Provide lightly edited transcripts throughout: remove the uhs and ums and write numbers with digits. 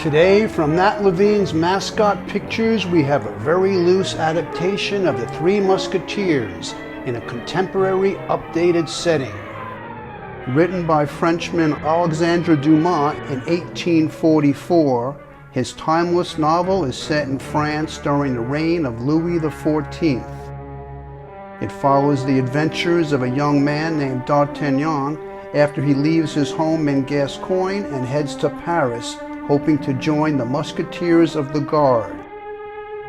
Today, from Matt Levine's Mascot Pictures, we have a very loose adaptation of The Three Musketeers in a contemporary, updated setting. Written by Frenchman Alexandre Dumas in 1844, his timeless novel is set in France during the reign of Louis XIV. It follows the adventures of a young man named D'Artagnan after he leaves his home in Gascogne and heads to Paris, hoping to join the Musketeers of the Guard.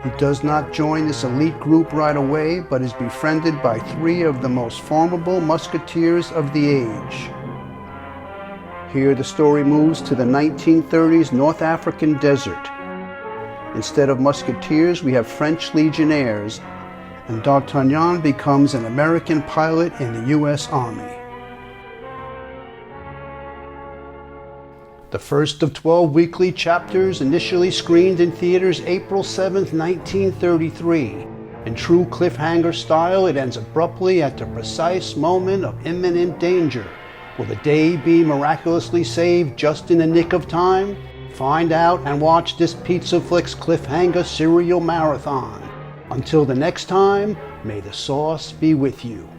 He does not join this elite group right away, but is befriended by three of the most formidable musketeers of the age. Here the story moves to the 1930s North African desert. Instead of musketeers, we have French legionnaires, and D'Artagnan becomes an American pilot in the U.S. Army. The first of 12 weekly chapters initially screened in theaters April 7, 1933. In true cliffhanger style, it ends abruptly at the precise moment of imminent danger. Will the day be miraculously saved just in the nick of time? Find out and watch this Pizza Flicks cliffhanger serial marathon. Until the next time, may the sauce be with you.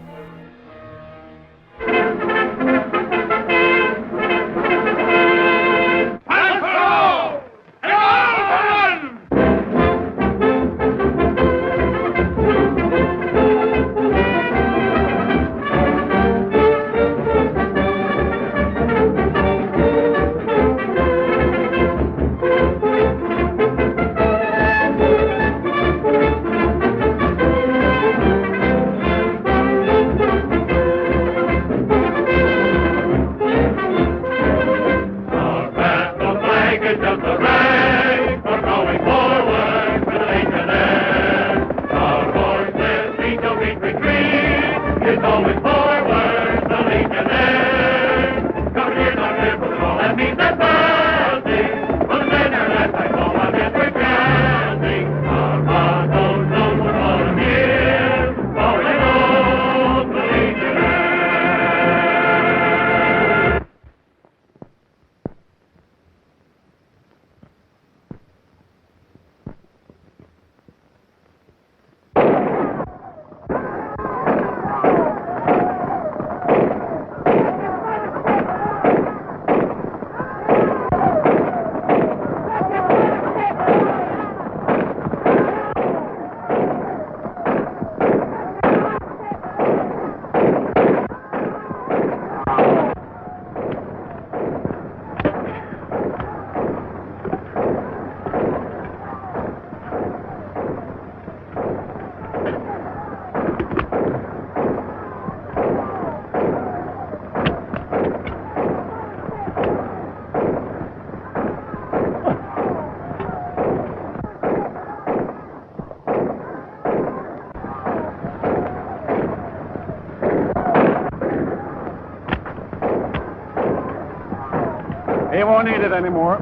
He won't need it anymore.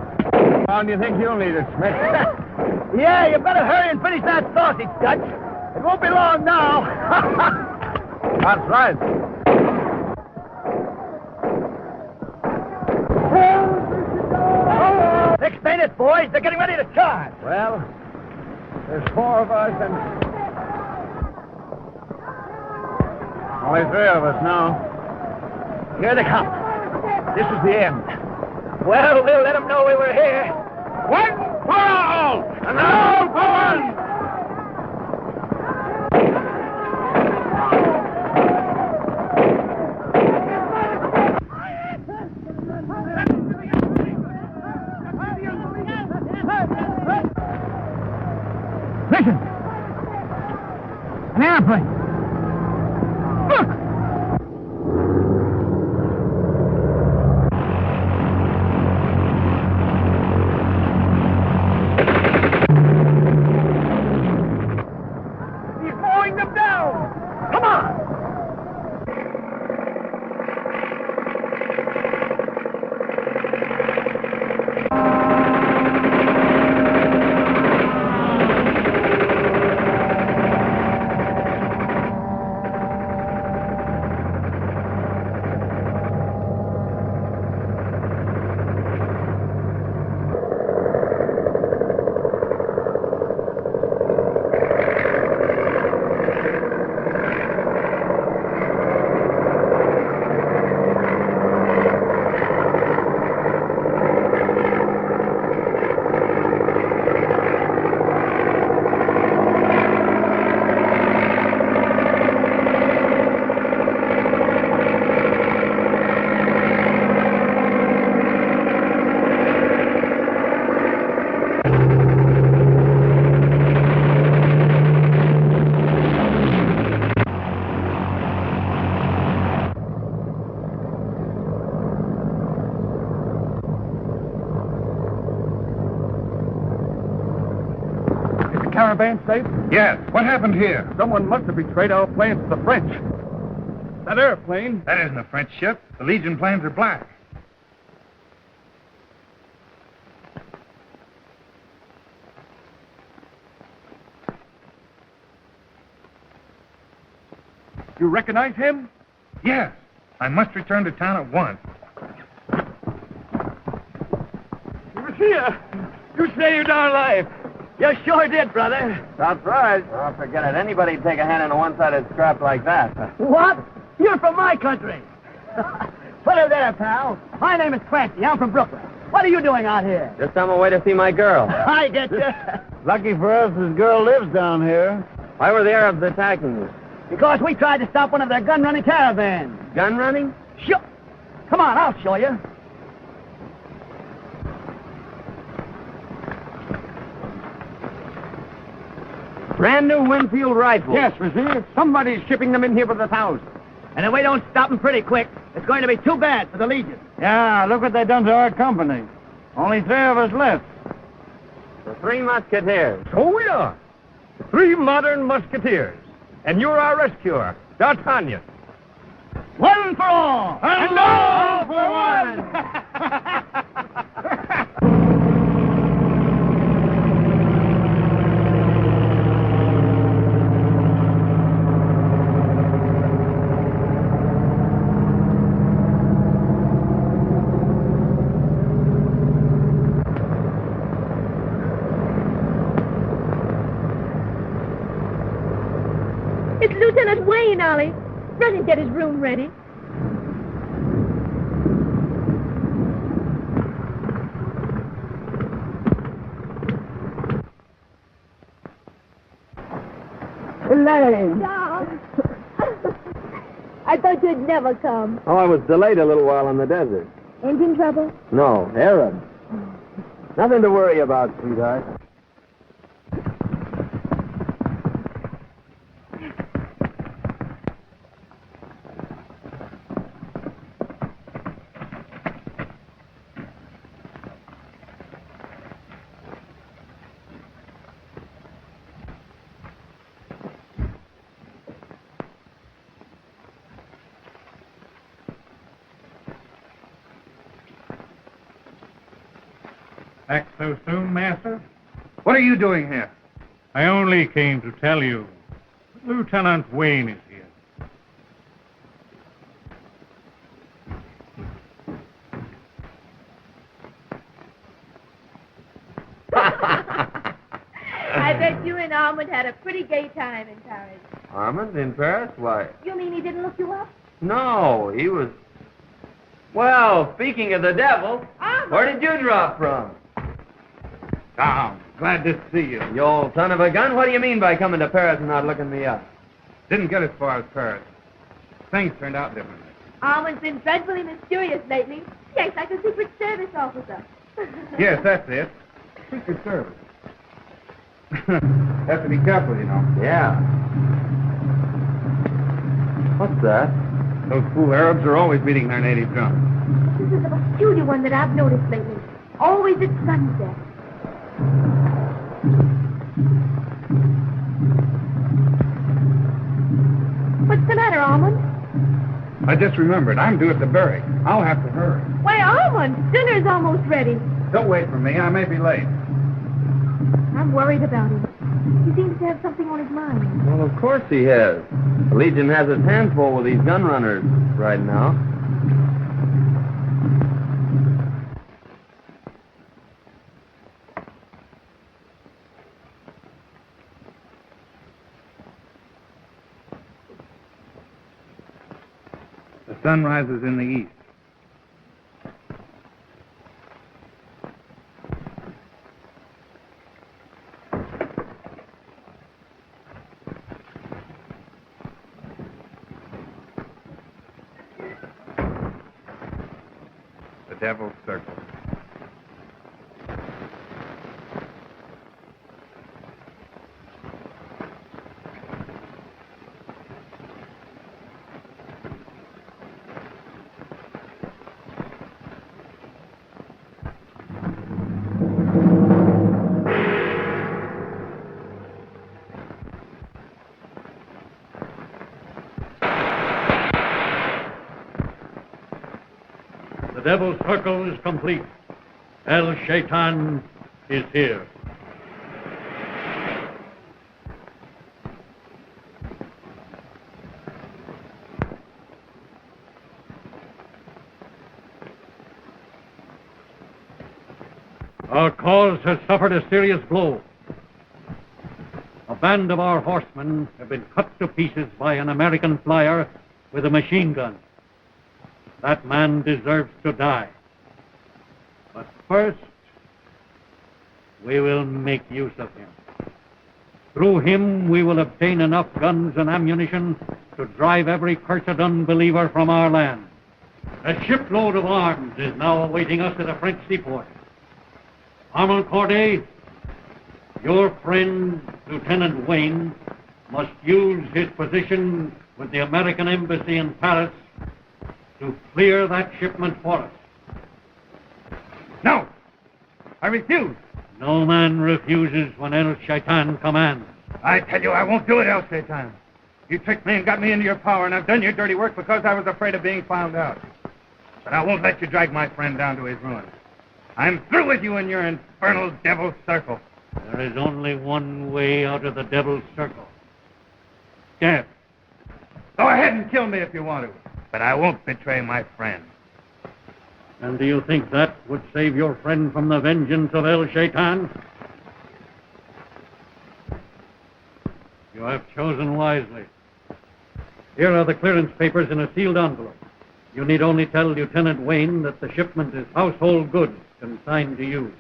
How long do you think you'll need it, Smith? Yeah, you better hurry and finish that sausage, Dutch. It won't be long now. That's right. Six minutes, boys. They're getting ready to charge. Well, there's four of us and only three of us now. Here they come. This is the end. Well, we'll let them know we were here. One for all, and all for one. Listen. An airplane. Look. caravan safe? Yes. What happened here? Someone must have betrayed our planes to the French. That airplane. That isn't a French ship. The Legion planes are black. You recognize him? Yes. I must return to town at once. Here. You saved our life. You sure did, brother. That's right. Oh, forget it. Anybody'd take a hand in a one-sided scrap like that. What? You're from my country. Hello there, pal. My name is Clancy. I'm from Brooklyn. What are you doing out here? Just on my way to see my girl. I get you. Lucky for us, his girl lives down here. Why were the Arabs attacking you? Because we tried to stop one of their gun-running caravans. Gun running? Sure. Come on, I'll show you. Brand new Winfield rifle. Yes, Wazir. Somebody's shipping them in here for the house. And if we don't stop them pretty quick, it's going to be too bad for the Legion. Yeah, look what they done to our company. Only 3 of us left. The 3 Musketeers. So we are. The 3 modern musketeers. And you're our rescuer, D'Artagnan. One for all. And all for one. It's Lieutenant Wayne, Ollie. Run and get his room ready. Elaine. Charles. I thought you'd never come. Oh, I was delayed a little while in the desert. Engine trouble? No, Arabs. Nothing to worry about, sweetheart. Back so soon, Master? What are you doing here? I only came to tell you. Lieutenant Wayne is here. I bet you and Armand had a pretty gay time in Paris. Armand in Paris? Why? You mean he didn't look you up? No, he was... Well, speaking of the devil, Armand! where did you drop from? Tom, glad to see you. You old son of a gun, what do you mean by coming to Paris and not looking me up? Didn't get as far as Paris. Things turned out differently. Armand's been dreadfully mysterious lately. Yes, like a Secret Service officer. Yes, that's it. Secret Service. Have to be careful, you know. Yeah. What's that? Those fool Arabs are always beating their native drums. This is a peculiar one that I've noticed lately. Always at sunset. What's the matter, Armand? I just remembered. I'm due at the barrack. I'll have to hurry. Why, Armand, dinner's almost ready. Don't wait for me. I may be late. I'm worried about him. He seems to have something on his mind. Well, of course he has. The Legion has its hands full with these gun runners right now. The sun rises in the east. The Devil's Circle. Devil's Circle is complete. El Shaitan is here. Our cause has suffered a serious blow. A band of our horsemen have been cut to pieces by an American flyer with a machine gun. That man deserves to die. But first, we will make use of him. Through him, we will obtain enough guns and ammunition to drive every cursed unbeliever from our land. A shipload of arms is now awaiting us at a French seaport. Armand Corday, your friend, Lieutenant Wayne, must use his position with the American Embassy in Paris to clear that shipment for us. No! I refuse! No man refuses when El Shaitan commands. I tell you, I won't do it, El Shaitan. You tricked me and got me into your power, and I've done your dirty work because I was afraid of being found out. But I won't let you drag my friend down to his ruin. I'm through with you and your infernal devil's circle. There is only one way out of the devil's circle. Death. Go ahead and kill me if you want to, but I won't betray my friend. And do you think that would save your friend from the vengeance of El Shaitan? You have chosen wisely. Here are the clearance papers in a sealed envelope. You need only tell Lieutenant Wayne that the shipment is household goods consigned to you.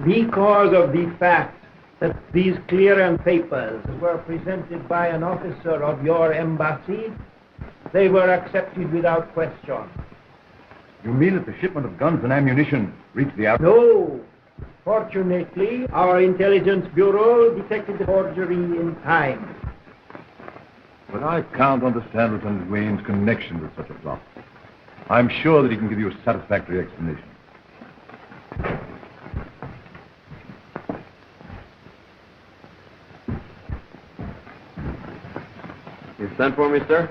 Because of the fact that these clearance papers were presented by an officer of your embassy, they were accepted without question. You mean that the shipment of guns and ammunition reached the out? No. Fortunately, our intelligence bureau detected the forgery in time. But I can't understand Lieutenant Wayne's connection with such a plot. I'm sure that he can give you a satisfactory explanation. You sent for me, sir?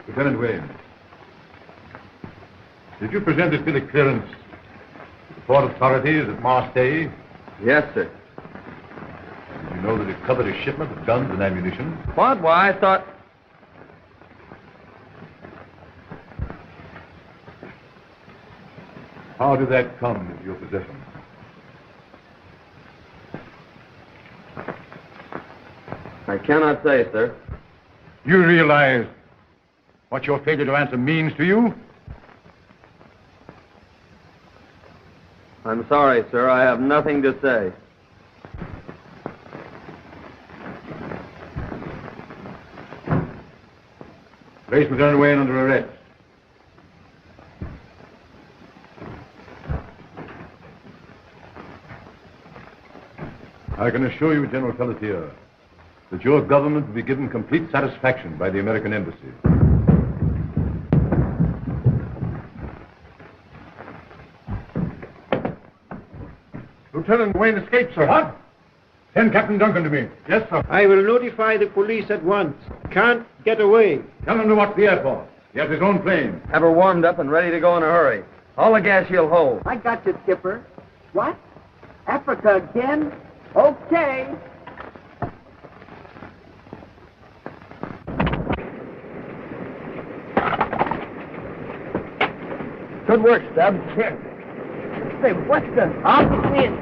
Lieutenant Wayne, did you present this bill of clearance to the port authorities at Marseille? Yes, sir. Did you know that it covered a shipment of guns and ammunition? What? Why, I thought... How did that come into your possession? I cannot say, sir. You realize what your failure to answer means to you? I'm sorry, sir. I have nothing to say. Place Lieutenant Wayne under arrest. I can assure you, General Pelletier, that your government will be given complete satisfaction by the American Embassy. Lieutenant Wayne escaped, sir. What? Send Captain Duncan to me. Yes, sir. I will notify the police at once. Can't get away. Tell him to watch the airport. He has his own plane. Have her warmed up and ready to go in a hurry. All the gas she'll hold. I got you, Skipper. What? Africa again? Okay. Good work, Stubbs. Say, what's the opposite?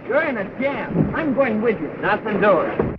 You're in a jam. I'm going with you. Nothing doing.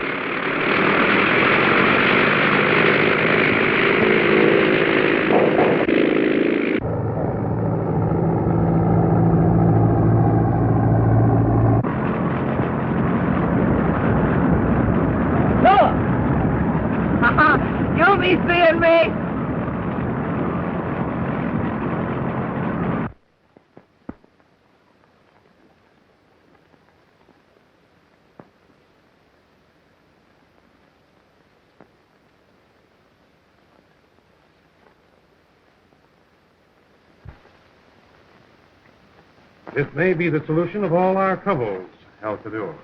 This may be the solution of all our troubles, El Cador.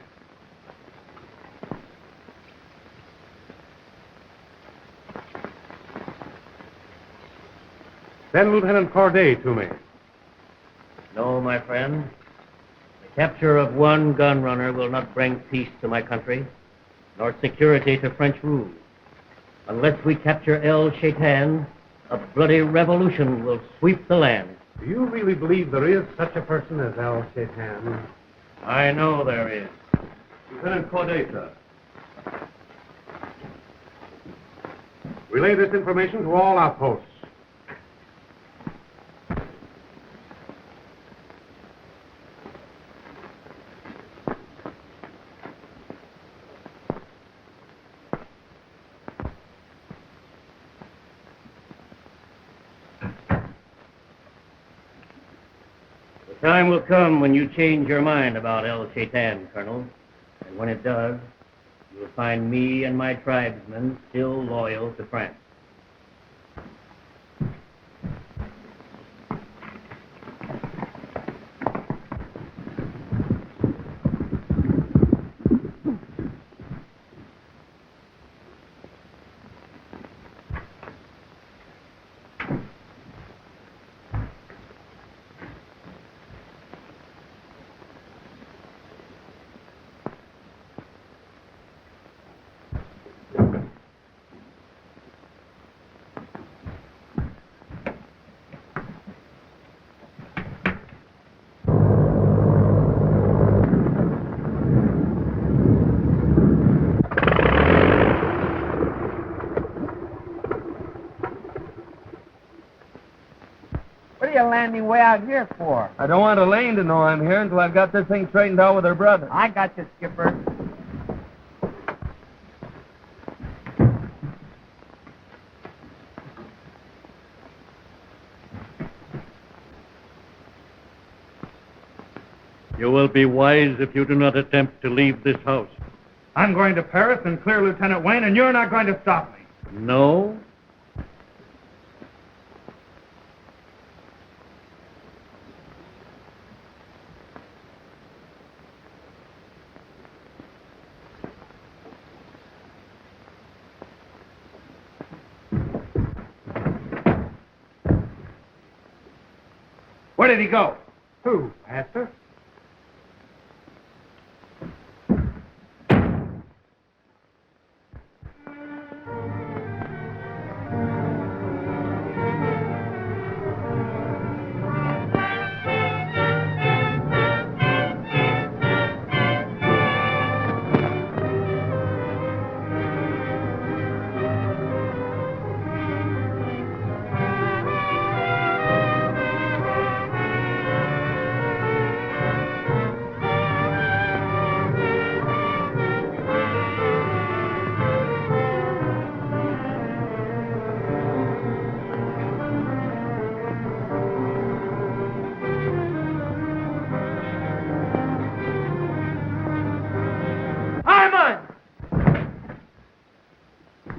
Send Lieutenant Corday to me. No, my friend. The capture of one gun runner will not bring peace to my country, nor security to French rule. Unless we capture El Shaitan, a bloody revolution will sweep the land. Do you really believe there is such a person as El Shaitan? I know there is. Lieutenant Corday, sir. Relay this information to all outposts. The time will come when you change your mind about El Shaitan, Colonel. And when it does, you'll find me and my tribesmen still loyal to France. What are you landing way out here for? I don't want Elaine to know I'm here until I've got this thing straightened out with her brother. I got you, Skipper. You will be wise if you do not attempt to leave this house. I'm going to Paris and clear Lieutenant Wayne, and you're not going to stop me. No? Where did he go? Who, Master?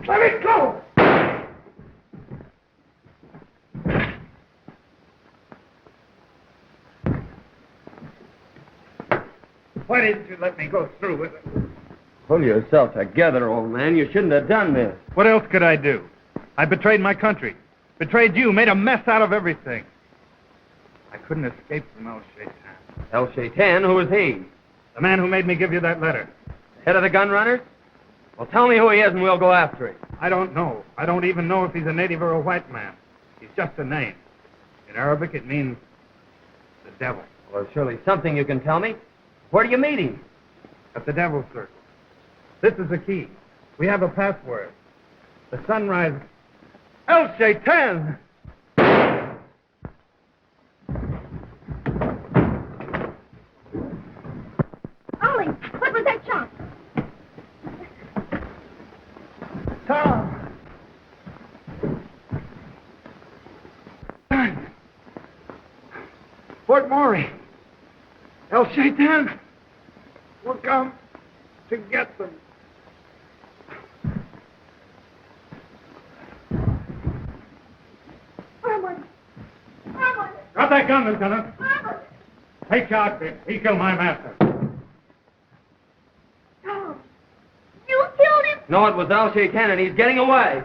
Let it go! Why didn't you let me go through with it? Pull yourself together, old man. You shouldn't have done this. What else could I do? I betrayed my country, betrayed you, made a mess out of everything. I couldn't escape from El Shaitan. El Shaitan? Who is he? The man who made me give you that letter. Head of the gun runners? Well, tell me who he is and we'll go after him. I don't know. I don't even know if he's a native or a white man. He's just a name. In Arabic, it means the devil. Well, surely something you can tell me. Where do you meet him? At the Devil's Circle. This is the key. We have a password. The sunrise. El Shaitan! Ollie, what was that shot? Tom! Fort Maury. El Shaitan will come to get them. Herman! Herman! Drop that gun, Lieutenant. Herman! Take your outfit. He killed my master. Oh, you killed him? No, it was Al Shaitan, and he's getting away.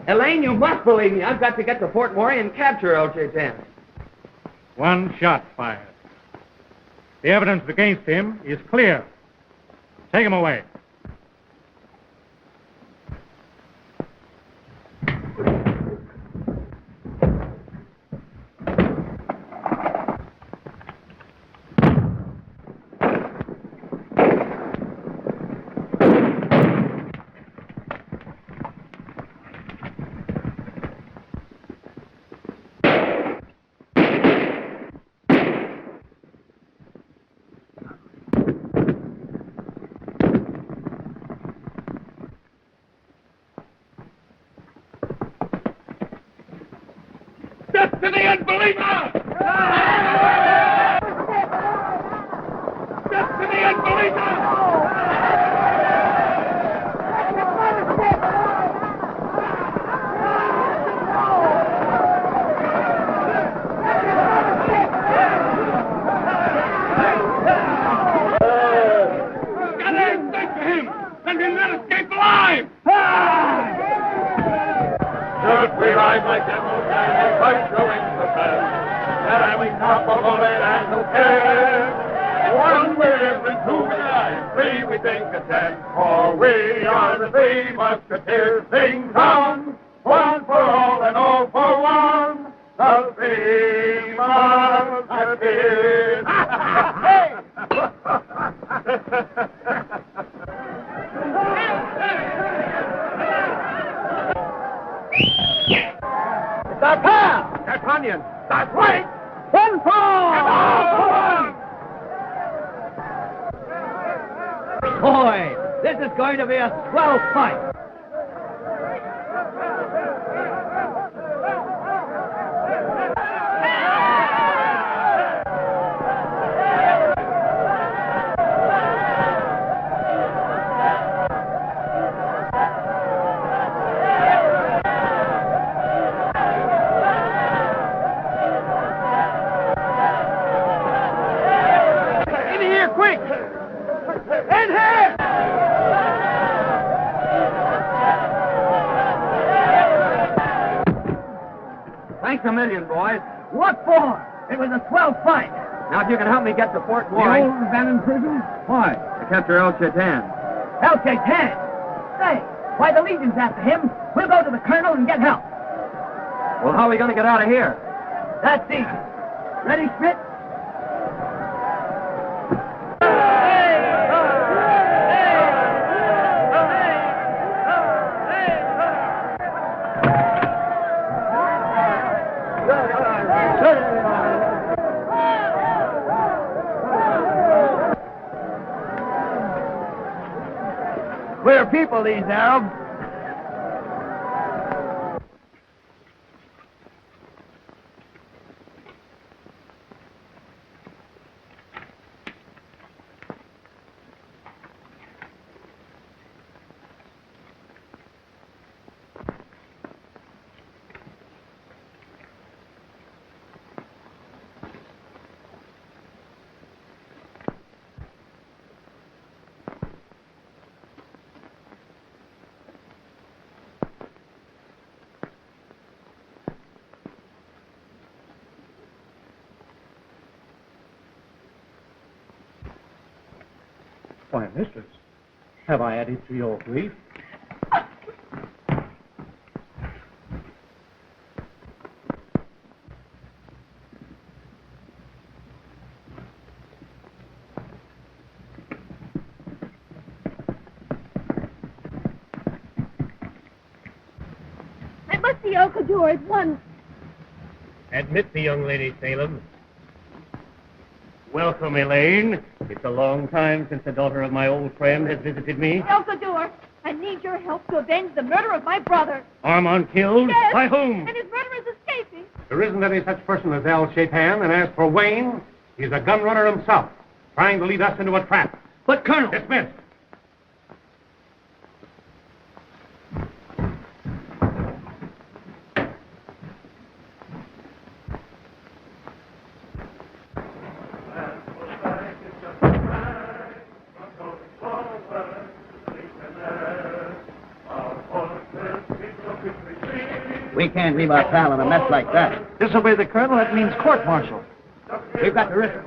Elaine, you must believe me. I've got to get to Fort Maury and capture El Shaitan. One shot fired. The evidence against him is clear. Take him away. To the unbeliever! Death to the unbeliever! Got aim, take to him, and he'll not escape alive! Should we ride like devils and fight showing the past? And we top a bullet and no care. One we live and two we die, three we think a chance. For we are the Three Musketeers. Sing song, one for all and all for one. The Three Musketeers. It's our pal! D'Artagnan, that's right! One for all! Boy, this is going to be a swell fight. Quick! In here! Thanks a million, boys. What for? It was a swell fight. Now, if you can help me get to Fort Maury. The old abandoned prison? Why? To capture El Shaitan. El Shaitan? Say, why the Legion's after him? We'll go to the colonel and get help. Well, how are we going to get out of here? That's easy. Ready, Schmidt? Queer people, these Arabs. Why, mistress, have I added to your grief? I must see Uncle George at once. Admit the young lady, Salem. Welcome, Elaine. It's a long time since the daughter of my old friend has visited me. Uncle George, I need your help to avenge the murder of my brother. Armand killed? Yes. By whom? And his murderer is escaping. There isn't any such person as El Shaitan, and as for Wayne, he's a gun runner himself, trying to lead us into a trap. But, Colonel... Dismissed. We can't leave our pal in a mess like that. Disobey the colonel, that means court-martial. We've got to risk it.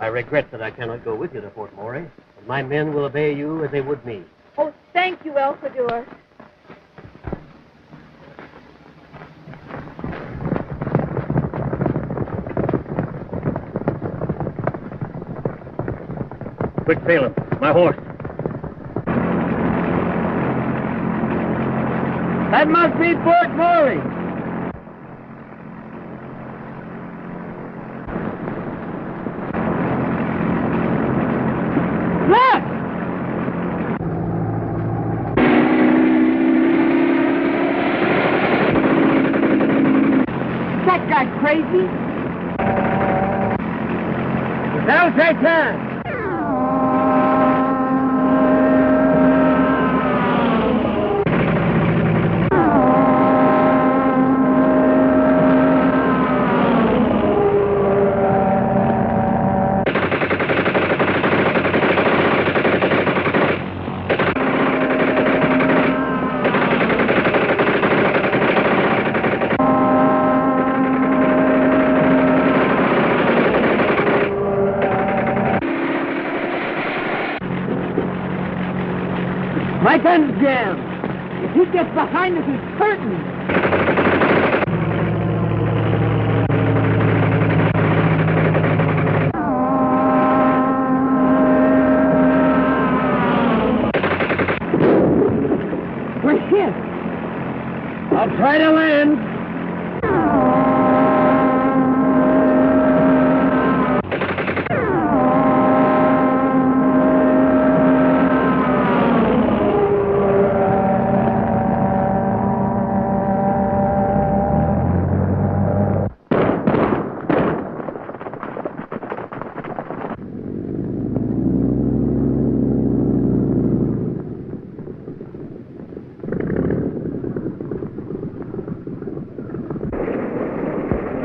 I regret that I cannot go with you to Fort Maury, but my men will obey you as they would me. Oh, thank you, Elfidor. Quick, Salem. My horse. That must be Fort Maury. Look! That guy crazy? That'll take time. My gun's jammed. If he gets behind us, it's curtain. We're hit. I'll try to land.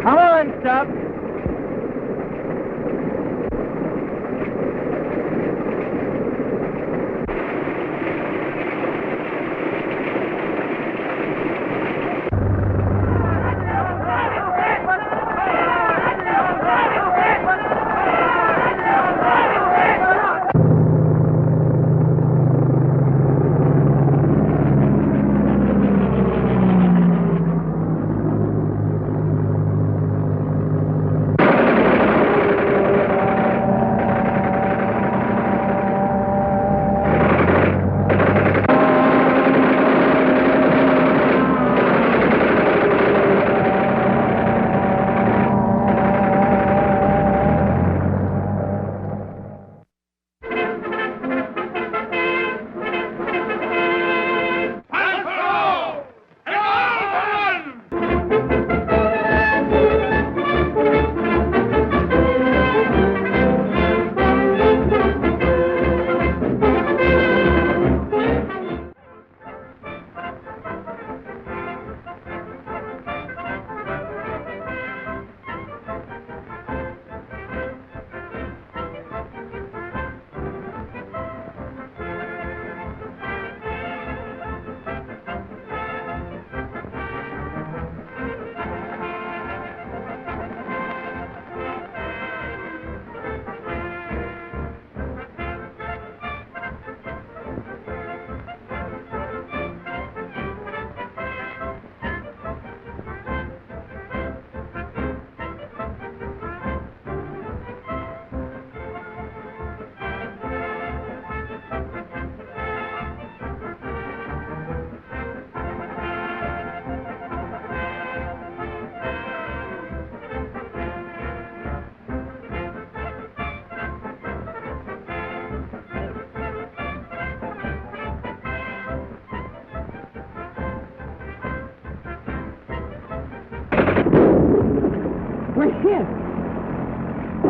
Come on, stop.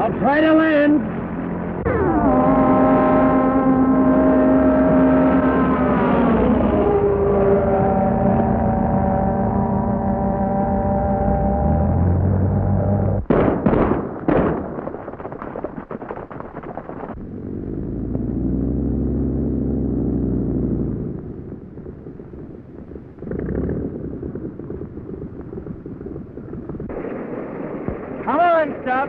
I'll try to land. Come on, Stubb.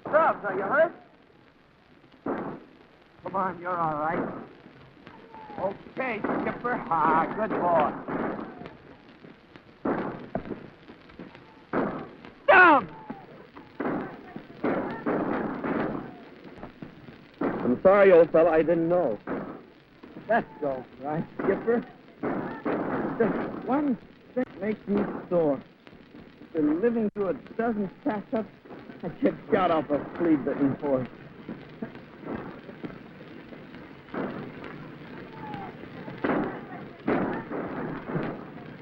Stubbs, are you hurt? Come on, you're all right. Okay, Skipper. Ah, good boy. Stubbs! I'm sorry, old fella, I didn't know. That's all right, Skipper. Just one thing makes me sore. Been living through a dozen pass-ups. I get shot off a flea-bitten horse.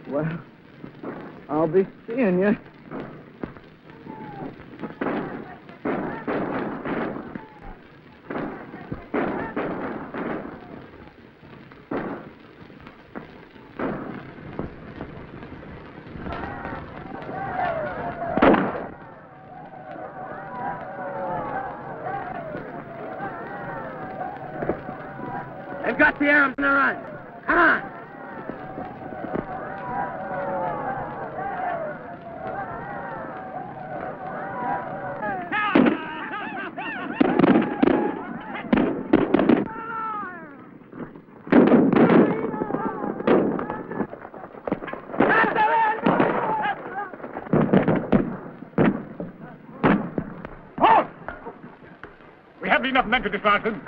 Well, I'll be seeing you. They've got the Arabs on the run. Come on. Halt! We haven't enough men to dislodge them.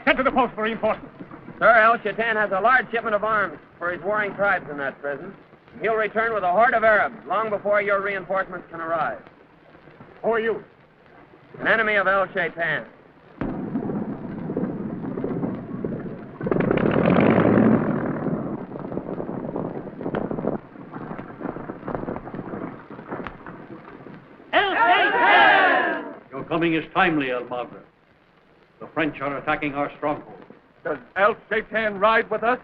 Send to the post for reinforcements. Sir, El Shaitan has a large shipment of arms for his warring tribes in that prison. He'll return with a horde of Arabs long before your reinforcements can arrive. Who are you? An enemy of El Shaitan. Your coming is timely, El Magra. The French are attacking our stronghold. Does El Shaitan ride with us?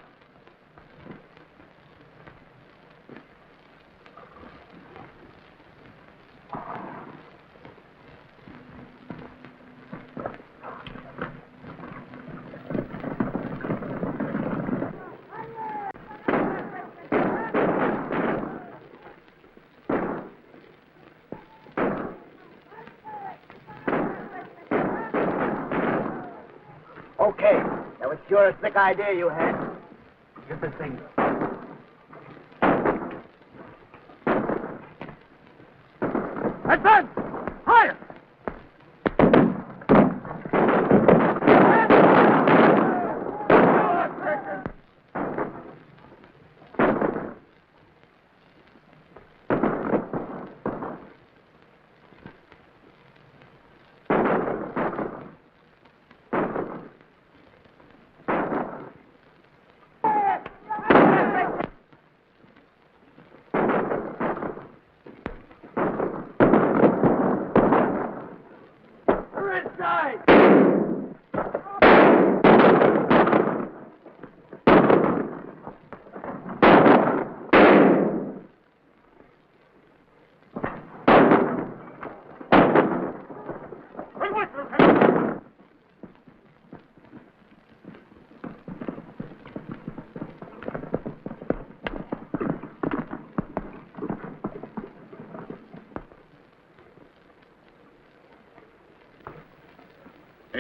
Okay, that was sure a slick idea you had. Get this thing. Advance! Fire!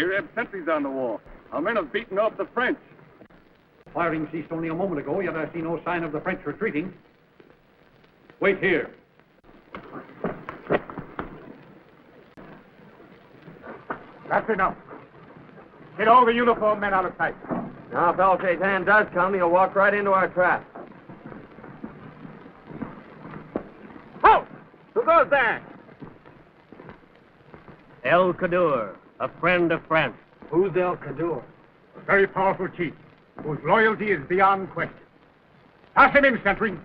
Here we have sentries on the wall. Our men have beaten off the French. Firing ceased only a moment ago, yet I see no sign of the French retreating. Wait here. That's enough. Get all the uniformed men out of sight. Now, if El Shaitan does come, he'll walk right into our trap. Halt! Who goes there? El Kadur, a friend of France. Who's El Kadur? A very powerful chief, whose loyalty is beyond question. Pass him in, sentry.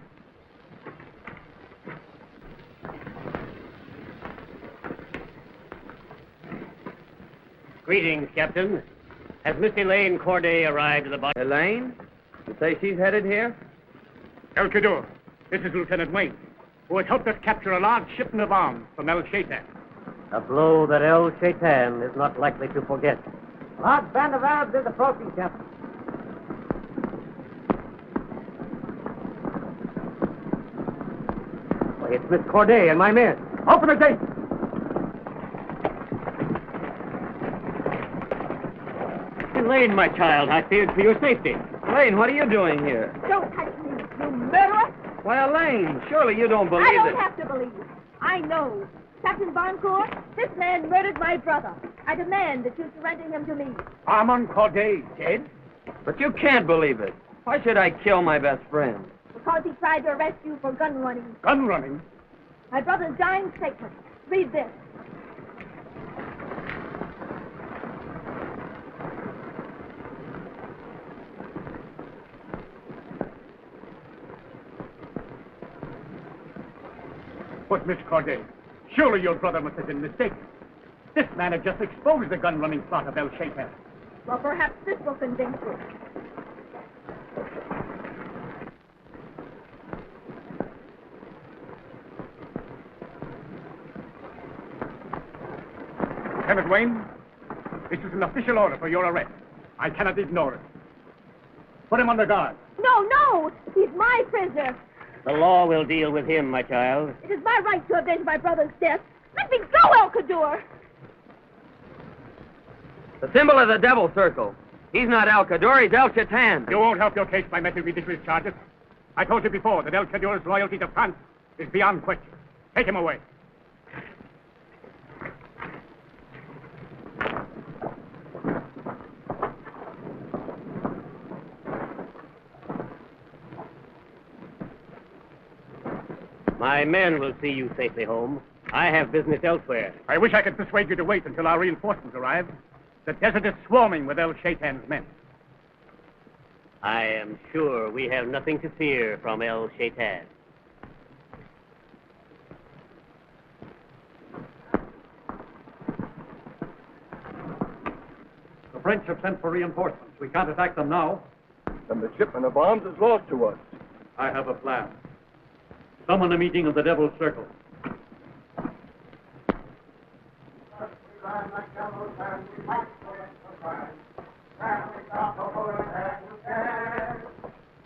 Greetings, Captain. Has Miss Elaine Corday arrived at the bottom? Elaine? You say she's headed here? El Kadur, this is Lieutenant Wayne, who has helped us capture a large shipment of arms from El Shaitan. A blow that El Shaitan is not likely to forget. Large band of Arabs is approaching, Captain. Why, it's Miss Corday and my men. Open the gate! Elaine, my child, I feared for your safety. Elaine, what are you doing here? Don't touch me, you murderer! Why, Elaine, surely you don't believe I don't it. have to believe it. I know. Captain Boncourt, this man murdered my brother. I demand that you surrender him to me. Armand Corday dead? But you can't believe it. Why should I kill my best friend? Because he tried to arrest you for gun running. Gun running? My brother's dying statement. Read this. But, Miss Corday, surely your brother must have been mistaken. This man had just exposed the gun-running plot of El Shaitan. Well, perhaps this will convince you. Lieutenant Wayne, this is an official order for your arrest. I cannot ignore it. Put him under guard. No, no! He's my prisoner. The law will deal with him, my child. It is my right to avenge my brother's death. Let me go, El Kadur! The symbol of the devil circle. He's not El Kadur, he's El Shaitan. You won't help your case by making ridiculous charges. I told you before that El Kadur's loyalty to France is beyond question. Take him away. My men will see you safely home. I have business elsewhere. I wish I could persuade you to wait until our reinforcements arrive. The desert is swarming with El Shaitan's men. I am sure we have nothing to fear from El Shaitan. The French have sent for reinforcements. We can't attack them now. Then the shipment of arms is lost to us. I have a plan. Summon a meeting of the Devil's Circle.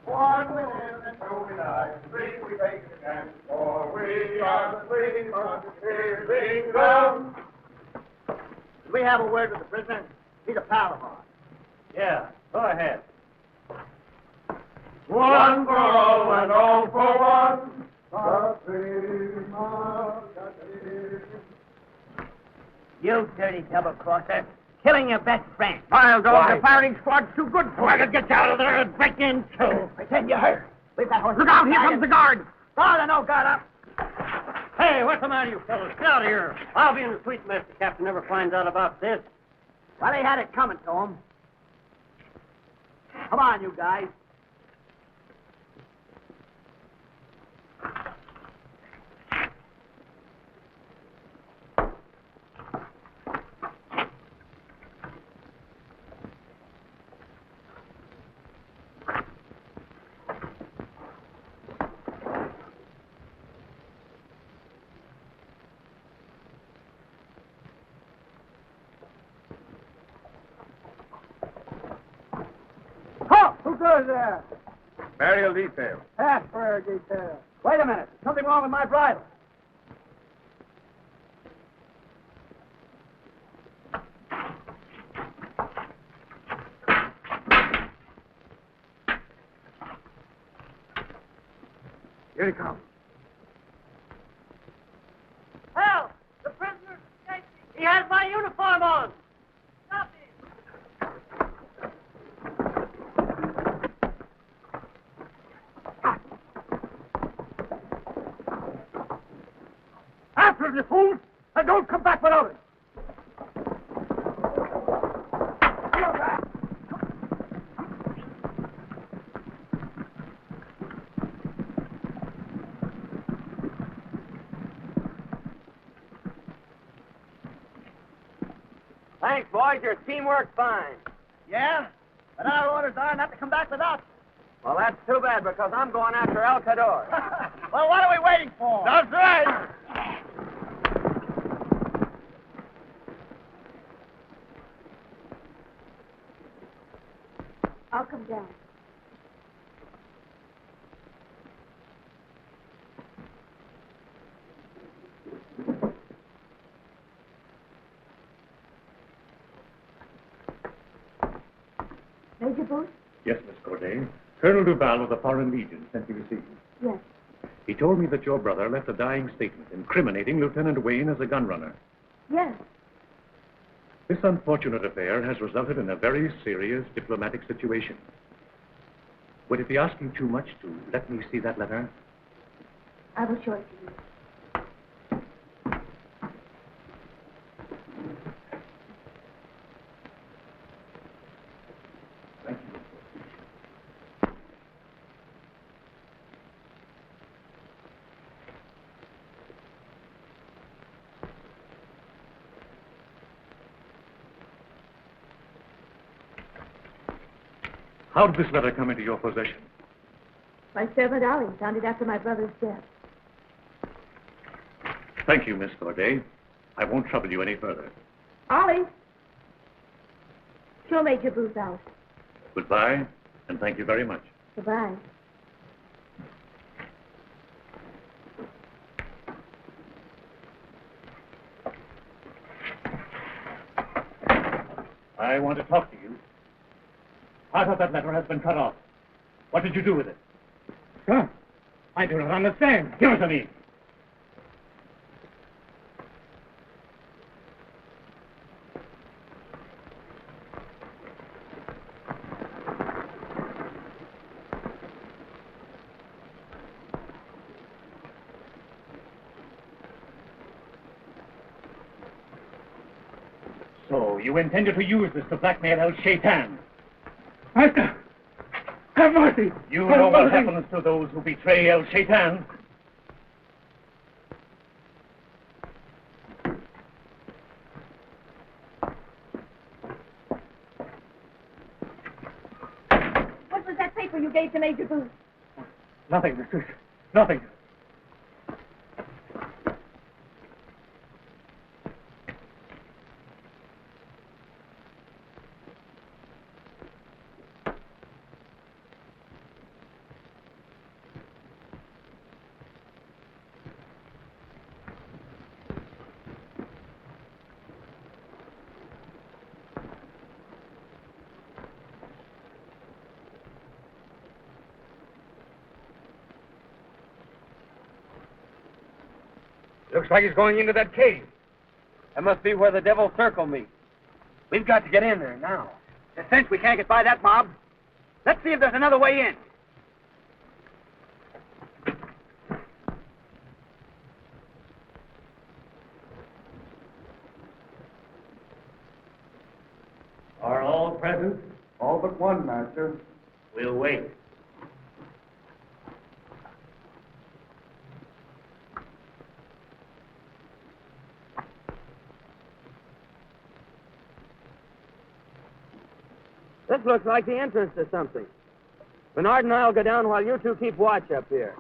One we live and two we die, three we take a stand, for we are the three musketeers of England. We have a word with the prisoner. He's a pal of ours. Yeah, go ahead. One for all and all for one. The three musketeers. You dirty double-crosser. Killing your best friend. Miles off, Why? the firing squad's too good for I you. could get you out of there and break in two. Pretend you're hurt. We've got horses. Look out, here comes the guard. Guard, I know, guard up. Hey, what's the matter, you fellows? Get out of here. I'll be in the sweet mess if the captain never finds out about this. Well, they had it coming to him. Come on, you guys. Who goes there? Burial detail. Half-prayer detail. Wait a minute. Something wrong with my bridle. Here he comes. Help! The prisoner's escaping! He has my uniform on! Stop him! After him, you fools! And don't come back without it! Thanks, boys. Your teamwork's fine. Yeah? But our orders are not to come back with us. Well, that's too bad, because I'm going after El Cador. Well, what are we waiting for? That's right! I'll come down. Major Booth? Yes, Miss Corday. Colonel Duval of the Foreign Legion sent me to see you. Yes. He told me that your brother left a dying statement incriminating Lieutenant Wayne as a gun runner. Yes. This unfortunate affair has resulted in a very serious diplomatic situation. Would it be asking too much to let me see that letter? I will show it to you. Thank you. How did this letter come into your possession? My servant Ollie found it after my brother's death. Thank you, Miss Corday. I won't trouble you any further. Ollie! Show Major Booth out. Goodbye, and thank you very much. Goodbye. I want to talk to you. Part of that letter has been cut off. What did you do with it? Sir, I do not understand. Give it to me. So, you intended to use this to blackmail El Shaitan? Master, have mercy. You Have know what mercy. happens to those who betray El Shaitan? What was that paper you gave to Major Booth? Nothing, mistress. Nothing. Looks like he's going into that cave. That must be where the Devil's Circle meets. We've got to get in there now. There's a cinch we can't get by that mob. Let's see if there's another way in. Are all present? All but one, Master. We'll wait. This looks like the entrance to something. Bernard and I'll go down while you two keep watch up here.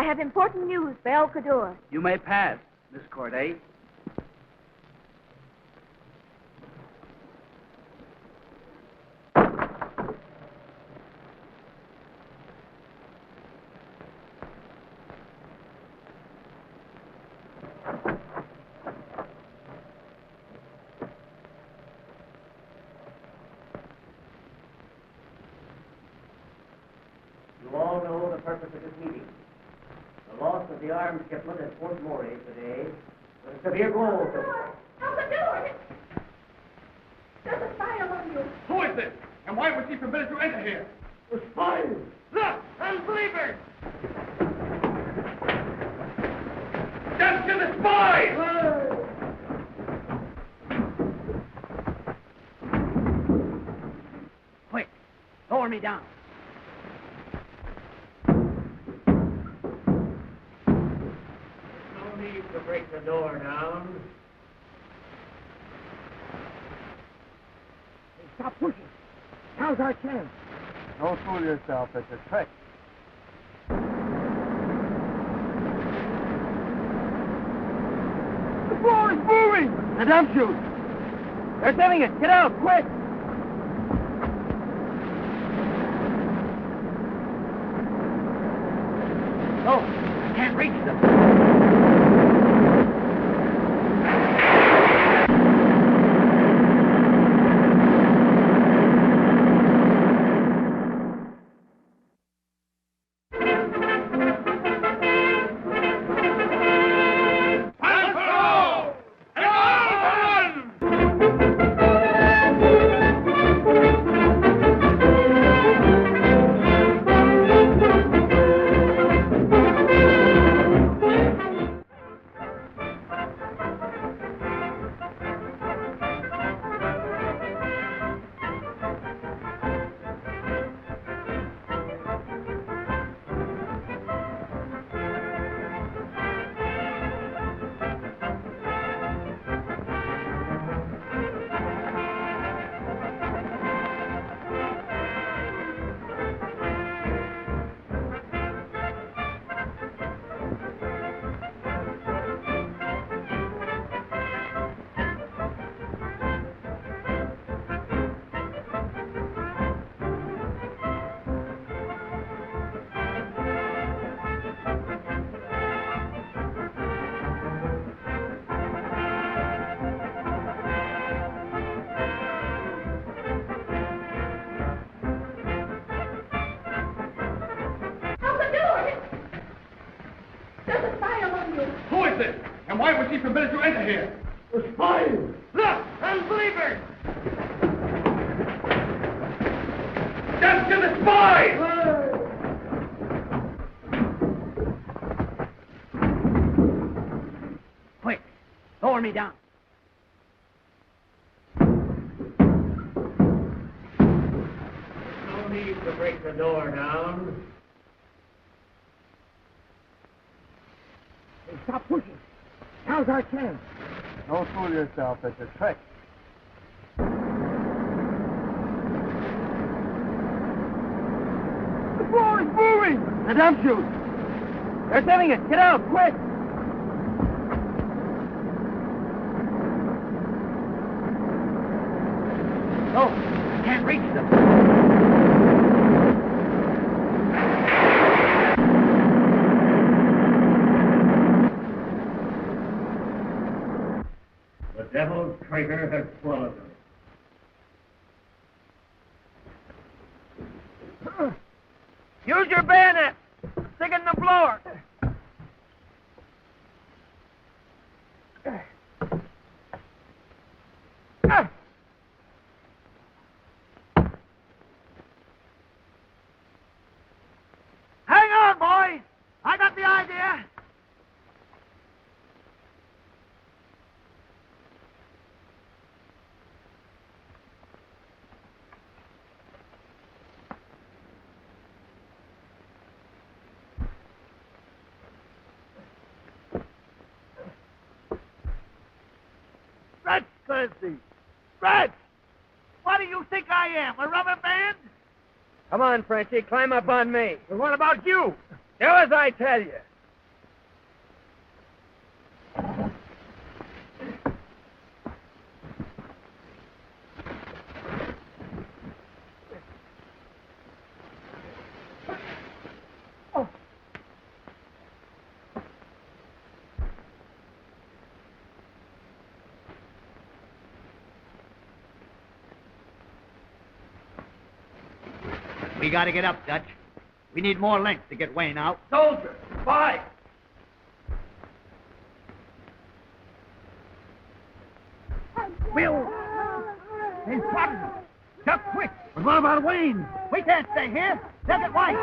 I have important news for El Cador. You may pass, Miss Corday. You all know the purpose of this meeting. The loss of the arms shipment at Fort Moray today was a severe blow to... El Cador! There's a spy among you. Who is this? And why was he permitted to enter here? The spies! Look! Unbelievers! Death to the spies! Quick, lower me down. No need to break the door down. Hey, stop pushing. Now's our chance. Don't fool yourself. It's a trick. The floor is moving! The dump chute! They're setting it! Get out, quick! No, I can't reach them. Who is this? And why was he permitted to enter here? The spies! Look! Unbelievers! Death to the spies! Quick, lower me down. No need to break the door down. Hey, stop pushing. Now's our chance. Don't fool yourself. It's a trick. The floor is moving! The dump chute! They're setting it! Get out, quick! No, I can't reach them. The devil's traitor has swallowed them. Use your bayonet! Stick in the floor! Hang on, boys! I got the idea! Stretch, Clancy! Stretch! What do you think I am, a rubber band? Come on, Frenchie. Climb up on me. Well, what about you? Do as I tell you. We gotta get up, Dutch. We need more length to get Wayne out. Soldier, fight! Bill! He's spotted us. Duck quick! But what about Wayne? We can't stay here. Does it white?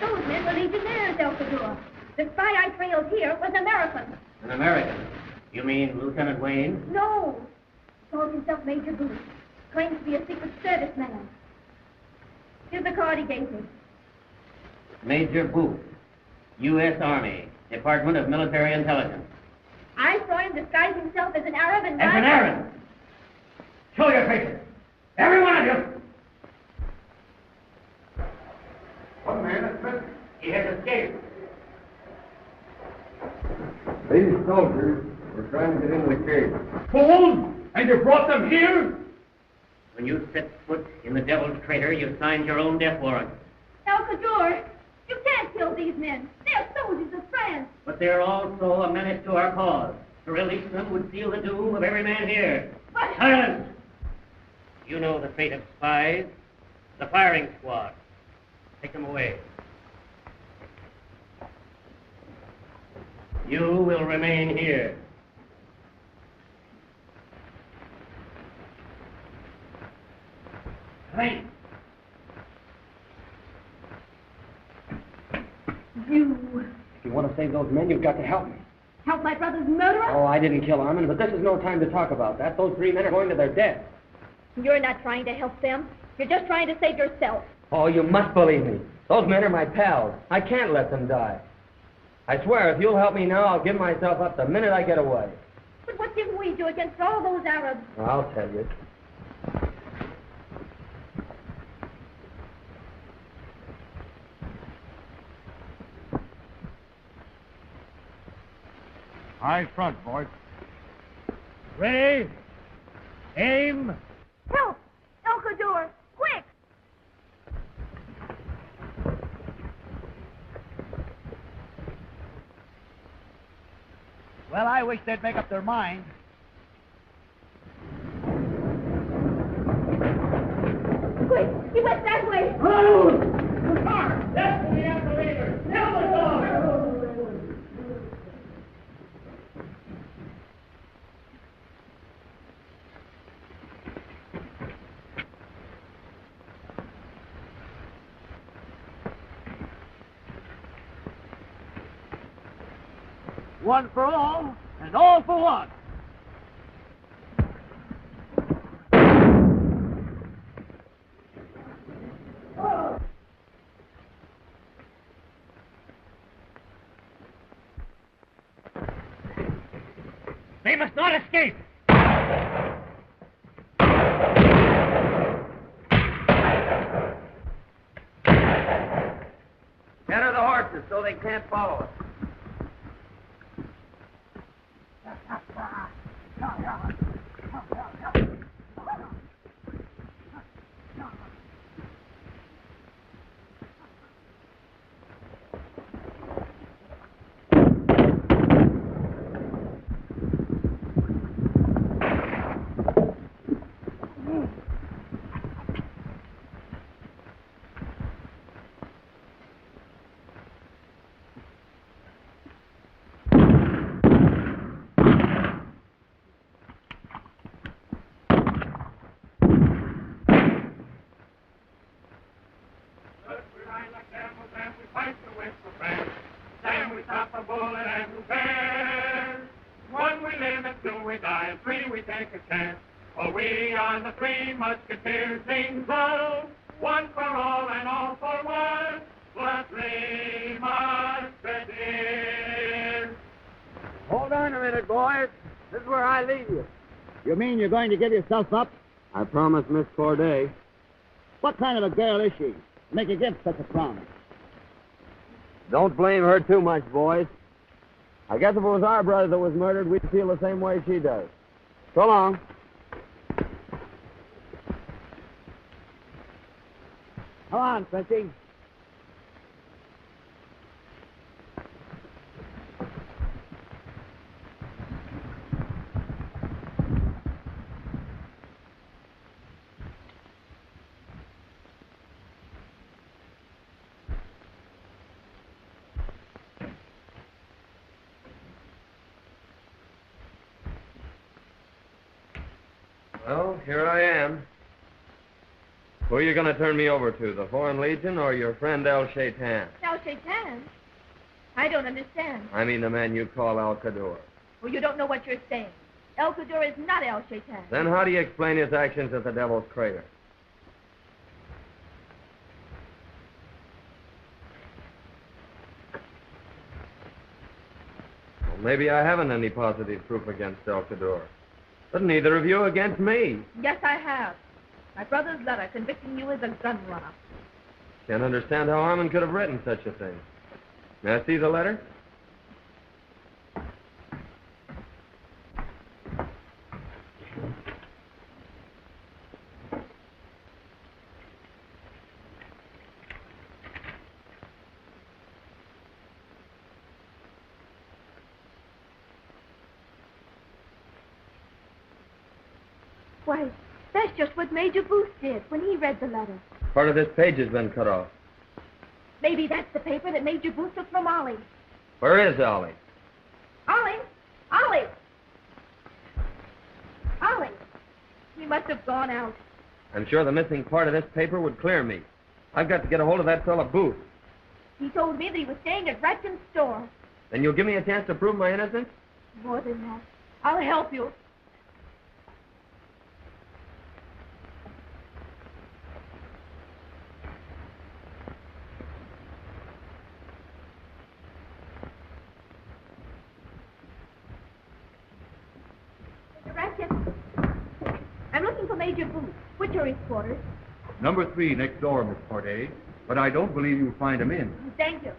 Those men were legionnaires, El Cador. The spy I trailed here was American. An American? You mean Lieutenant Wayne? No. Called himself Major Booth. Claims to be a Secret Service man. Here's the card he gave me. Major Booth, U.S. Army, Department of Military Intelligence. I saw him disguise himself as an Arab and... As an Arab? Show your faces. Every one of you. One man is missing. He has escaped. These soldiers were trying to get into the cave. Fools! And you brought them here? When you set foot in the Devil's Crater, you signed your own death warrant. El Cador, you can't kill these men. They're soldiers of France. But they're also a menace to our cause. To release them would seal the doom of every man here. But... Silence! You know the fate of spies. The firing squad. Take them away. You will remain here. Right. You... If you want to save those men, you've got to help me. help my brother's murderer? Oh, I didn't kill Armand, but this is no time to talk about that. Those 3 men are going to their death. You're not trying to help them. You're just trying to save yourself. Oh, you must believe me. Those men are my pals. I can't let them die. I swear, if you'll help me now, I'll give myself up the minute I get away. But what can we do against all those Arabs? I'll tell you. High front, boys. Ready? Aim. Help! El Cador! Quick! Well, I wish they'd make up their mind. Quick! He went that way! That's the operator! Tell the dog! One for all, and all for one. They must not escape! Gather the horses so they can't follow us. though we die, and free we take a chance. For we are the Three Musketeers, sing so, one for all and all for one, the Three Musketeers. Hold on a minute, boys. This is where I leave you. You mean you're going to give yourself up? I promised Miss Corday. What kind of a girl is she? Make you give such a promise. Don't blame her too much, boys. I guess if it was our brother that was murdered, we'd feel the same way she does. So long. Come on, Frenchie. Well, here I am. Who are you going to turn me over to, the Foreign Legion or your friend El Shaitan? El Shaitan? I don't understand. I mean the man you call Al Qadur. Well, you don't know what you're saying. El Qadur is not El Shaitan. Then how do you explain his actions at the Devil's Crater? Well, maybe I haven't any positive proof against El Qadur. But neither of you against me. Yes, I have. My brother's letter convicting you as a gun runner. Can't understand how Harmon could have written such a thing. May I see the letter? Why, that's just what Major Booth did when he read the letter. Part of this page has been cut off. Maybe that's the paper that Major Booth took from Ollie. Where is Ollie? Ollie! Ollie! Ollie! He must have gone out. I'm sure the missing part of this paper would clear me. I've got to get a hold of that fellow Booth. He told me that he was staying at Ratkin's store. Then you'll give me a chance to prove my innocence? More than that. I'll help you. Mr. Ratkin, I'm looking for Major Booth. Which are his quarters? Number 3 next door, Miss Corday. But I don't believe you'll find him in. Thank you.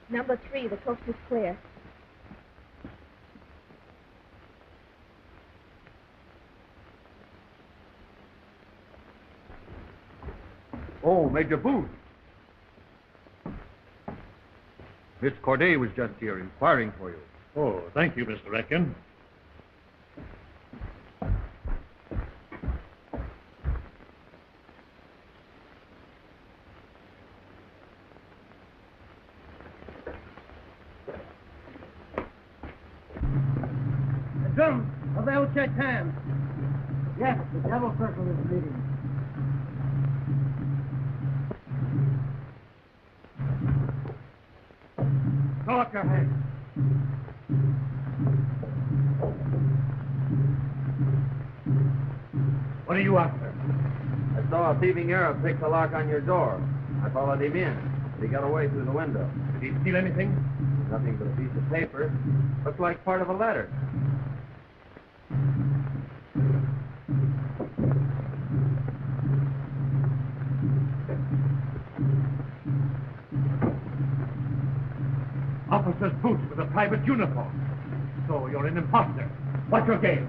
Number 3, the coast is clear. Oh, Major Booth. Miss Corday was just here inquiring for you. Oh, thank you, Mr. Ratkin. The drum of El Shaitan. Yes, the Devil Circle is meeting. Throw up your hands. What are you after? I saw a thieving Arab pick the lock on your door. I followed him in. He got away through the window. Did he steal anything? Nothing but a piece of paper. Looks like part of a letter. Officer's boots with a private uniform. So you're an imposter. What's your game?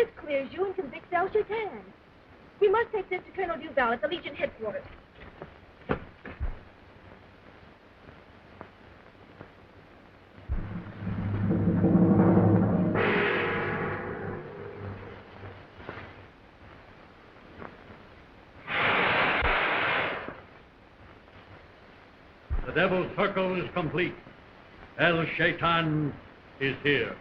This clears you and convicts El Shaitan. We must take this to Colonel Duval at the Legion headquarters. The Devil's circle is complete. El Shaitan is here.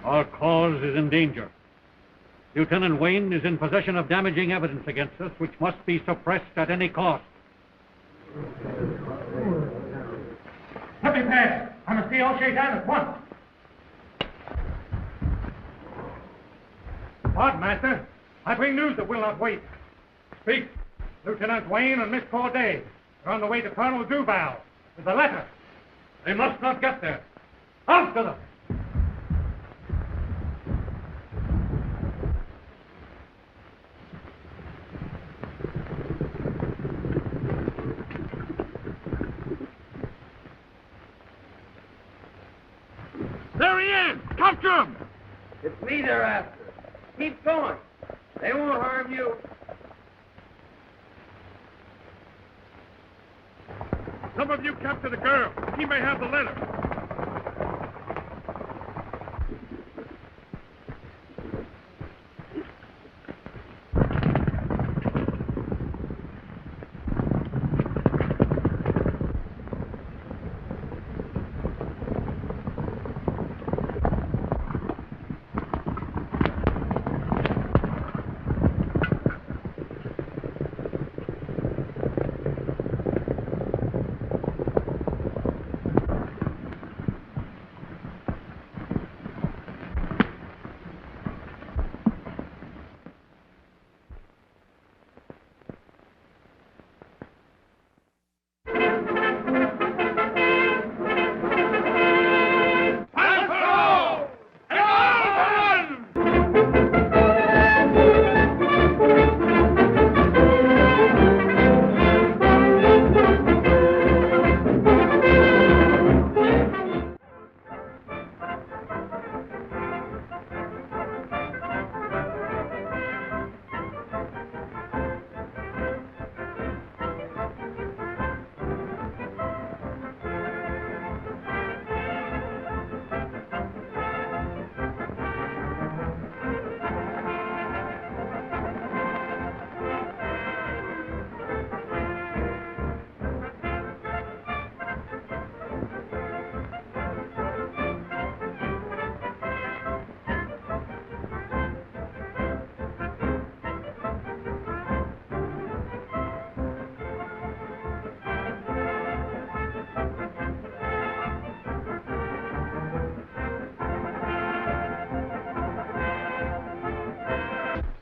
Our cause is in danger. Lieutenant Wayne is in possession of damaging evidence against us, which must be suppressed at any cost. Let me pass. I must see El Shaitan at once. What, Master? I bring news that will not wait. Speak. Lieutenant Wayne and Miss Corday are on the way to Colonel Duval with a letter. They must not get there. After them! There he is! Capture him! It's me they're after. Keep going. They won't harm you. Some of you capture the girl. He may have the letter.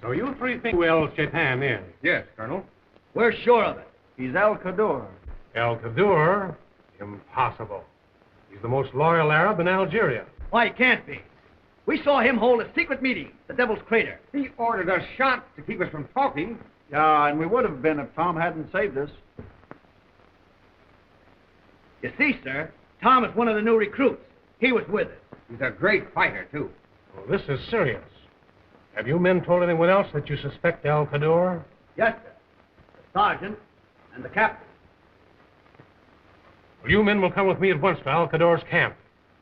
So you three think who El Shaitan is? Yes, Colonel. We're sure of it. He's Al Qadur. El Qadur? Impossible. He's the most loyal Arab in Algeria. Why, it can't be. We saw him hold a secret meeting at the Devil's Crater. He ordered us shot to keep us from talking. Yeah, and we would have been if Tom hadn't saved us. You see, sir, Tom is one of the new recruits. He was with us. He's a great fighter, too. Well, this is serious. Have you men told anyone else that you suspect El Qadur? Yes, sir. The sergeant and the captain. Well, you men will come with me at once to Al Qadur's camp.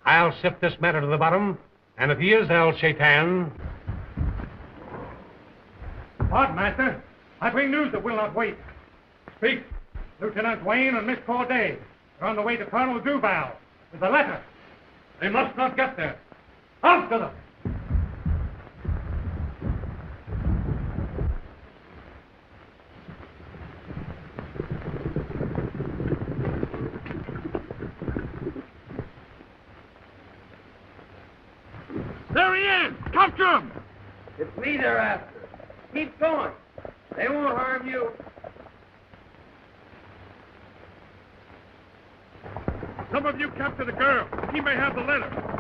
I'll sift this matter to the bottom, and if he is El Shaitan... What, Master? I bring news that will not wait. Speak. Lieutenant Wayne and Miss Corday are on the way to Colonel Duval with a letter. They must not get there. After them! There he is! Capture him! It's me they're after. Keep going. They won't harm you. Some of you capture the girl. He may have the letter.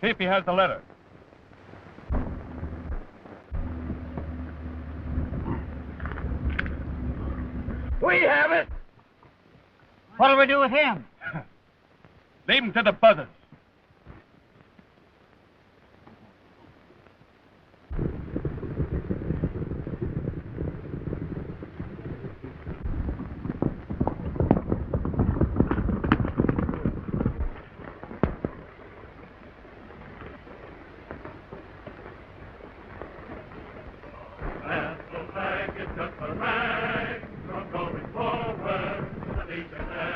See if he has the letter. We have it! What'll we do with him? Leave him to the buzzards.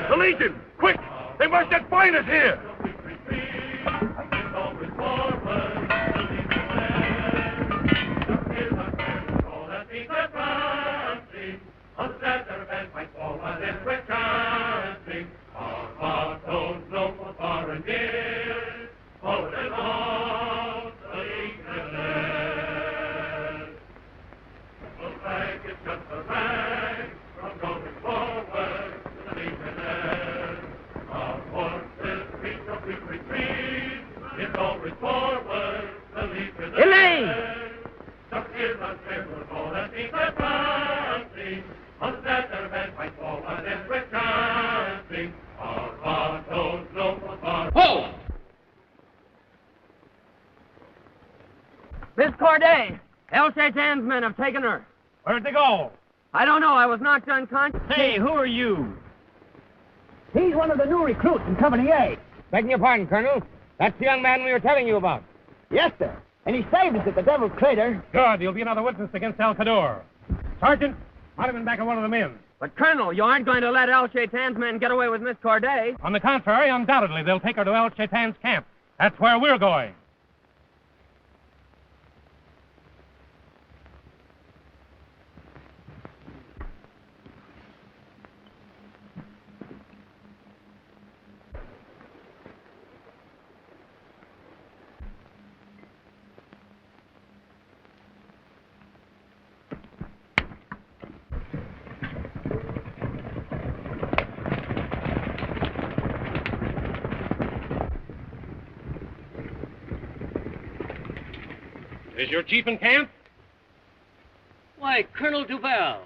The Legion! Quick! They must yet find us here! Miss Corday, El Shaitan's men have taken her. Where'd they go? I don't know. I was knocked unconscious. Hey, who are you? He's one of the new recruits in Company A. Begging your pardon, Colonel. That's the young man we were telling you about. Yes, sir. And he saved us at the Devil's Crater. Good. You'll be another witness against El Cador. Sergeant, put him in back of one of the men. But, Colonel, you aren't going to let El Shaitan's men get away with Miss Corday. On the contrary, undoubtedly, they'll take her to El Shaitan's camp. That's where we're going. Is your chief in camp? Why, Colonel Duval,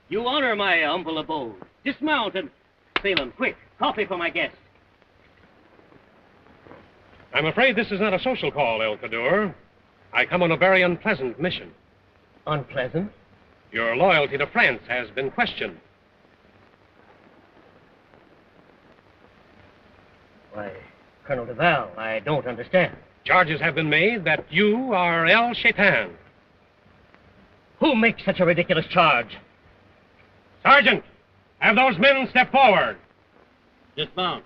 you honor my humble abode. Dismount and... Phelan, quick, coffee for my guest. I'm afraid this is not a social call, El Cador. I come on a very unpleasant mission. Unpleasant? Your loyalty to France has been questioned. Why, Colonel Duval, I don't understand. Charges have been made that you are El Shaitan. Who makes such a ridiculous charge? Sergeant, have those men step forward. Dismount.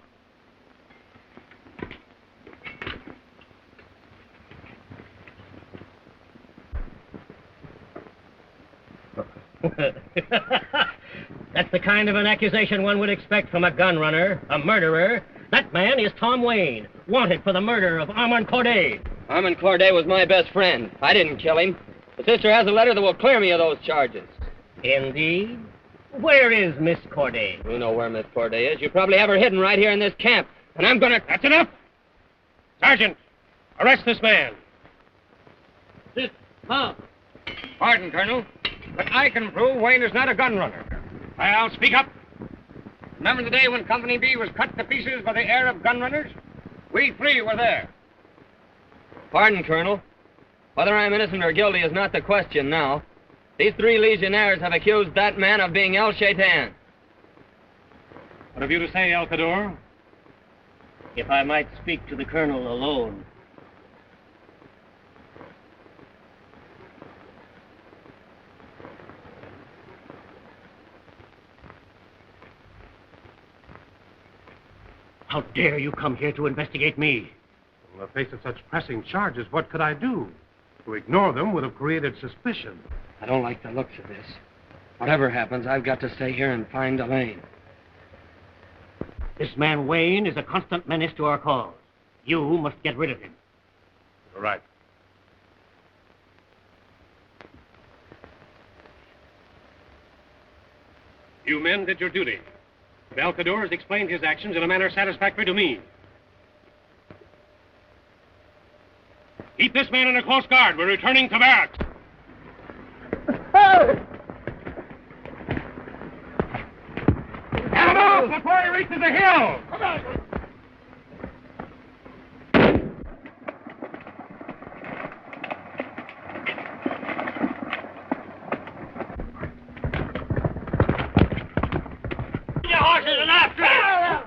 That's the kind of an accusation one would expect from a gun runner, a murderer. That man is Tom Wayne, wanted for the murder of Armand Corday. Armand Corday was my best friend. I didn't kill him. The sister has a letter that will clear me of those charges. Indeed? Where is Miss Corday? You know where Miss Corday is. You probably have her hidden right here in this camp. And I'm gonna... That's enough! Sergeant, arrest this man. Dismount. Pardon, Colonel, but I can prove Wayne is not a gun runner. Well, speak up. Remember the day when Company B was cut to pieces by the Arab gun runners? We three were there. Pardon, Colonel. Whether I'm innocent or guilty is not the question now. These 3 legionnaires have accused that man of being El Shaitan. What have you to say, El Cador? If I might speak to the Colonel alone. How dare you come here to investigate me? In the face of such pressing charges, what could I do? To ignore them would have created suspicion. I don't like the looks of this. Whatever happens, I've got to stay here and find Elaine. This man Wayne is a constant menace to our cause. You must get rid of him. All right. You men did your duty. El Cador has explained his actions in a manner satisfactory to me. Keep this man in a close guard. We're returning to barracks. Get him off before he reaches the hill! Come on! Your horses and after him!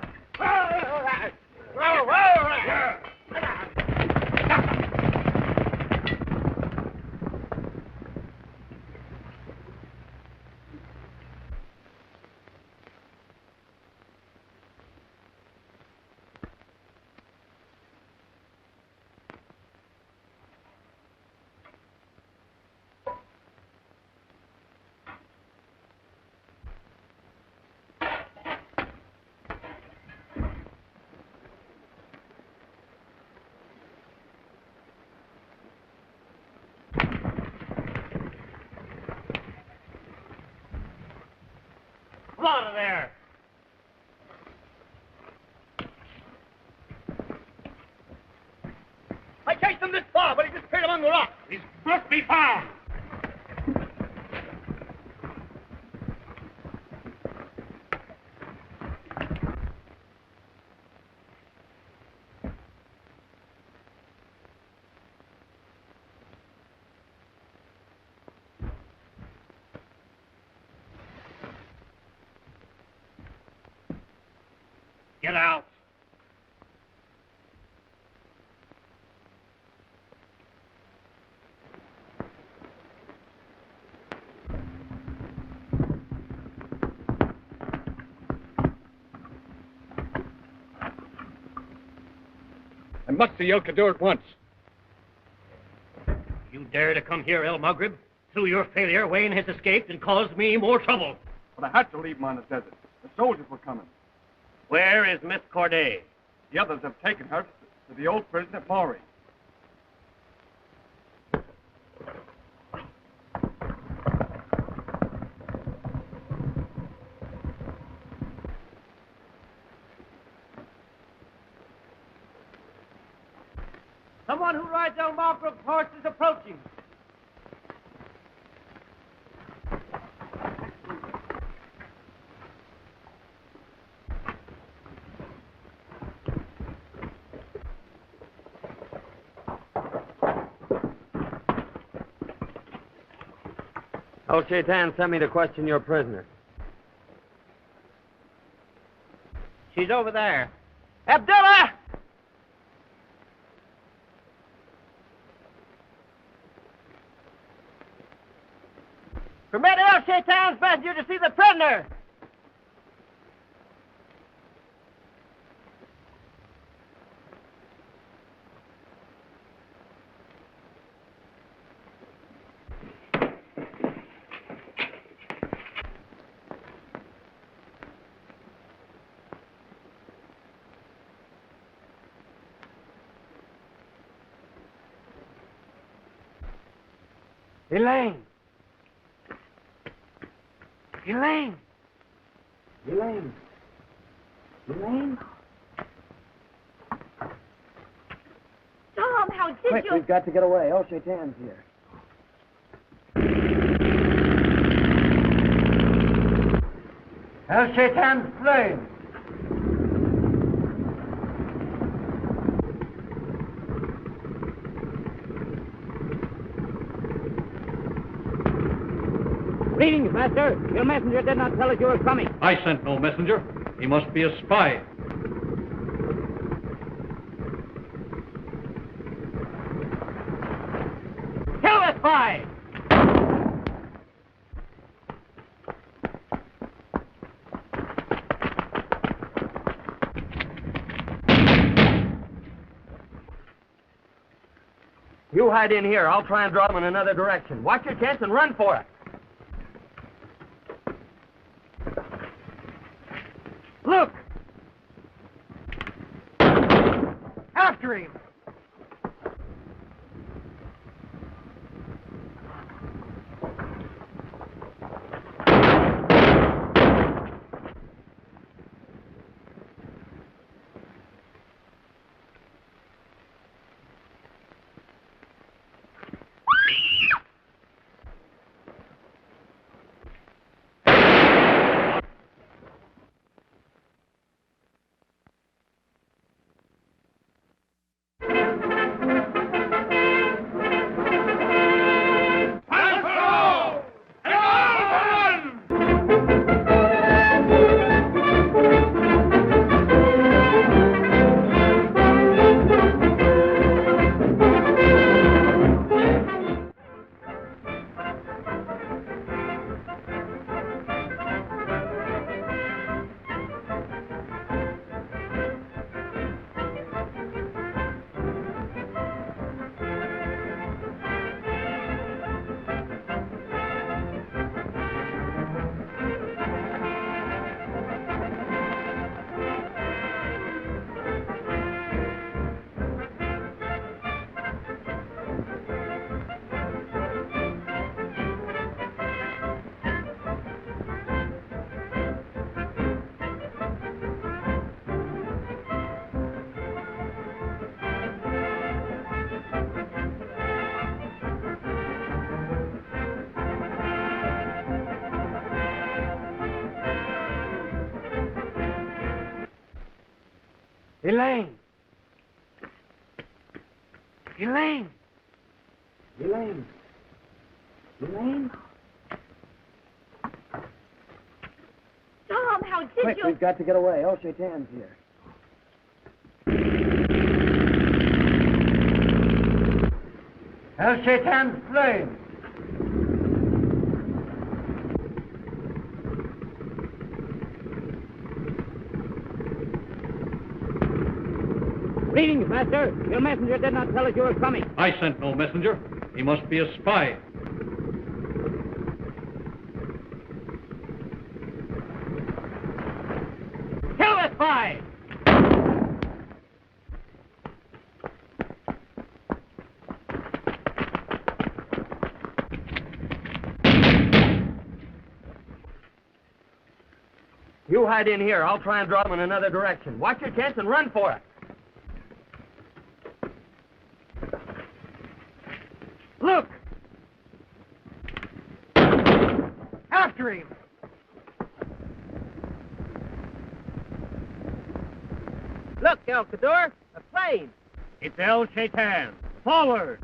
Come out of there! I chased him this far, but he disappeared among the rocks. He must be found. Get out. I must see El Cador at once. You dare to come here, El Maghrib? Through your failure, Wayne has escaped and caused me more trouble. But I had to leave him on the desert. The soldiers were coming. Where is Miss Corday? The others have taken her to the old prison at Maury. Someone who rides El Maghrib's horse is approaching. El Shaitan sent me to question your prisoner. She's over there. Abdullah! Permit El Shaitan's messenger to see the prisoner! Elaine! Elaine! Elaine! Elaine? Tom, how did Quick, you... we've got to get away. El Shaitan's here. El Shaitan's flame! Greetings, Master. Your messenger did not tell us you were coming. I sent no messenger. He must be a spy. Kill the spy! You hide in here. I'll try and draw them in another direction. Watch your chance and run for it. Look! After him! Elaine! Elaine! Elaine! Elaine? Tom, how did Quick, you... we've got to get away. El Shaitan's here. El Shaitan's plane! Greetings, Master. Your messenger did not tell us you were coming. I sent no messenger. He must be a spy. Kill the spy! You hide in here. I'll try and draw them in another direction. Watch your chance and run for it. Look! After him! Look, El Kador, a plane. It's El Shaitan. Forward!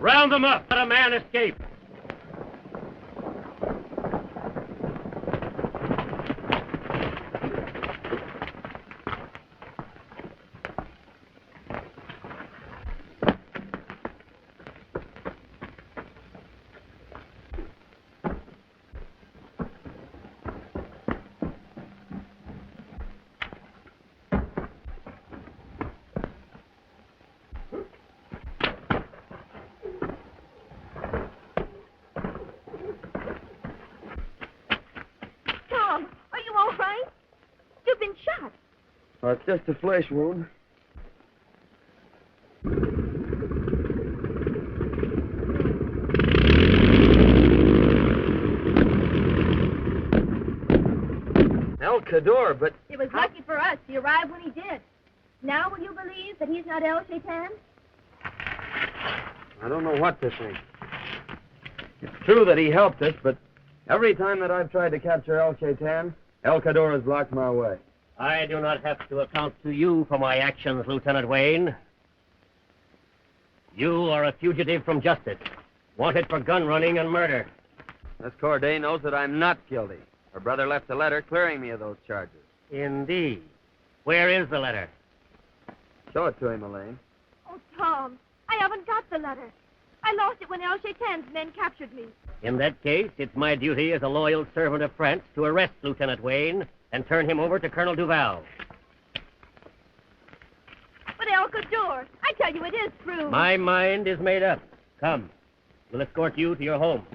Round them up. Let a man escape. Tom, are you all right? You've been shot. It's just a flesh wound. El Kador, but... It was lucky for us he arrived when he did. Now will you believe that he's not El Shaitan? I don't know what to think. It's true that he helped us, but every time that I've tried to capture El Shaitan, El Kador has blocked my way. I do not have to account to you for my actions, Lieutenant Wayne. You are a fugitive from justice, wanted for gun running and murder. Miss Corday knows that I'm not guilty. Her brother left a letter clearing me of those charges. Indeed. Where is the letter? Show it to him, Elaine. Oh, Tom, I haven't got the letter. I lost it when El Shaitan's men captured me. In that case, it's my duty as a loyal servant of France to arrest Lieutenant Wayne and turn him over to Colonel Duval. But El Kador, I tell you it is true. My mind is made up. Come. We'll escort you to your home.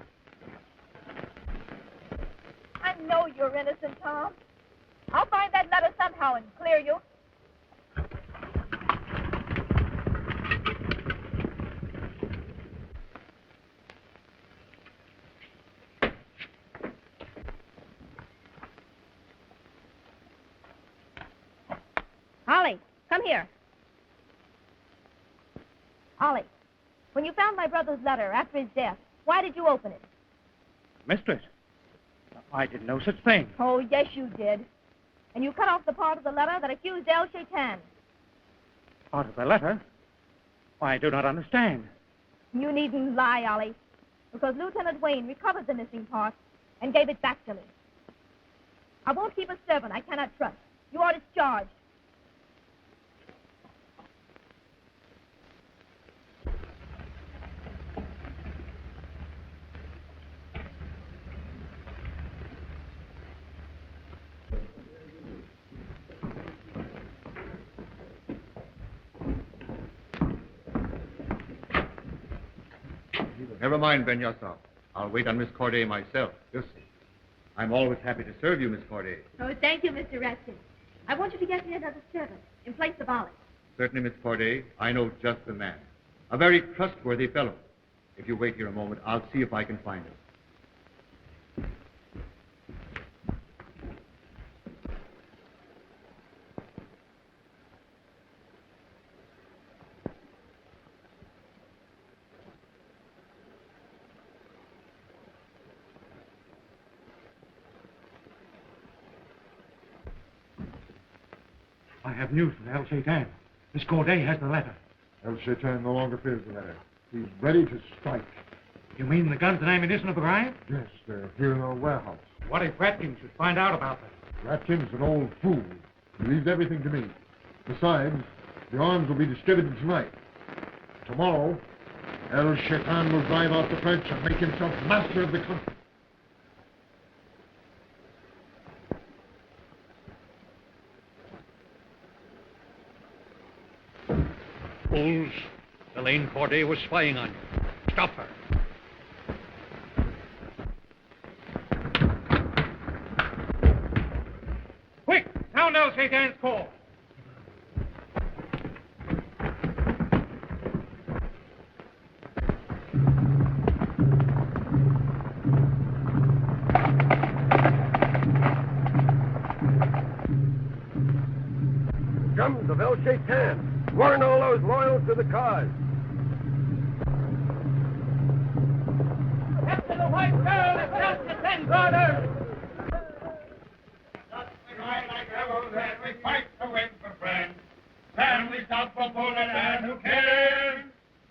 I know you're innocent, Tom. I'll find that letter somehow and clear you. Ollie, come here. Ollie, when you found my brother's letter after his death, why did you open it? Mistress, I did no such thing. Oh, yes, you did. And you cut off the part of the letter that accused El Shaitan. Part of the letter? I do not understand. You needn't lie, Ollie, because Lieutenant Wayne recovered the missing part and gave it back to me. I won't keep a servant I cannot trust. You are discharged. Never mind, Ben Yassau. I'll wait on Miss Corday myself. You see. I'm always happy to serve you, Miss Corday. Oh, thank you, Mr. Ratkin. I want you to get me another servant in place of Ollie. Certainly, Miss Corday. I know just the man. A very trustworthy fellow. If you wait here a moment, I'll see if I can find him. I have news from El Shaitan. Miss Corday has the letter. El Shaitan no longer fears the letter. He's ready to strike. You mean the guns and ammunition of O'Brien? Yes, they're here in our warehouse. What if Ratkin should find out about them? Ratkin's an old fool. He leaves everything to me. Besides, the arms will be distributed tonight. Tomorrow, El Shaitan will drive out the French and make himself master of the country. Fools. Elaine Corday was spying on you. Stop her. Quick! Sound El Shaitan's call. Drums of El Shaitan. Warn all those loyal to the cause. Captain the White Girl is just the 10 brothers. We ride like devils and we fight to win for friends. And we stop for bullet and who cares?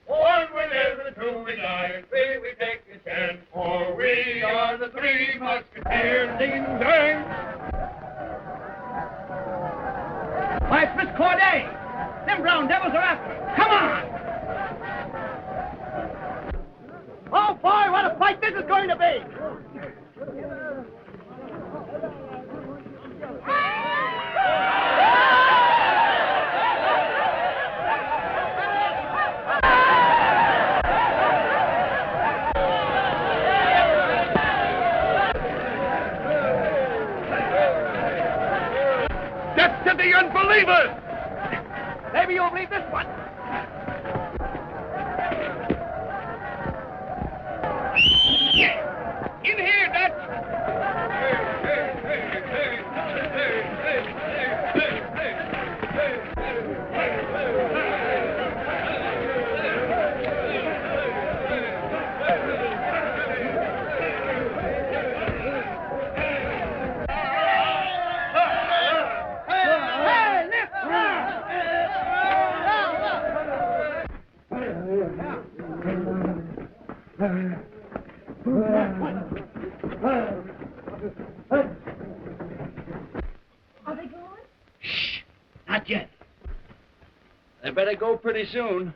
One we live and two we die, three we take the chance. For we are the Three Musketeers. Ding dang! Why, it's Miss Corday. Them brown devils are after her. Come on! Oh, boy, what a fight this is going to be! Death to the unbelievers! Maybe you'll believe this one. In here, Dutch! Are they gone? Not yet. They better go pretty soon.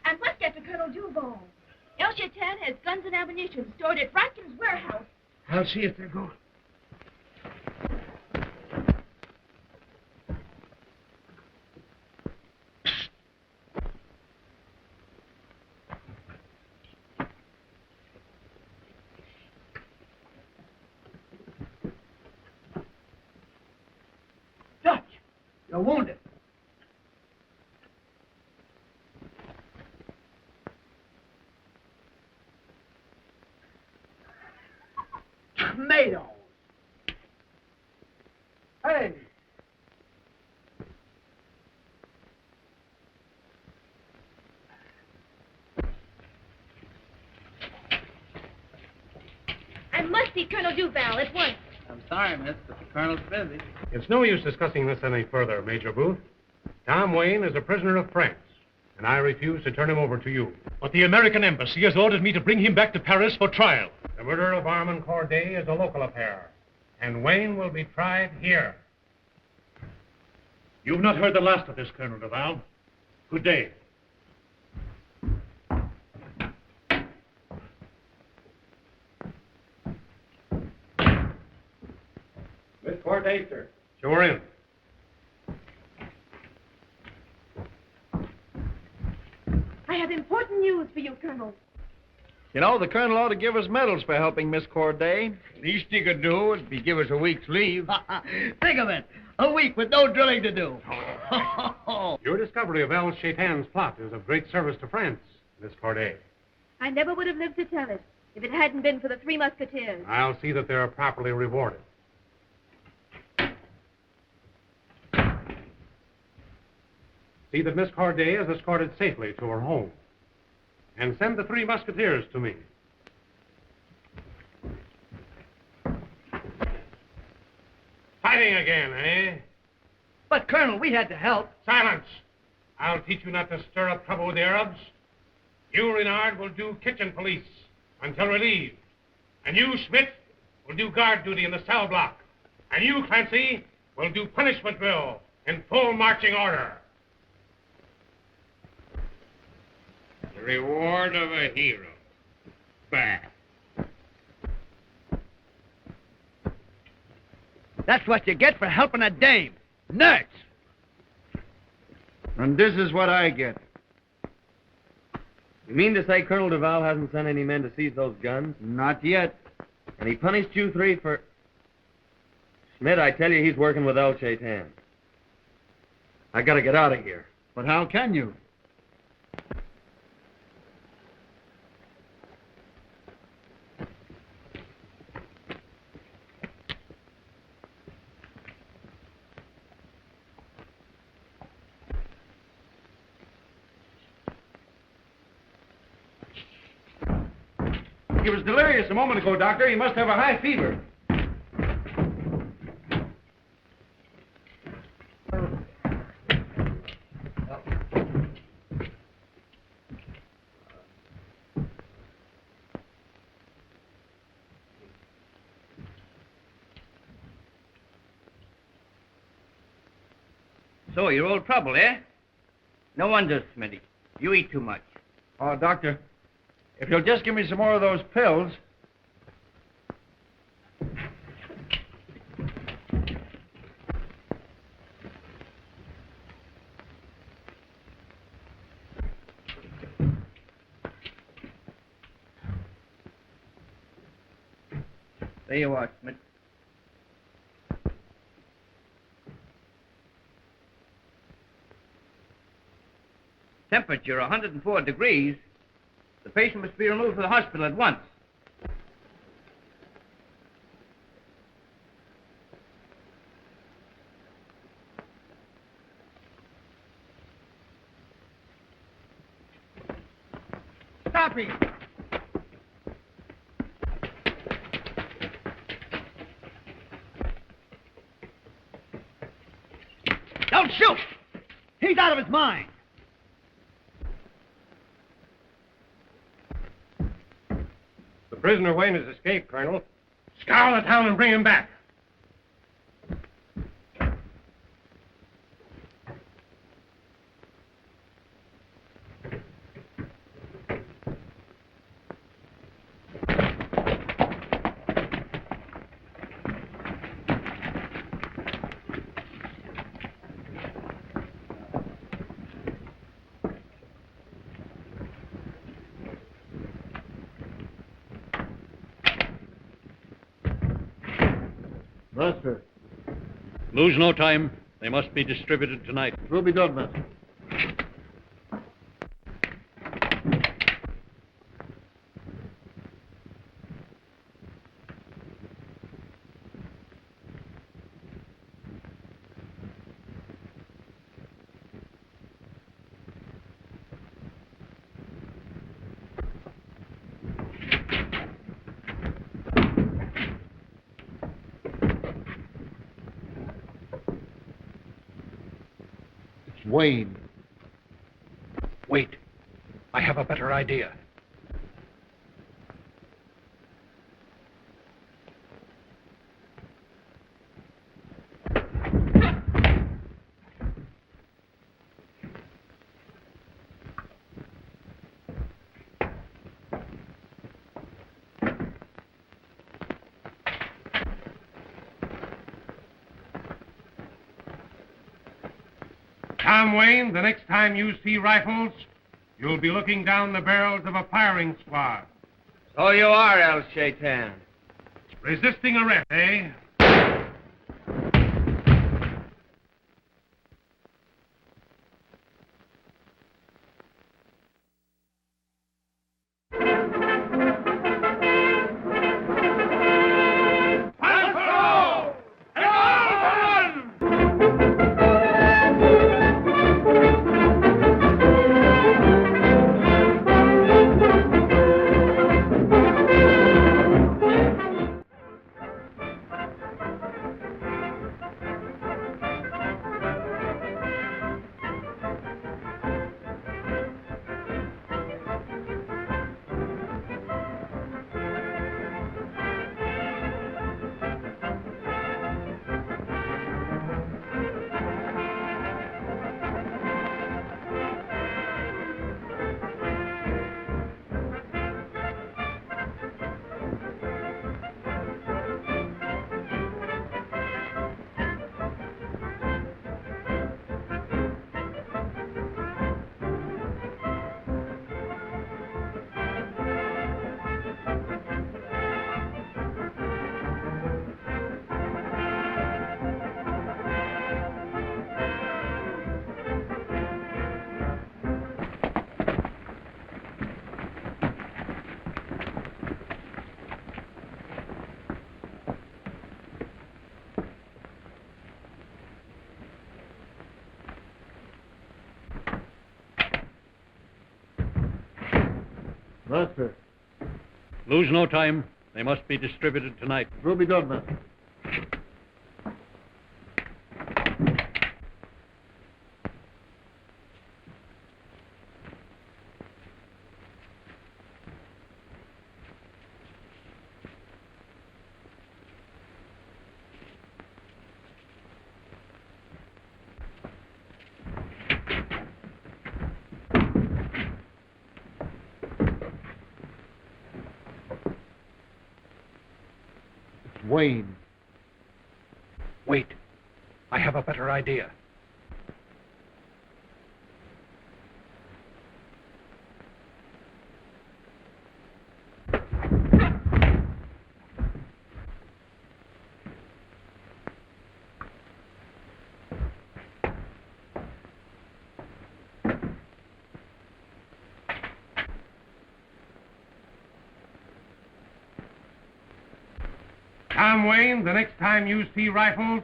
And let's get to Colonel Duval. El Shaitan has guns and ammunition stored at Ratkin's warehouse. I'll see if they're going. Dutch, you're wounded. Tomatoes. Hey. I must see Colonel Duval at once. I'm sorry, miss, but the colonel's busy. It's no use discussing this any further, Major Booth. Tom Wayne is a prisoner of France, and I refuse to turn him over to you. But the American embassy has ordered me to bring him back to Paris for trial. The murder of Armand Corday is a local affair, and Wayne will be tried here. You've not heard the last of this, Colonel Duval. Good day. Miss Corday, sir. Show her in. I have important news for you, Colonel. You know, the colonel ought to give us medals for helping Miss Corday. Least he could do would be give us a week's leave. Think of it. A week with no drilling to do. Your discovery of El Shaitan's plot is of great service to France, Miss Corday. I never would have lived to tell it if it hadn't been for the Three Musketeers. I'll see that they're properly rewarded. See that Miss Corday is escorted safely to her home. And send the Three Musketeers to me. Fighting again, eh? But, Colonel, we had to help. Silence! I'll teach you not to stir up trouble with the Arabs. You, Renard, will do kitchen police until relieved. And you, Schmidt, will do guard duty in the cell block. And you, Clancy, will do punishment drill in full marching order. The reward of a hero. Bah. That's what you get for helping a dame. Nerds! And this is what I get. You mean to say Colonel Duval hasn't sent any men to seize those guns? Not yet. And he punished you three for... Schmidt, I tell you, he's working with El Shaitan. I gotta get out of here. But how can you? He was delirious a moment ago, Doctor. He must have a high fever. So, you're old trouble, eh? No wonder, Smitty. You eat too much. Oh, Doctor, if you'll just give me some more of those pills. There you are, Smith. Temperature 104 degrees. The patient must be removed to the hospital at once. Stop him! Don't shoot! He's out of his mind! The prisoner Wayne has escaped, Colonel. Scour the town and bring him back. Master, Lose no time. They must be distributed tonight. it will be done, Master. Wayne. Wait. I have a better idea. Tom Wayne, the next time you see rifles, you'll be looking down the barrels of a firing squad. So you are, El Shaitan. Resisting arrest, eh? Master. Lose no time. They must be distributed tonight. Will be done, master. Wayne. Wait. I have a better idea. Tom Wayne, the next time you see rifles,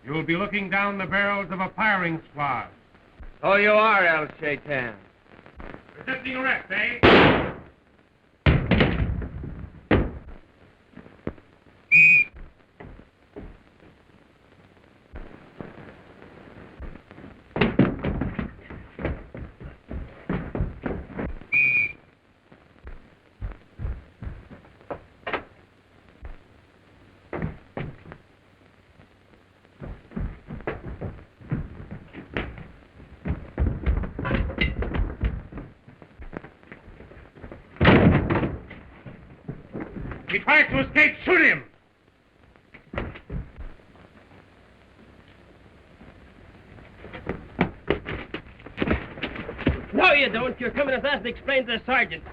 you'll be looking down the barrels of a firing squad. So you are, El Shaitan. Resisting arrest, eh? He tries to escape, shoot him! No, you don't. You're coming as fast to explain to the sergeant.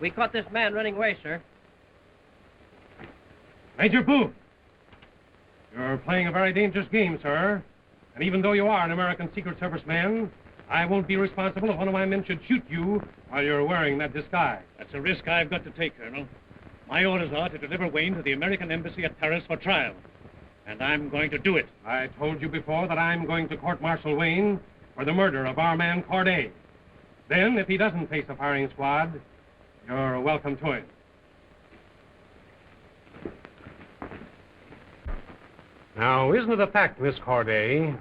We caught this man running away, sir. Major Booth, you're playing a very dangerous game, sir. And even though you are an American Secret Service man, I won't be responsible if one of my men should shoot you while you're wearing that disguise. That's a risk I've got to take, Colonel. My orders are to deliver Wayne to the American Embassy at Paris for trial. And I'm going to do it. I told you before that I'm going to court-martial Wayne for the murder of our man Corday. Then, if he doesn't face a firing squad, you're welcome to it. Now, isn't it a fact, Miss Corday,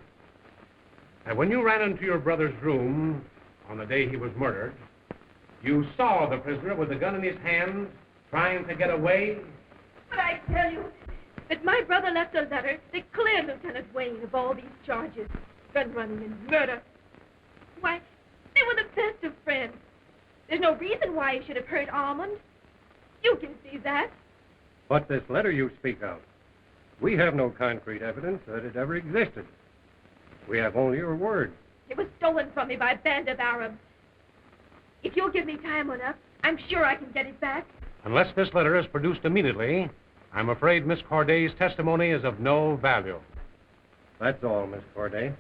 that when you ran into your brother's room on the day he was murdered, you saw the prisoner with the gun in his hand trying to get away? But I tell you that my brother left a letter that cleared Lieutenant Wayne of all these charges. Gun running and murder. Why, they were the best of friends. There's no reason why he should have hurt Almond. You can see that. But this letter you speak of, we have no concrete evidence that it ever existed. We have only your word. It was stolen from me by a band of Arabs. If you'll give me time enough, I'm sure I can get it back. Unless this letter is produced immediately, I'm afraid Miss Corday's testimony is of no value. That's all, Miss Corday.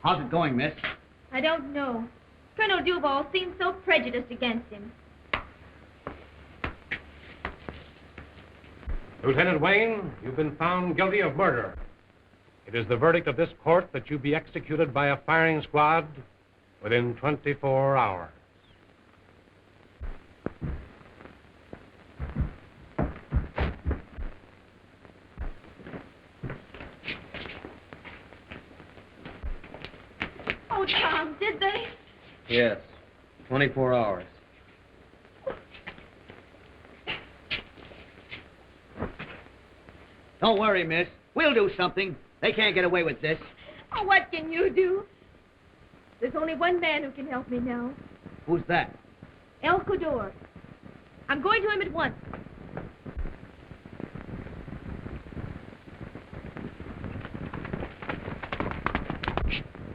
How's it going, miss? I don't know. Colonel Duval seems so prejudiced against him. Lieutenant Wayne, you've been found guilty of murder. It is the verdict of this court that you be executed by a firing squad within 24 hours. Oh, Tom, did they? Yes. 24 hours. Don't worry, miss. We'll do something. They can't get away with this. Oh, what can you do? There's only one man who can help me now. Who's that? El Codor. I'm going to him at once.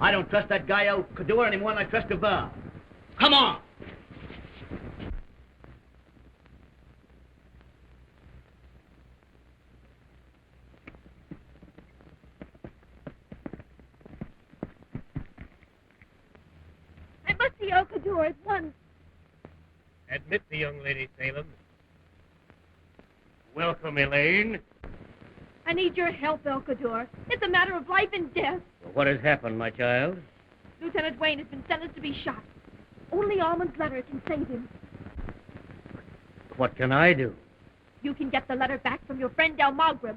I don't trust that guy El Codor any more than I trust Duval. Come on! I must see El Codor at once. Admit the young lady, Salem. Welcome, Elaine. I need your help, El Codor. It's a matter of life and death. What has happened, my child? Lieutenant Wayne has been sentenced to be shot. Only Almond's letter can save him. What can I do? You can get the letter back from your friend Del Maghreb.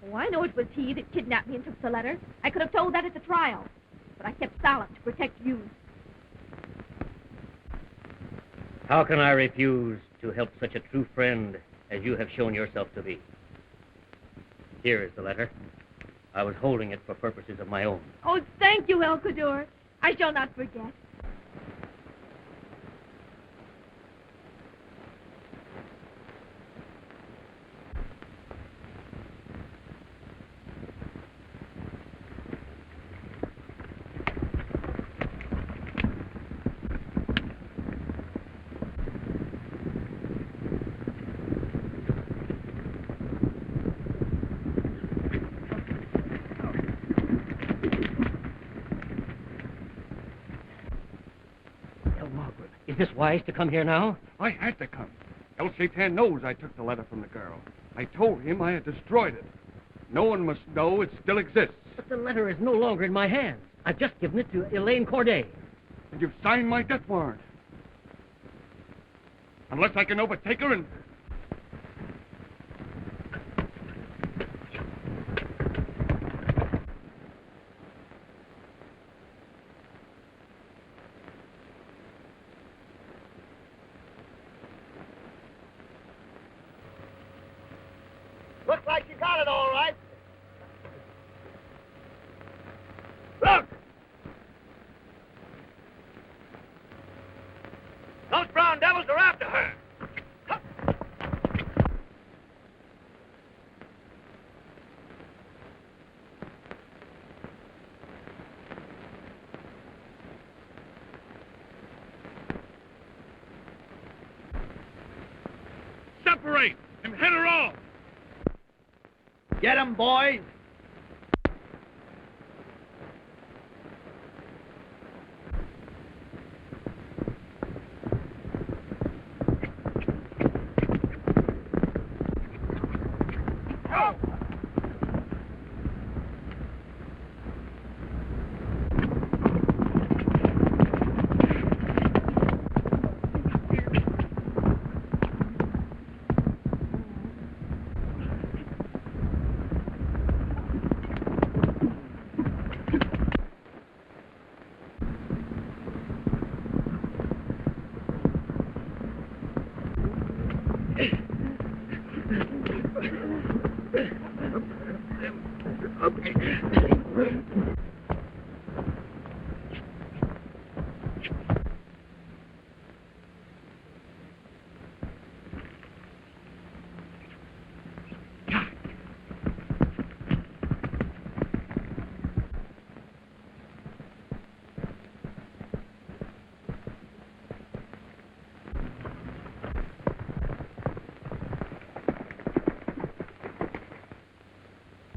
Oh, I know it was he that kidnapped me and took the letter. I could have told that at the trial. But I kept silent to protect you. How can I refuse to help such a true friend as you have shown yourself to be? Here is the letter. I was holding it for purposes of my own. Oh, thank you, El Codor. I shall not forget. Is this wise to come here now? I had to come. El Shaitan knows I took the letter from the girl. I told him I had destroyed it. No one must know it still exists. But the letter is no longer in my hands. I've just given it to Elaine Corday. And you've signed my death warrant. Unless I can overtake her and... Looks like you got it all right. Look! Those brown devils are after her. Separate and head her off! Get 'em, boys.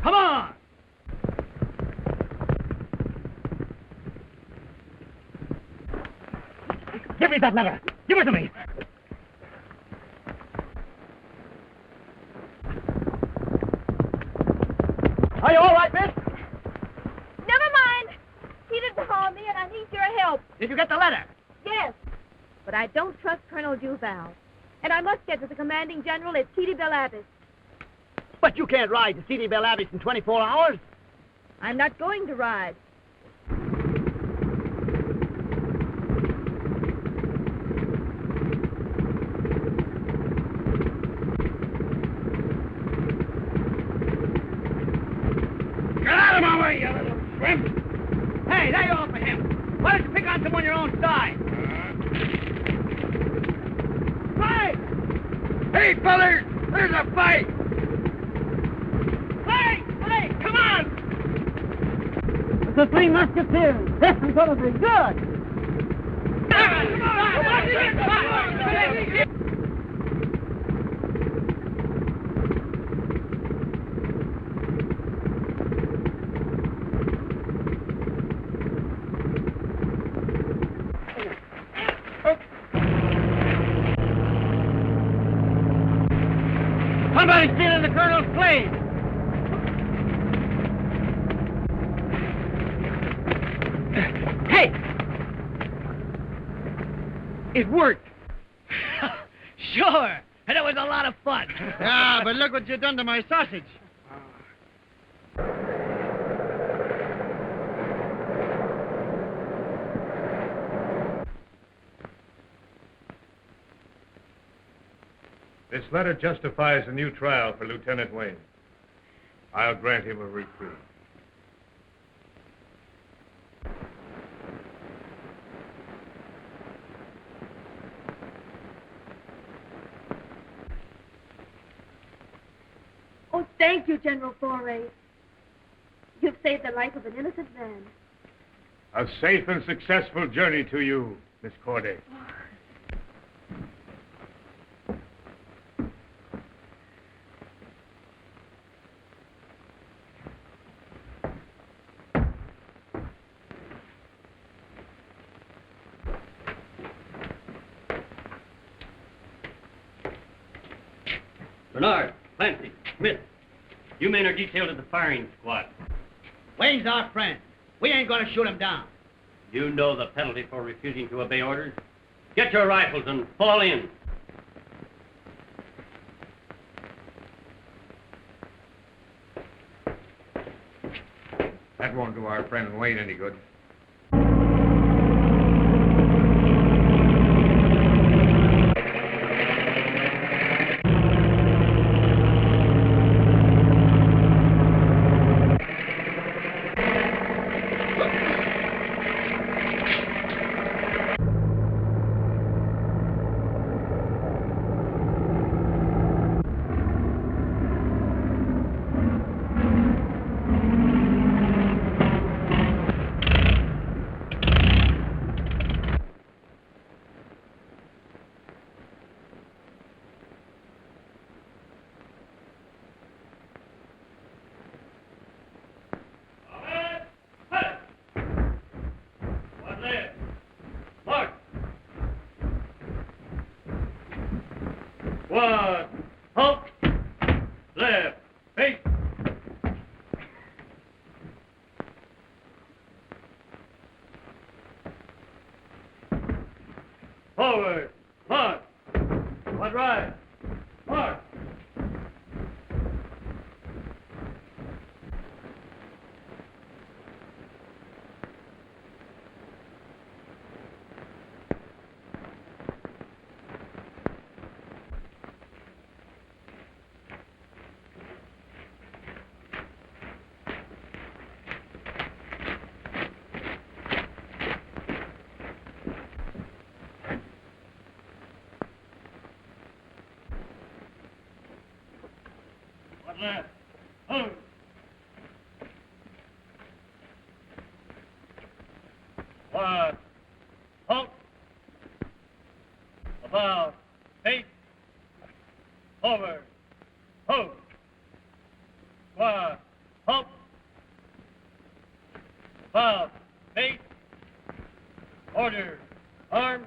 Come on! Give me that letter. Give it to me. Are you all right, miss? Never mind. Peter's called me, and I need your help. Did you get the letter? Yes. But I don't trust Colonel Duval. And I must get to the commanding general at Sidi Bel Abbes. But you can't ride to Sidi Bel Abbes in 24 hours. I'm not going to ride. Get out of my way, you little shrimp! Hey, now you're off of him. Why don't you pick on someone your own size? Fight! Hey, fellas! There's a fight! Hey, come on! The Three Musketeers. This is going to be good. Come on! Somebody's stealing the Colonel's plane. Hey! It worked. Sure. And it was a lot of fun. Yeah, but look what you done to my sausage. This letter justifies a new trial for Lieutenant Wayne. I'll grant him a reprieve. Oh, thank you, General Foray. You've saved the life of an innocent man. A safe and successful journey to you, Miss Corday. Bernard, Clancy, Smith, you men are detailed to the firing squad. Wayne's our friend. We ain't going to shoot him down. You know the penalty for refusing to obey orders. Get your rifles and fall in. That won't do our friend Wayne any good. One, halt, left, face. Forward, march. One right, march. One left, move. One, halt. About, face. Forward, move. One, Halt. Foul. Bait. Order. Arm.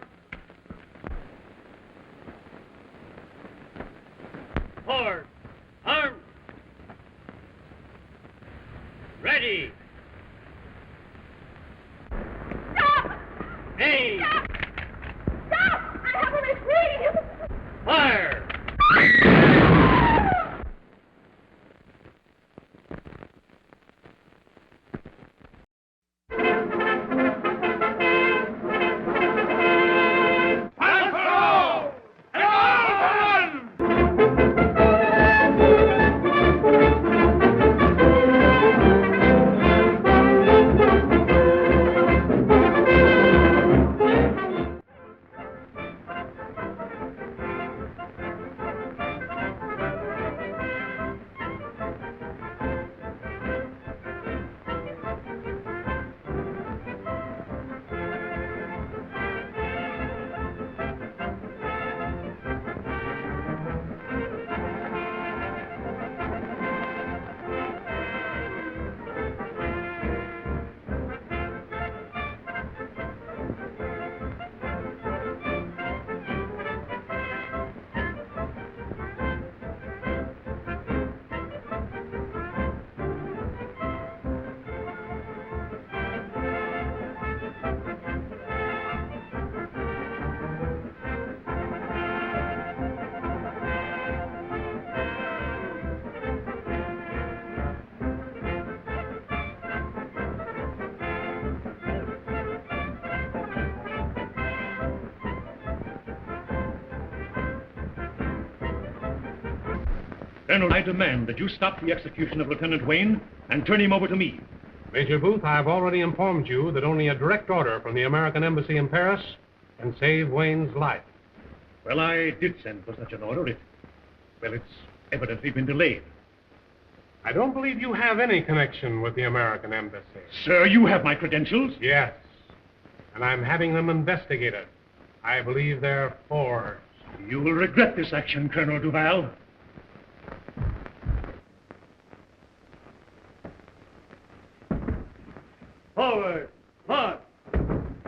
Forward. Arm. Ready. Stop! Aim. Stop! Stop! I have a reprieve! Fire. Colonel, I demand that you stop the execution of Lieutenant Wayne and turn him over to me. Major Booth, I have already informed you that only a direct order from the American Embassy in Paris can save Wayne's life. Well, I did send for such an order. It's evidently been delayed. I don't believe you have any connection with the American Embassy. Sir, you have my credentials. Yes, and I'm having them investigated. I believe they're forged. You will regret this action, Colonel Duval. Forward. March.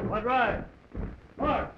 What right? March.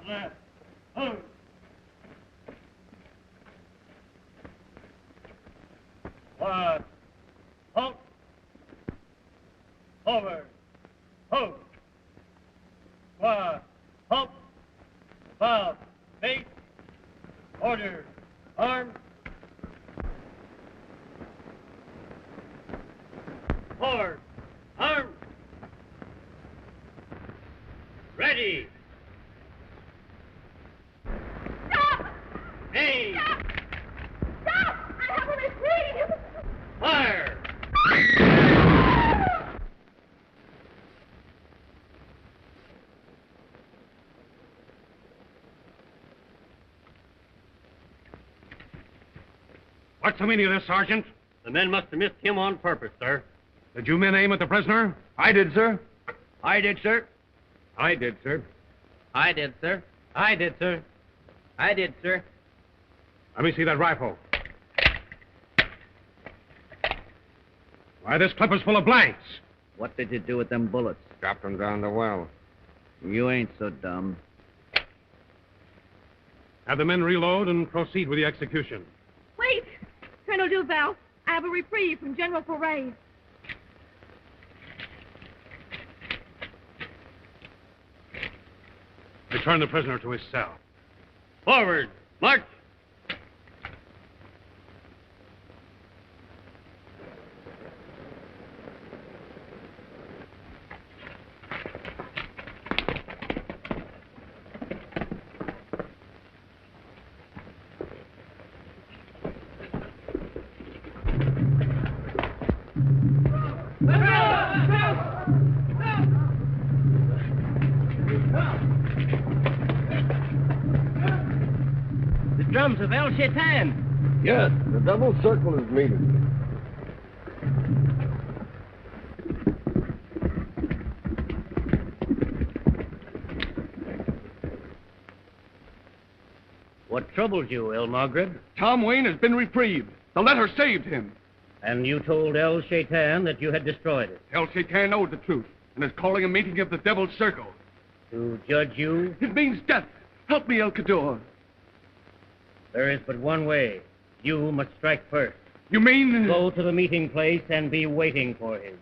Left. Hold. One. Halt. Forward. Hold. One. Halt. Foul. Bait. Order. Arm. Forward. Arm. Ready. Aim! Stop! Stop! I have a reprieve! Fire! What's the meaning of this, Sergeant? The men must have missed him on purpose, sir. Did you men aim at the prisoner? I did, sir. I did, sir. I did, sir. I did, sir. I did, sir. I did, sir. Let me see that rifle. Why, this clip is full of blanks. What did you do with them bullets? Dropped them down the well. You ain't so dumb. Have the men reload and proceed with the execution. Wait! Colonel Duval, I have a reprieve from General Foray. Return the prisoner to his cell. Forward. March. of El Shaitan. Yes, the double circle is meeting. What troubles you, El Maghrib? Tom Wayne has been reprieved. The letter saved him. And you told El Shaitan that you had destroyed it. El Shaitan knows the truth and is calling a meeting of the Devil's Circle. To judge you? It means death. Help me, El Kador. There is but one way. You must strike first. You mean... Go to the meeting place and be waiting for him.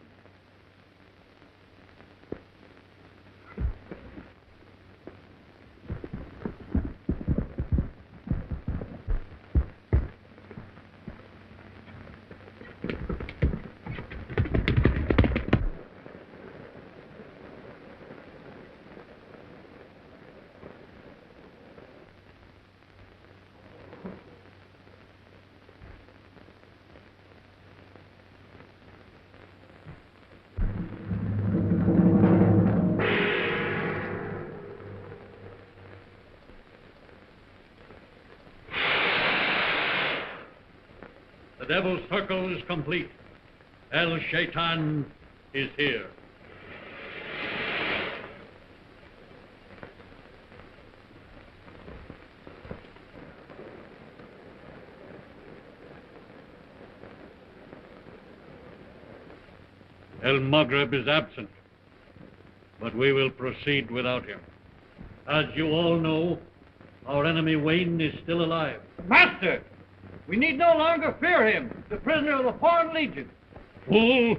The Devil's Circle is complete. El Shaitan is here. El Maghrib is absent, but we will proceed without him. As you all know, our enemy Wayne is still alive. Master! We need no longer fear him, the prisoner of the Foreign Legion. Fool!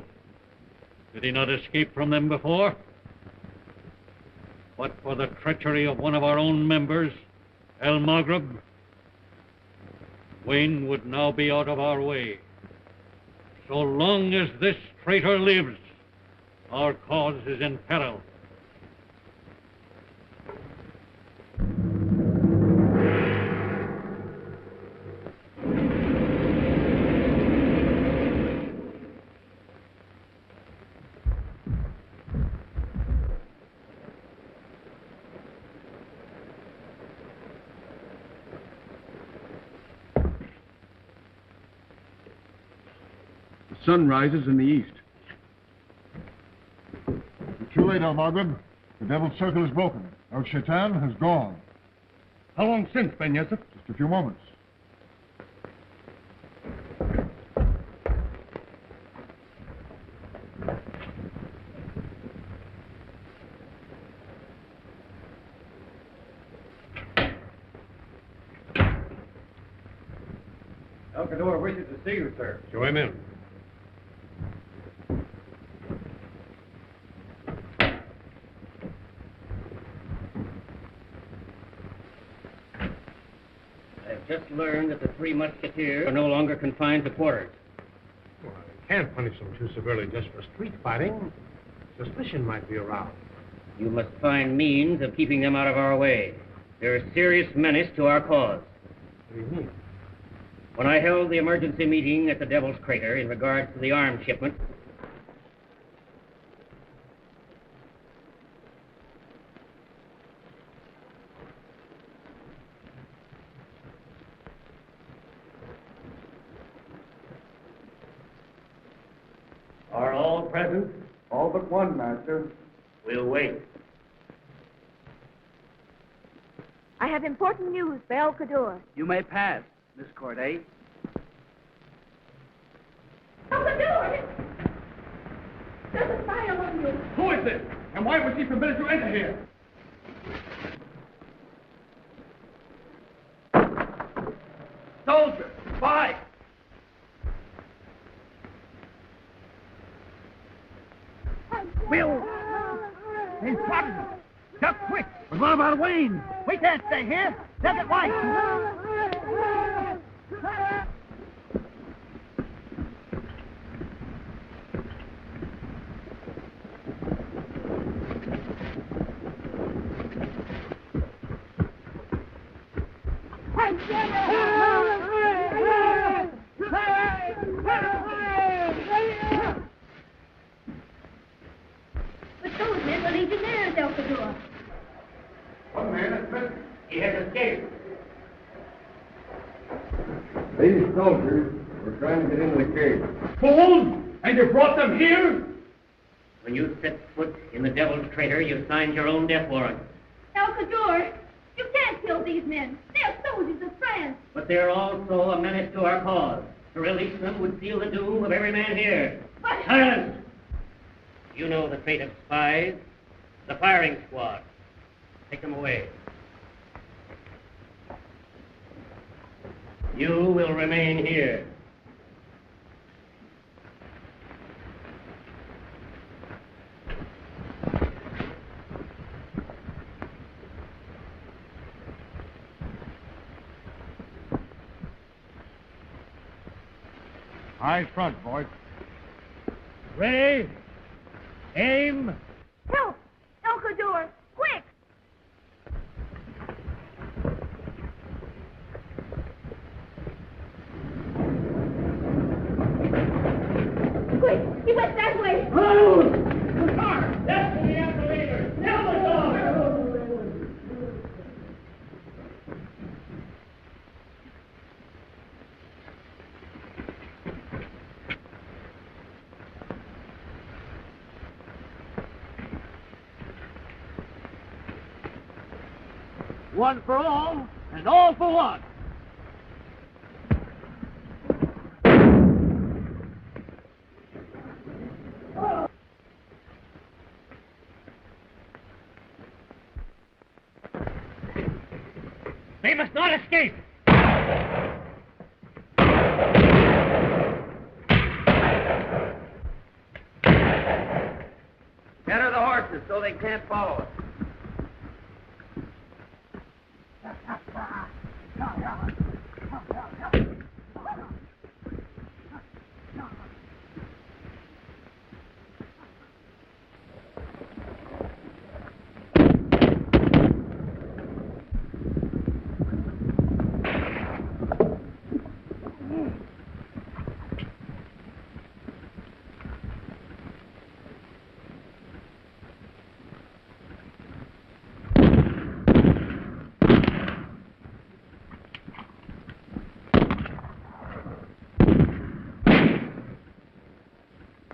Did he not escape from them before? But for the treachery of one of our own members, El Maghrib, Wayne would now be out of our way. So long as this traitor lives, our cause is in peril. The sun rises in the east. It's too late, El Maghrib. The Devil's Circle is broken. El Shaitan has gone. How long since, Ben Yusuf? Just a few moments. El Kador wishes to see you, sir. Show him in. I've just learned that the Three Musketeers are no longer confined to quarters. Well, I can't punish them too severely just for street fighting. Suspicion might be around. You must find means of keeping them out of our way. They're a serious menace to our cause. What do you mean? When I held the emergency meeting at the Devil's Crater in regards to the arms shipment, are all present? All but one, Master. We'll wait. I have important news for El Kador. You may pass, Miss Corday. El Kador! There's a spy among you. Who is this? And why was he permitted to enter here? Soldier! Spy! Will! He's spotted us. Duck quick! But what about Wayne? We can't stay here. Does it white? But those men were legionnaires, El Kador. One man is missing. He has escaped. soldiers were trying to get into the cave. Fools! And you brought them here? When you set foot in the Devil's Crater, you signed your own death warrant. El Cador, you can't kill these men. They're soldiers of France. But they're also a menace to our cause. To release them would seal the doom of every man here. But... Silence! You know the fate of spies. The firing squad. Take them away. You will remain here. High front, boys. Ready? Aim! Help! El Cador, quick! Quick! He went that way! The car! That's the escalator! Now the door! One for all, and all for one. They must not escape! Enter the horses so they can't follow us.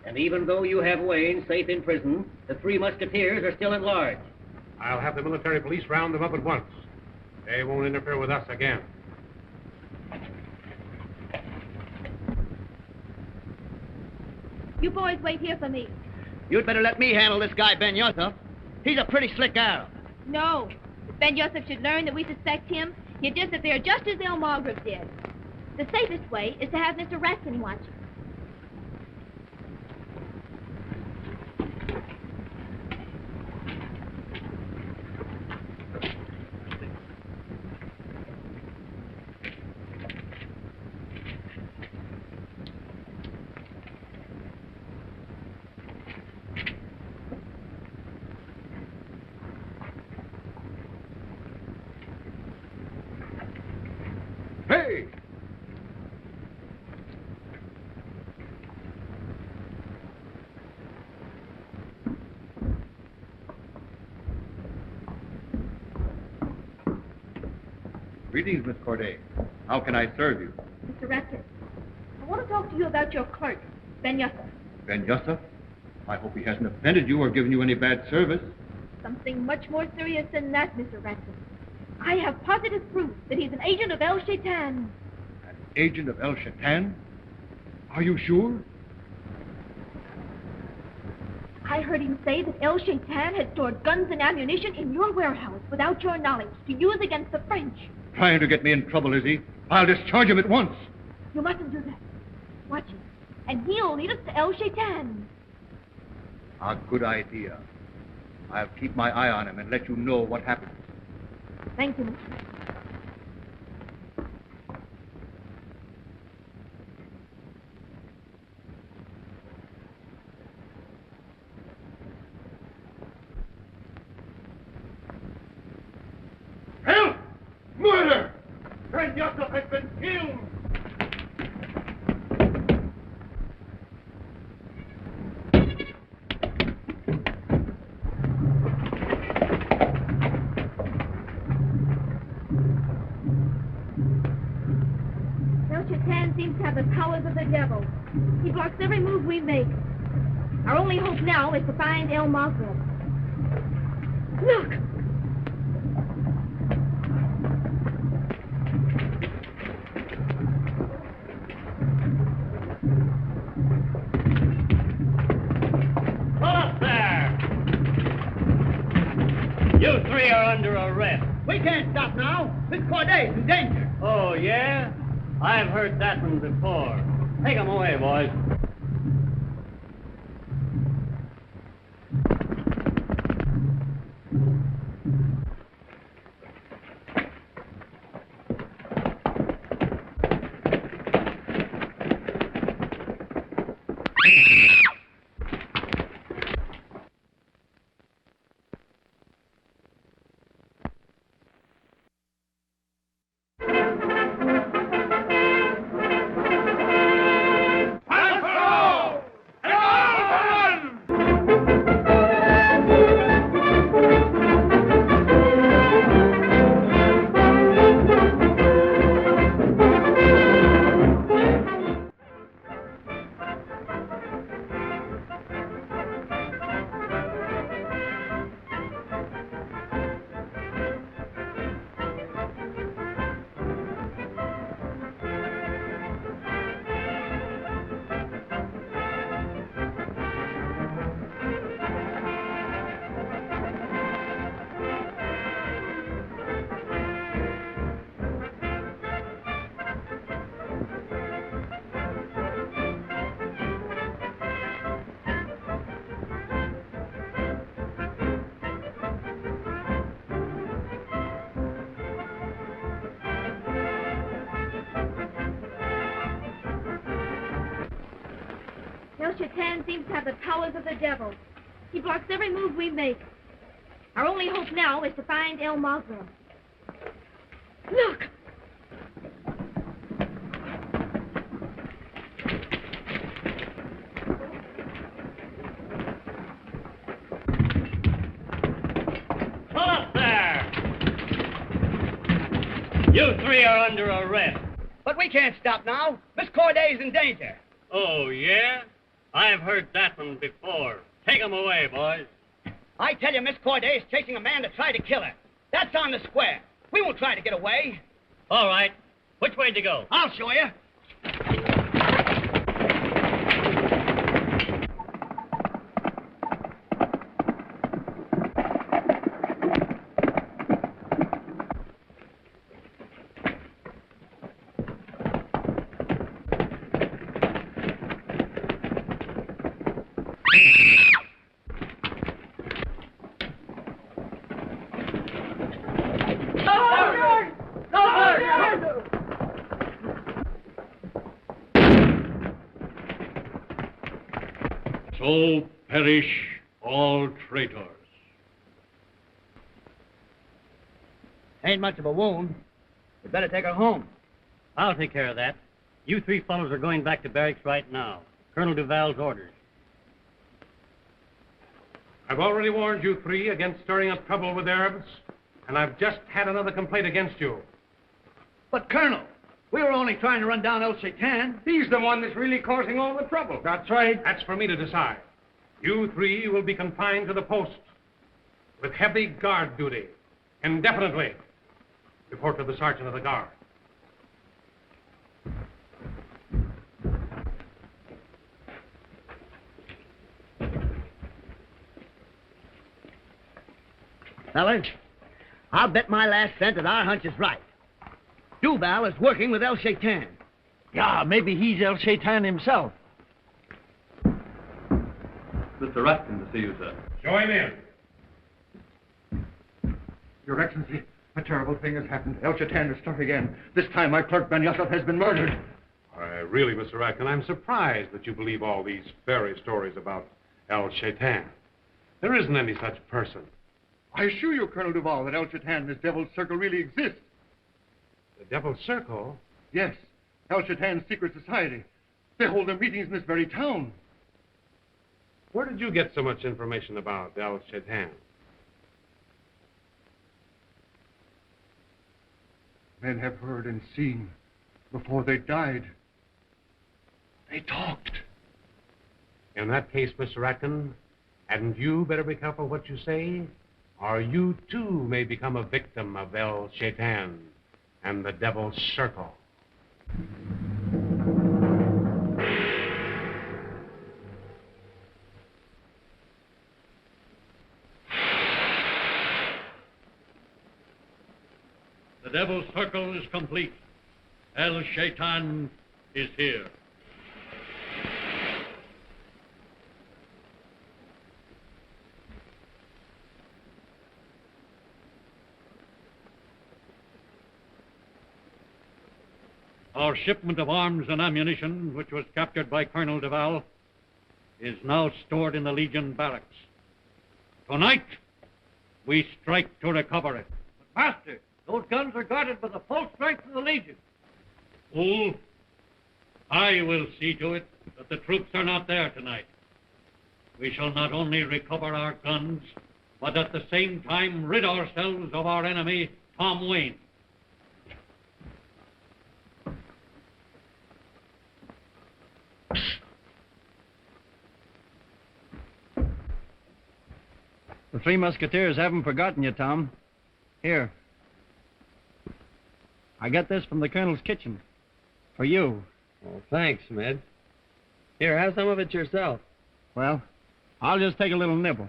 And even though you have Wayne safe in prison, the Three Musketeers are still at large. I'll have the military police round them up at once. They won't interfere with us again. You boys wait here for me. You'd better let me handle this guy, Ben Yosef. He's a pretty slick Arab. No. If Ben Yosef should learn that we suspect him, he'd disappear just as El Margrave did. The safest way is to have Mr. Ratson watch him. Hey! Greetings, Miss Corday. How can I serve you? Mr. Ratson, I want to talk to you about your clerk, Ben Yosef. Ben Yosef? I hope he hasn't offended you or given you any bad service. Something much more serious than that, Mr. Ratson. I have positive proof that he's an agent of El Shaitan. An agent of El Shaitan? Are you sure? I heard him say that El Shaitan had stored guns and ammunition in your warehouse without your knowledge to use against the French. Trying to get me in trouble, is he? I'll discharge him at once. You mustn't do that. Watch him, and he'll lead us to El Shaitan. A good idea. I'll keep my eye on him and let you know what happens. Thank you, Mr. Ratson. Help! Murder! Ben Yosef has been killed! Shaitan seems to have the powers of the devil. He blocks every move we make. Our only hope now is to find El Mazrim. Look! Pull up there! You three are under arrest. We can't stop now. Miss Corday's in danger. Oh, yeah? I've heard that one before. Take 'em away, boys. El Shaitan seems to have the powers of the devil. He blocks every move we make. Our only hope now is to find El Mazrim. Look! Pull up there! You three are under arrest. But we can't stop now. Miss Corday's in danger. Oh, yeah? I've heard that one before. Take 'em away, boys. I tell you, Miss Corday's chasing a man to try to kill her. That's on the square. We won't try to get away. All right. Which way to go? I'll show you. So perish all traitors. Ain't much of a wound. We better take her home. I'll take care of that. You three fellows are going back to barracks right now. Colonel Duval's orders. I've already warned you three against stirring up trouble with Arabs, and I've just had another complaint against you. But, Colonel, we were only trying to run down El Shaitan. He's the one that's really causing all the trouble. That's right. That's for me to decide. You three will be confined to the post with heavy guard duty indefinitely. Report to the sergeant of the guard. Fellas, I'll bet my last cent that our hunch is right. Duval is working with El Shaitan. Yeah, maybe he's El Shaitan himself. Mr. Raskin to see you, sir. Show him in. Your Excellency, a terrible thing has happened. El Shaitan has struck again. This time my clerk Ben Yosef has been murdered. Really, Mr. Raskin, I'm surprised that you believe all these fairy stories about El Shaitan. There isn't any such person. I assure you, Colonel Duval, that El Shaitan and his devil's circle really exist. The Devil's Circle? Yes, El Shaitan's secret society. They hold their meetings in this very town. Where did you get so much information about El Shaitan? Men have heard and seen before they died They talked. In that case, Mr. Ratkin, hadn't you better be careful what you say? Or you, too, may become a victim of El Shaitan and the Devil's Circle. The Devil's Circle is complete. El Shaitan is here. Our shipment of arms and ammunition, which was captured by Colonel Duval, is now stored in the Legion barracks. Tonight, we strike to recover it. But, Master, those guns are guarded by the full strength of the Legion. Fool, I will see to it that the troops are not there tonight. We shall not only recover our guns, but at the same time rid ourselves of our enemy, Tom Wayne. The Three Musketeers haven't forgotten you, Tom. Here. I got this from the Colonel's kitchen. For you. Oh, thanks, Smith. Here, have some of it yourself. Well, I'll just take a little nibble.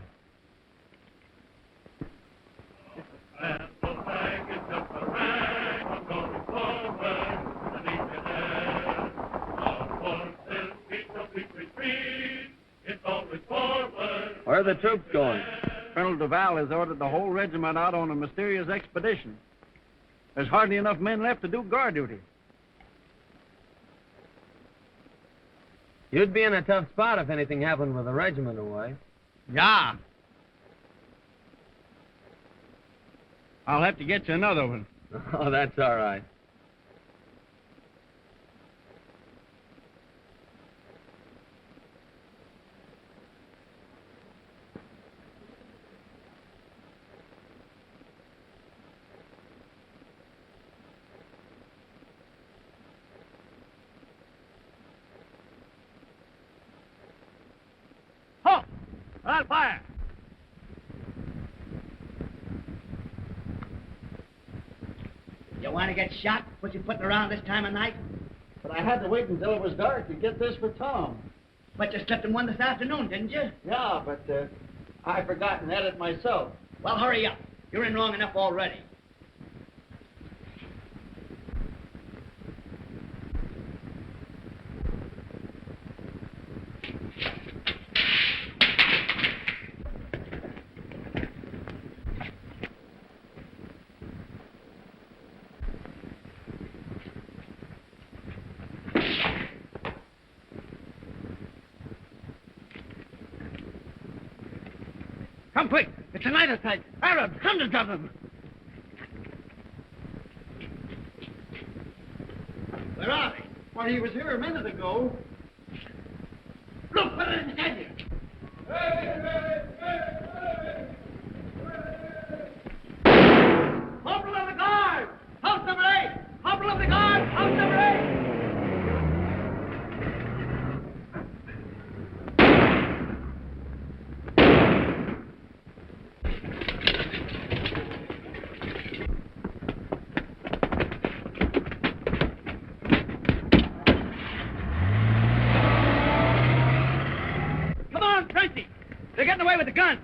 Where are the troops going? Colonel Duval has ordered the whole regiment out on a mysterious expedition. There's hardly enough men left to do guard duty. You'd be in a tough spot if anything happened with the regiment away. Yeah. I'll have to get you another one. Oh, that's all right. I'll fire. You want to get shot? What you putting around this time of night? But I had to wait until it was dark to get this for Tom. But you slipped him one this afternoon, didn't you? Yeah, but I forgot and had it myself. Well, hurry up. You're in wrong enough already. Come quick. It's a night attack. Arabs, hundreds of them. Where are they? Why, he was here a minute ago. Look, what are they stand here? Corporal of the guard! House number 8! Corporal of the guard! House number 8! They're getting away with the gun.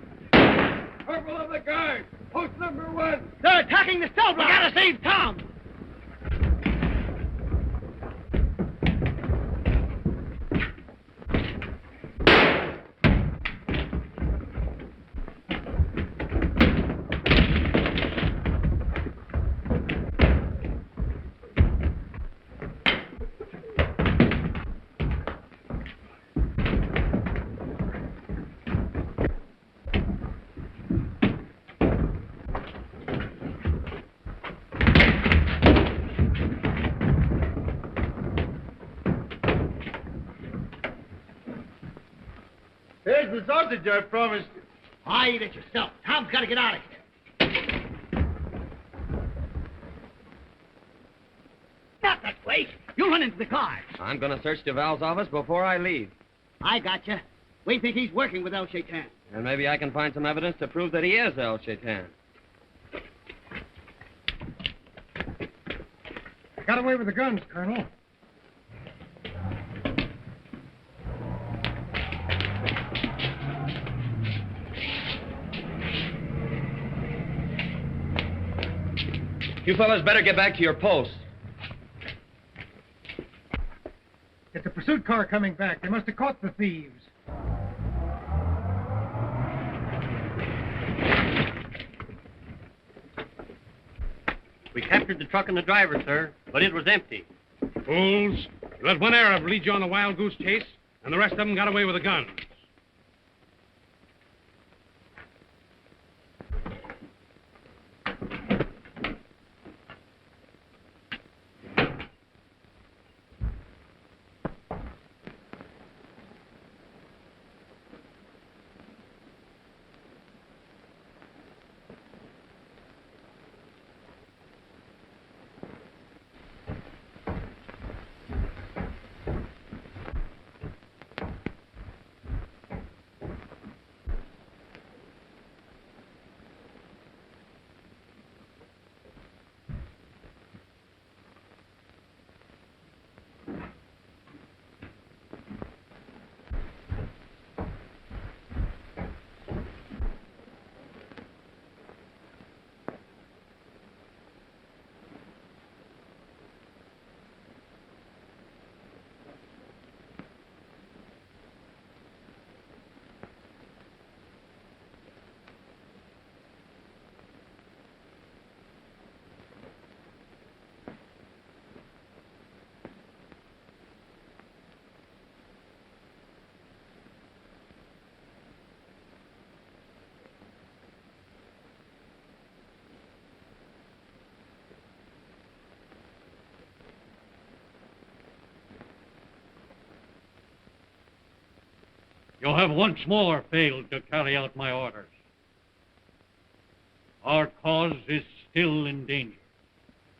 Corporal of the guard, post number 1. They're attacking the cell block. We gotta save Tom. Here's the sausage I promised you. I eat it yourself. Tom's got to get out of here. Not that way. You'll run run into the car. I'm going to search Duval's office before I leave. I got you. We think he's working with El Shaitan. And maybe I can find some evidence to prove that he is El Shaitan. Got away with the guns, Colonel. You fellas better get back to your posts. It's a pursuit car coming back. They must have caught the thieves. We captured the truck and the driver, sir, but it was empty. Fools. You let one Arab lead you on the wild goose chase, and the rest of them got away with the guns. You have once more failed to carry out my orders. Our cause is still in danger.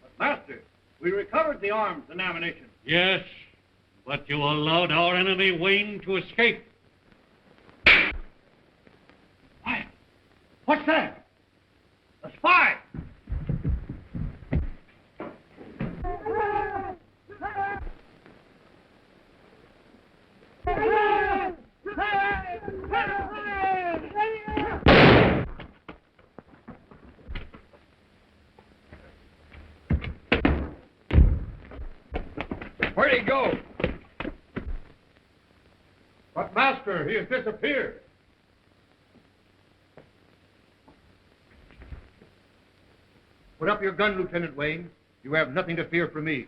But, Master, we recovered the arms and ammunition. Yes, but you allowed our enemy Wayne to escape. What's that? A spy! Where'd he go? But, Master, he has disappeared. Put up your gun, Lieutenant Wayne. You have nothing to fear from me.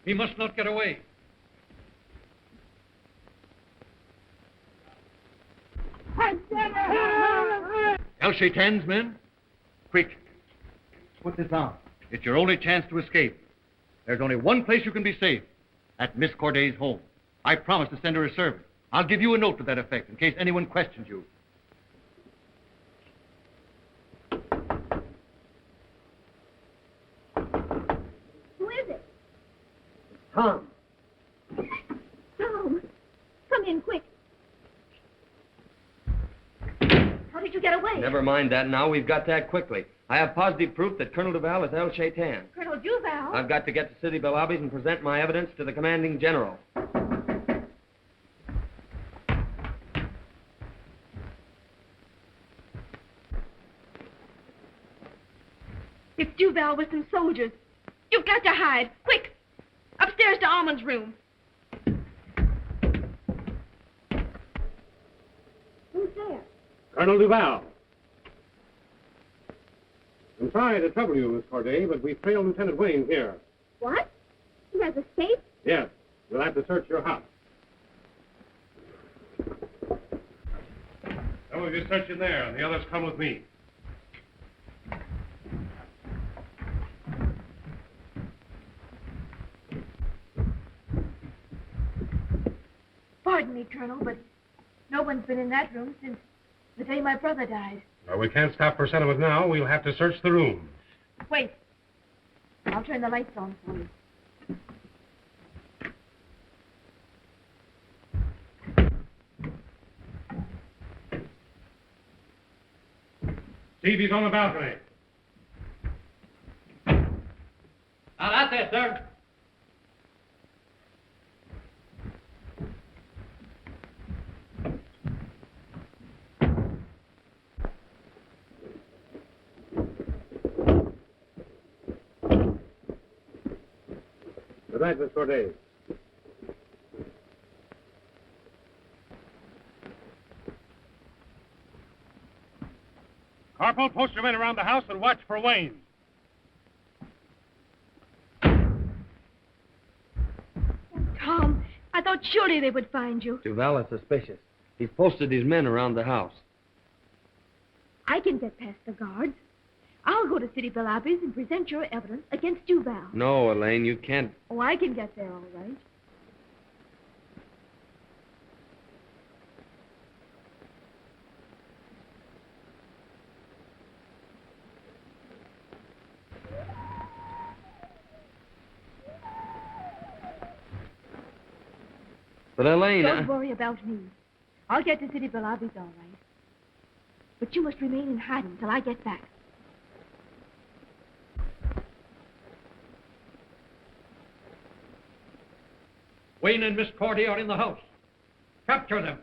He must not get away. El Shaitan's men? Quick. Put this on. It's your only chance to escape. There's only one place you can be safe. At Miss Corday's home. I promised to send her a servant. I'll give you a note to that effect in case anyone questions you. Who is it? Tom. Tom. Come in, quick. How did you get away? Never mind that now. We've got to act quickly. I have positive proof that Colonel Duval is El Shaitan. Colonel Duval? I've got to get to City Belabis and present my evidence to the commanding general. It's Duval with some soldiers. You've got to hide. Quick! Upstairs to Almond's room. Who's there? Colonel Duval. I'm sorry to trouble you, Miss Corday, but we've trailed Lieutenant Wayne here. What? He has escaped? Yes. We'll have to search your house. Some of you search in there, and the others come with me. Pardon me, Colonel, but no one's been in that room since the day my brother died. Well, we can't stop for sentiment now. We'll have to search the room. Wait. I'll turn the lights on for you. Stevie's on the balcony. Now, that's it, sir. Good night, Miss Corday. Corporal, post your men around the house and watch for Wayne. Tom, I thought surely they would find you. Duval is suspicious. He's posted his men around the house. I can get past the guards. I'll go to City Belabby's and present your evidence against Duval. No, Elaine, you can't. Oh, I can get there all right. But Elaine... Don't worry about me. I'll get to City Belabby's all right. But you must remain in hiding till I get back. Wayne and Miss Cordy are in the house. Capture them.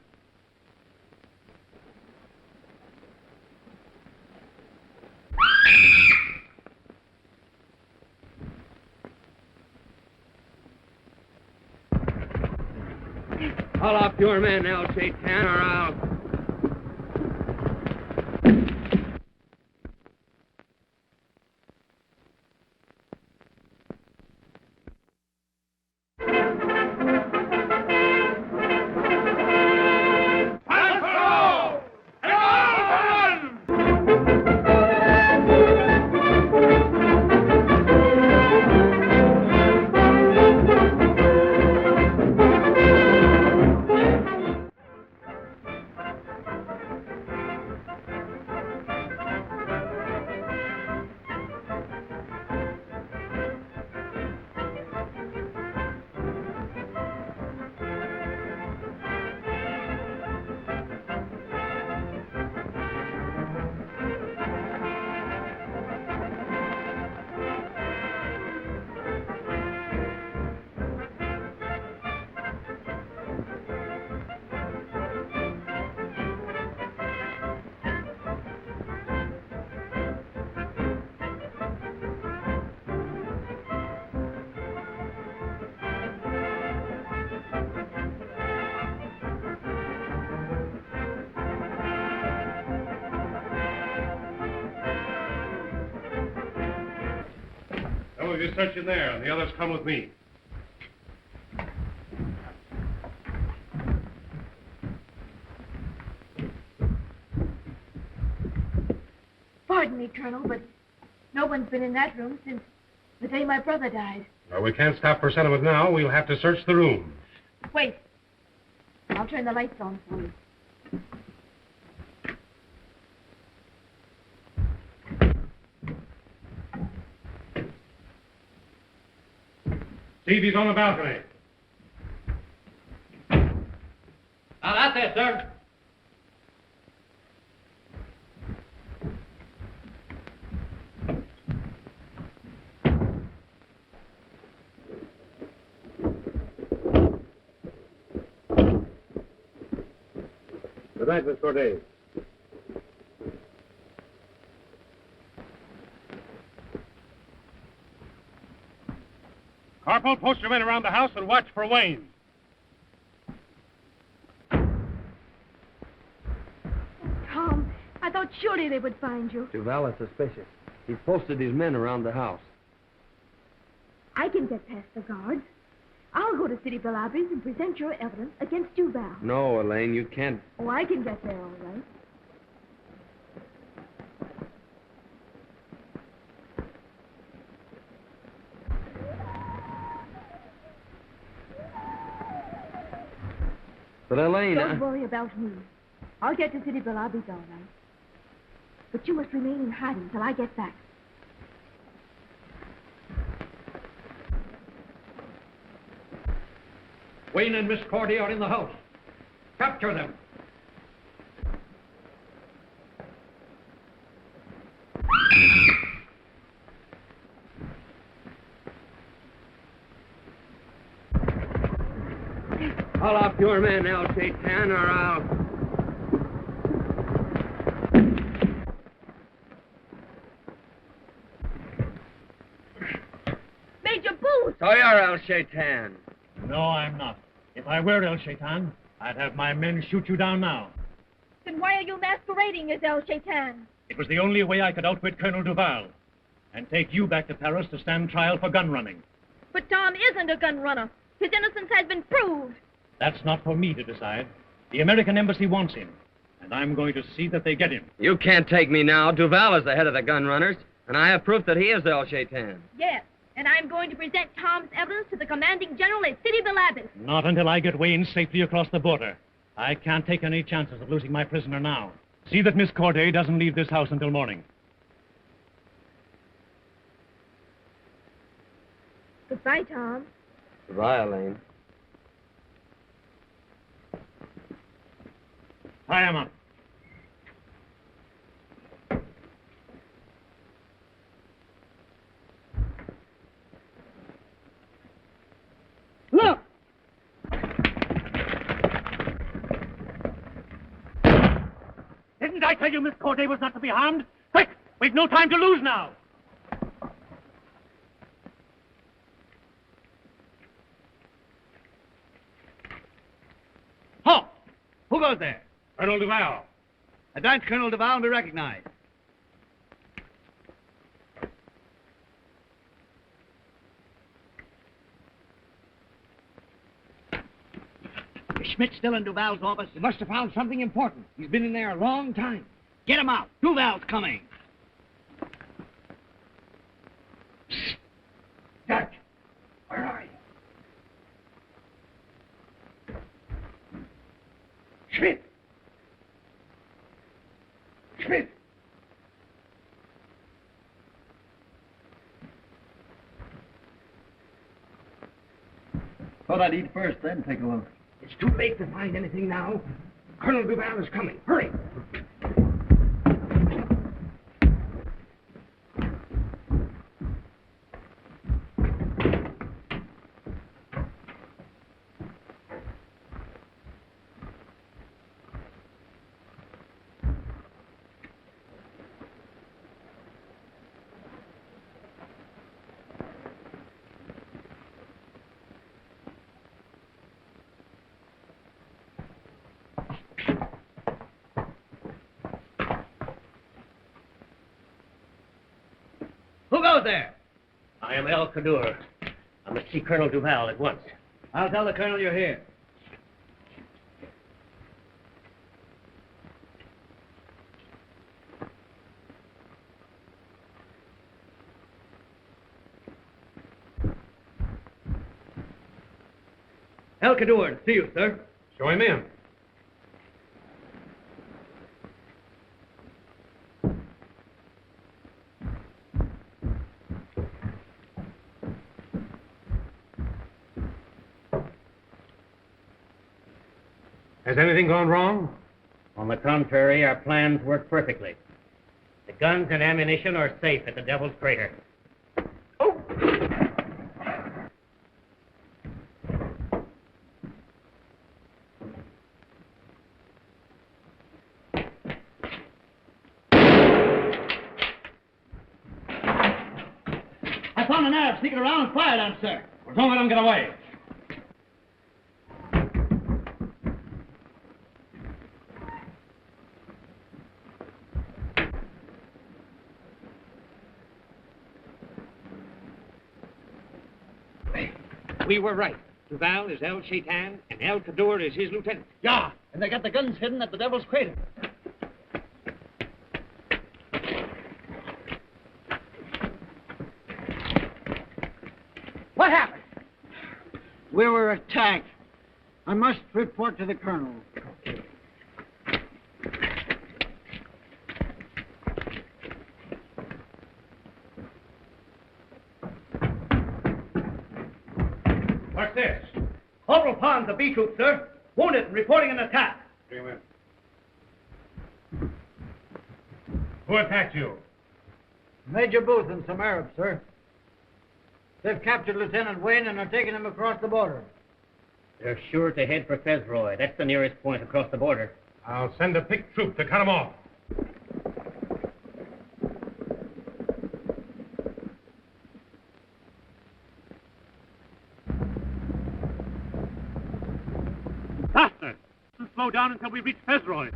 Call off your men, El Shaitan, or I'll... Some of you search in there, and the others come with me. Pardon me, Colonel, but no one's been in that room since the day my brother died. Well, we can't stop for sentiment now. We'll have to search the room. Wait. I'll turn the lights on for you. Stevie's on the balcony. Now, that's it, sir. Good night, Miss Corday. Corporal, post your men around the house and watch for Wayne. Tom, I thought surely they would find you. Duval is suspicious. He's posted his men around the house. I can get past the guards. I'll go to City Belabby's and present your evidence against Duval. No, Elaine, you can't. Oh, I can get there all right. But Elaine... Don't worry about me. I'll get to City Belabby's all right. But you must remain in hiding till I get back. Wayne and Miss Cordy are in the house. Capture them. Call off your men, El Shaitan, or I'll... Major Booth! So you're El Shaitan. No, I'm not. If I were El Shaitan, I'd have my men shoot you down now. Then why are you masquerading as El Shaitan? It was the only way I could outwit Colonel Duval and take you back to Paris to stand trial for gun running. But Tom isn't a gun runner. His innocence has been proved. That's not for me to decide. The American embassy wants him, and I'm going to see that they get him. You can't take me now. Duval is the head of the gun runners, and I have proof that he is El Shaitan. Yes, and I'm going to present Tom's evidence to the commanding general at Sidi Bel Abbas. Not until I get Wayne safely across the border. I can't take any chances of losing my prisoner now. See that Miss Corday doesn't leave this house until morning. Goodbye, Tom. Goodbye, Elaine. Tie him up. Look! Didn't I tell you Miss Corday was not to be harmed? Quick! We've no time to lose now! Halt! Who goes there? Colonel Duval. Advance Colonel Duval and be recognized. Is Schmidt still in Duval's office? He must have found something important. He's been in there a long time. Get him out. Duval's coming. Judge, where are you? Schmidt! Schmidt! Thought I'd eat first, then take a look. It's too late to find anything now. Colonel Duval is coming. Hurry! Who goes there? I am El Kadur. I must see Colonel Duval at once. I'll tell the colonel you're here. El Kadur, see you, sir. Show him in. Has anything gone wrong? On the contrary, our plans work perfectly. The guns and ammunition are safe at the Devil's Crater. I found an Arab sneaking around and fired on him, sir. Well, don't let him get away. We were right. Duval is El Shaitan, and El Kadur is his lieutenant. Yeah, and they got the guns hidden at the Devil's Crater. What happened? We were attacked. I must report to the colonel. What's this? Corporal Pond, the B troop, sir. Wounded and reporting an attack. Bring him in. Who attacked you? Major Booth and some Arabs, sir. They've captured Lieutenant Wayne and are taking him across the border. They're sure to head for Fezroy. That's the nearest point across the border. I'll send a picked troop to cut them off. Faster! Slow down until we reach Fezroy.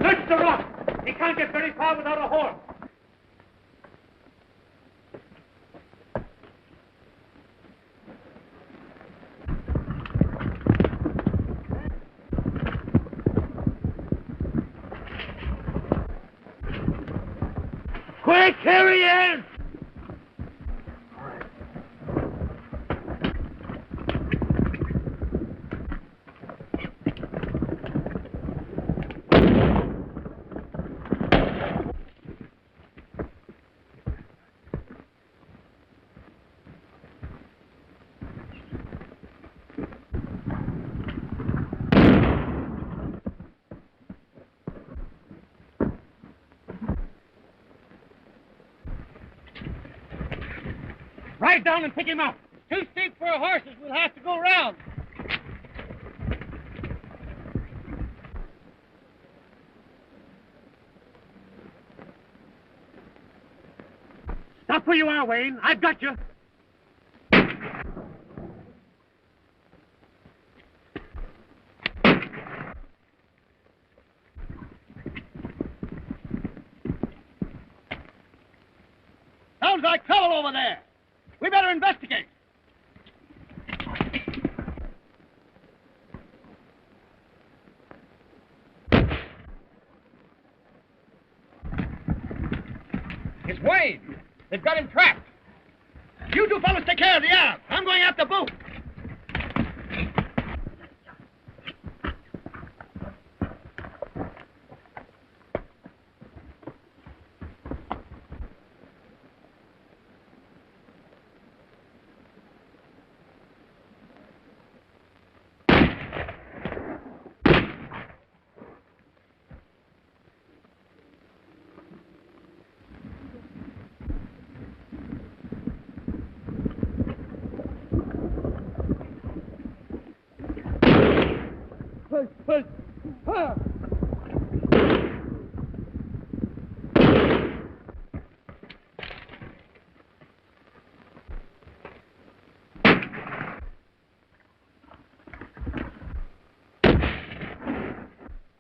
Search the rock! He can't get very far without a horse. Quick, here he is! Ride down and pick him up. Too steep for our horses. We'll have to go round. Stop where you are, Wayne. I've got you. Sounds like trouble over there. We better investigate. It's Wayne. They've got him trapped. You two fellas take care of the arm. I'm going after Boot.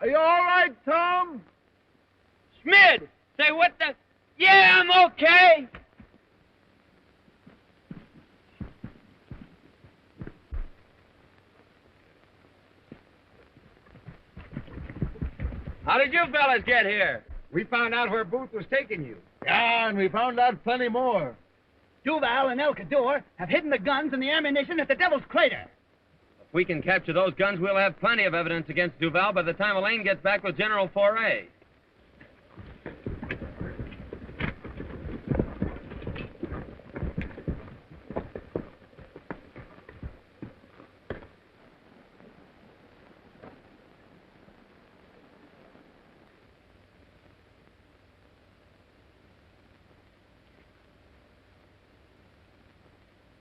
Are you all right, Tom? Schmid! Say what the... Yeah, I'm okay. How did you fellas get here? We found out where Booth was taking you. Yeah, and we found out plenty more. Duval and El Cador have hidden the guns and the ammunition at the Devil's Crater. If we can capture those guns, we'll have plenty of evidence against Duval by the time Elaine gets back with General Foray.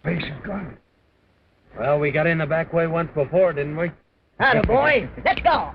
Face is gone. Well, we got in the back way once before, didn't we? Atta boy, let's go.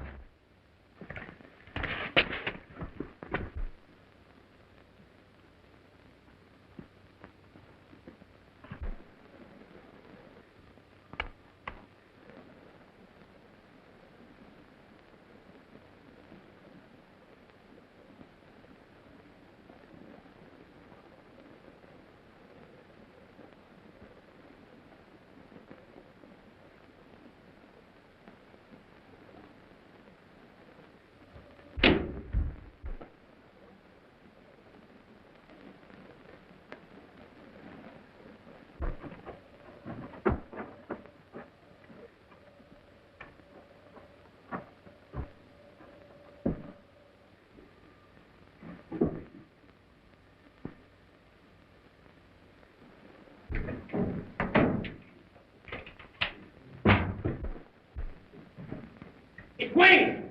It's Wayne!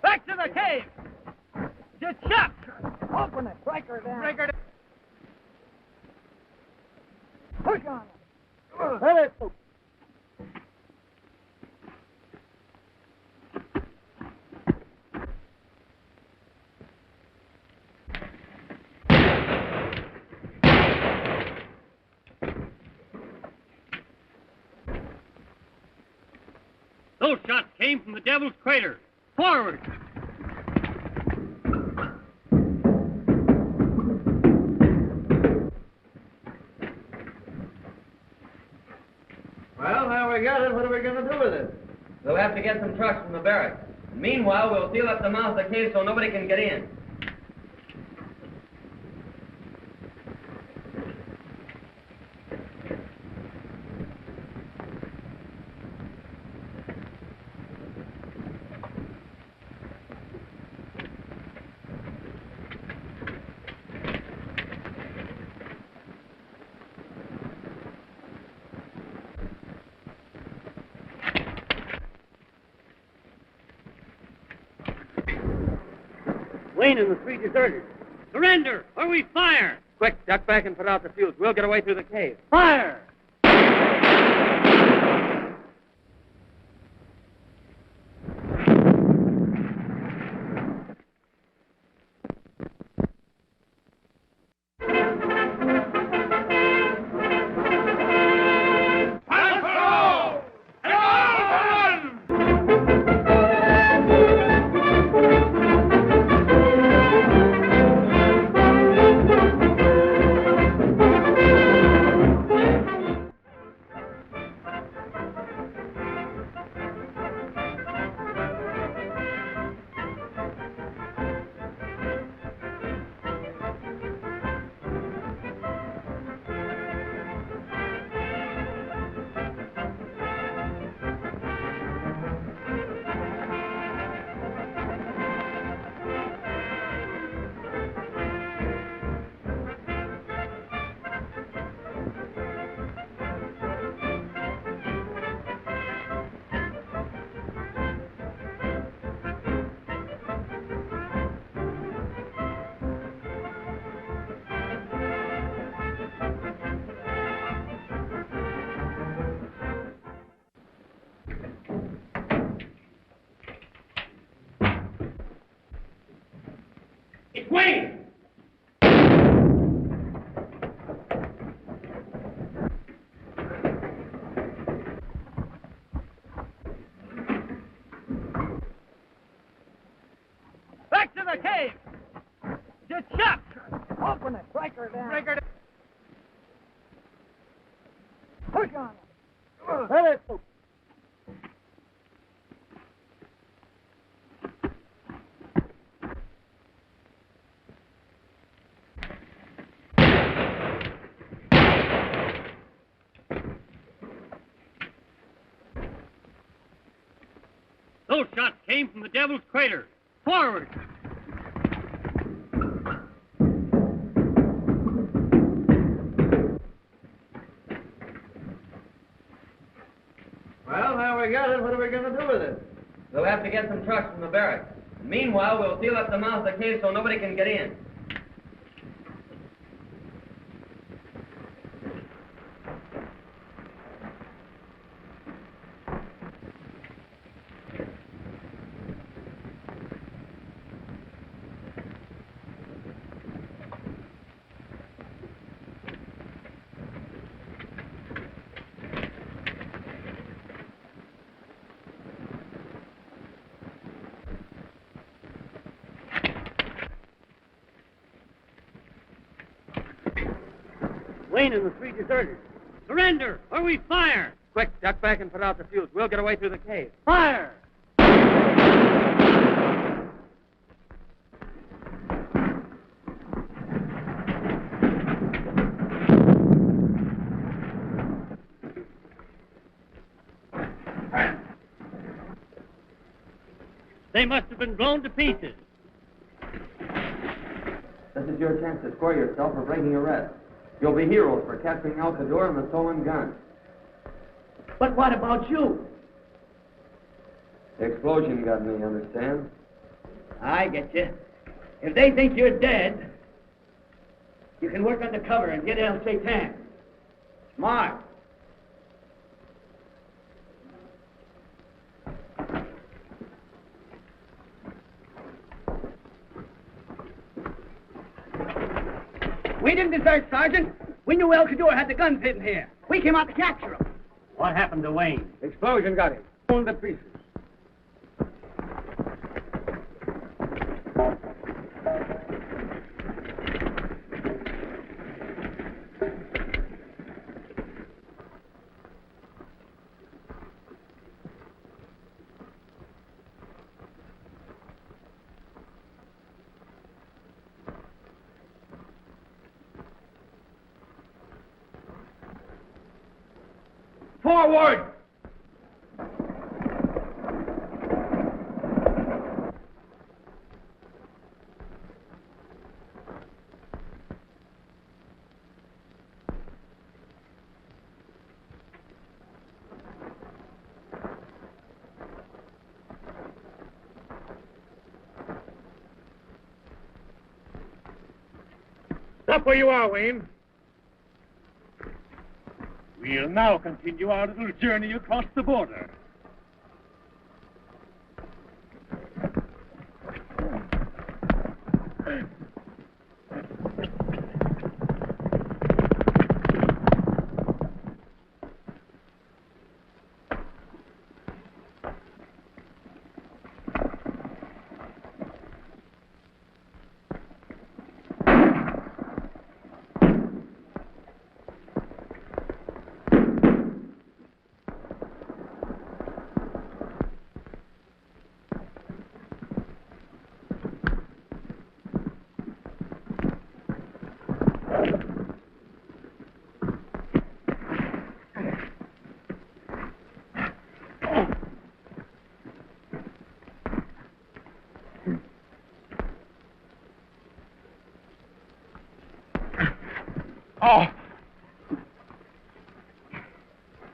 Back to the cave! Get shut! Open it! Break her down! Break her down! Push on it! Let it! Those shots came from the Devil's Crater. Forward! Well, now we got it. What are we going to do with it? We'll have to get some trucks from the barracks. Meanwhile, we'll seal up the mouth of the cave so nobody can get in. Wayne and the three deserters. Surrender, or we fire! Quick, duck back and put out the fuse. We'll get away through the cave. Fire! It's Wayne! Back to the cave! Get shut! Open it! Break her down! Break her down! Push on it! Let it! Those shots came from the Devil's Crater. Forward! Well, now we got it. What are we going to do with it? We'll have to get some trucks from the barracks. Meanwhile, we'll seal up the mouth of the cave so nobody can get in. Wayne and the three deserters. Surrender, or we fire! Quick, duck back and put out the fuse. We'll get away through the cave. Fire! They must have been blown to pieces. is your chance to square yourself for breaking arrest. You'll be heroes for capturing Al Kaddour and the stolen gun. But what about you? The explosion got me, understand? I get you. If they think you're dead, you can work undercover and get El Shaitan. Smart. We didn't desert, Sergeant. We knew El Kaddour had the guns hidden here. We came out to capture him. What happened to Wayne? Explosion got him. Blown to pieces. Forward! Stop where you are, Wayne. We'll now continue our little journey across the border. Oh!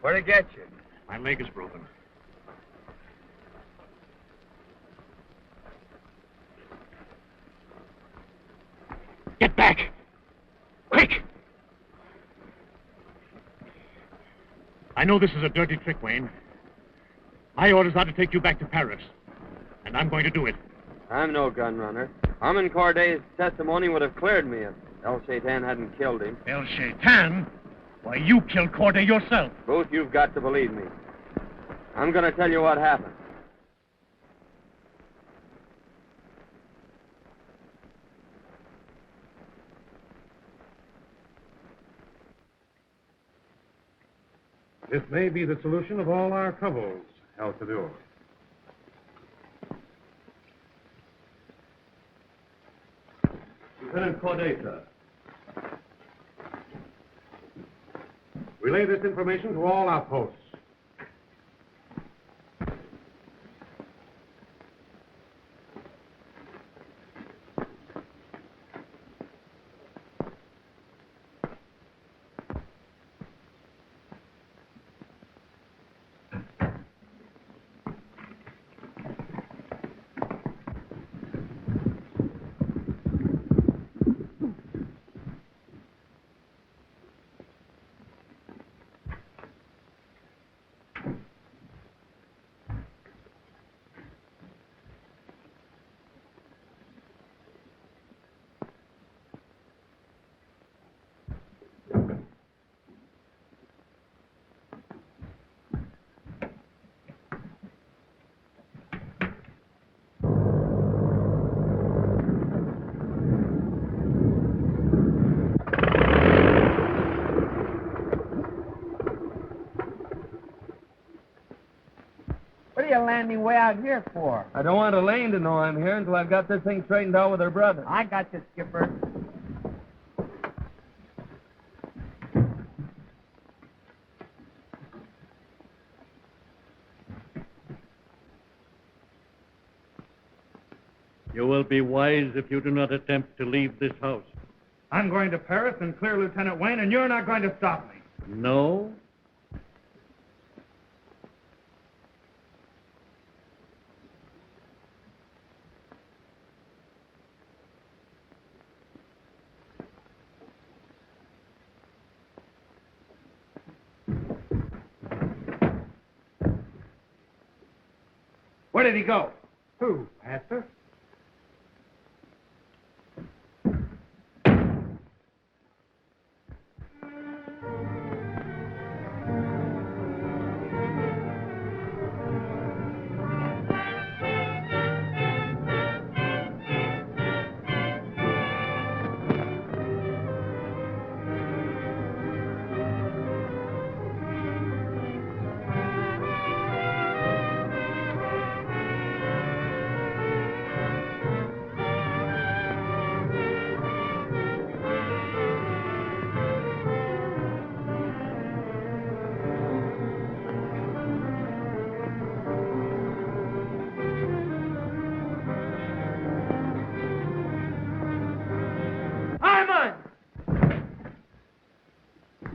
Where'd it get you? My leg is broken. Get back! Quick! I know this is a dirty trick, Wayne. My orders are to take you back to Paris. And I'm going to do it. I'm no gun runner. Armand Corday's testimony would have cleared me if El Shaitan hadn't killed him. El Shaitan? Why, you killed Corday yourself. Ruth, you've got to believe me. I'm going to tell you what happened. This may be the solution of all our troubles, El Kaddour. Lieutenant Corday, sir. Relay this information to all outposts. What are you landing way out here for? I don't want Elaine to know I'm here until I've got this thing straightened out with her brother. I got you, Skipper. You will be wise if you do not attempt to leave this house. I'm going to Paris and clear Lieutenant Wayne, and you're not going to stop me. No? Where did he go? Who, Master?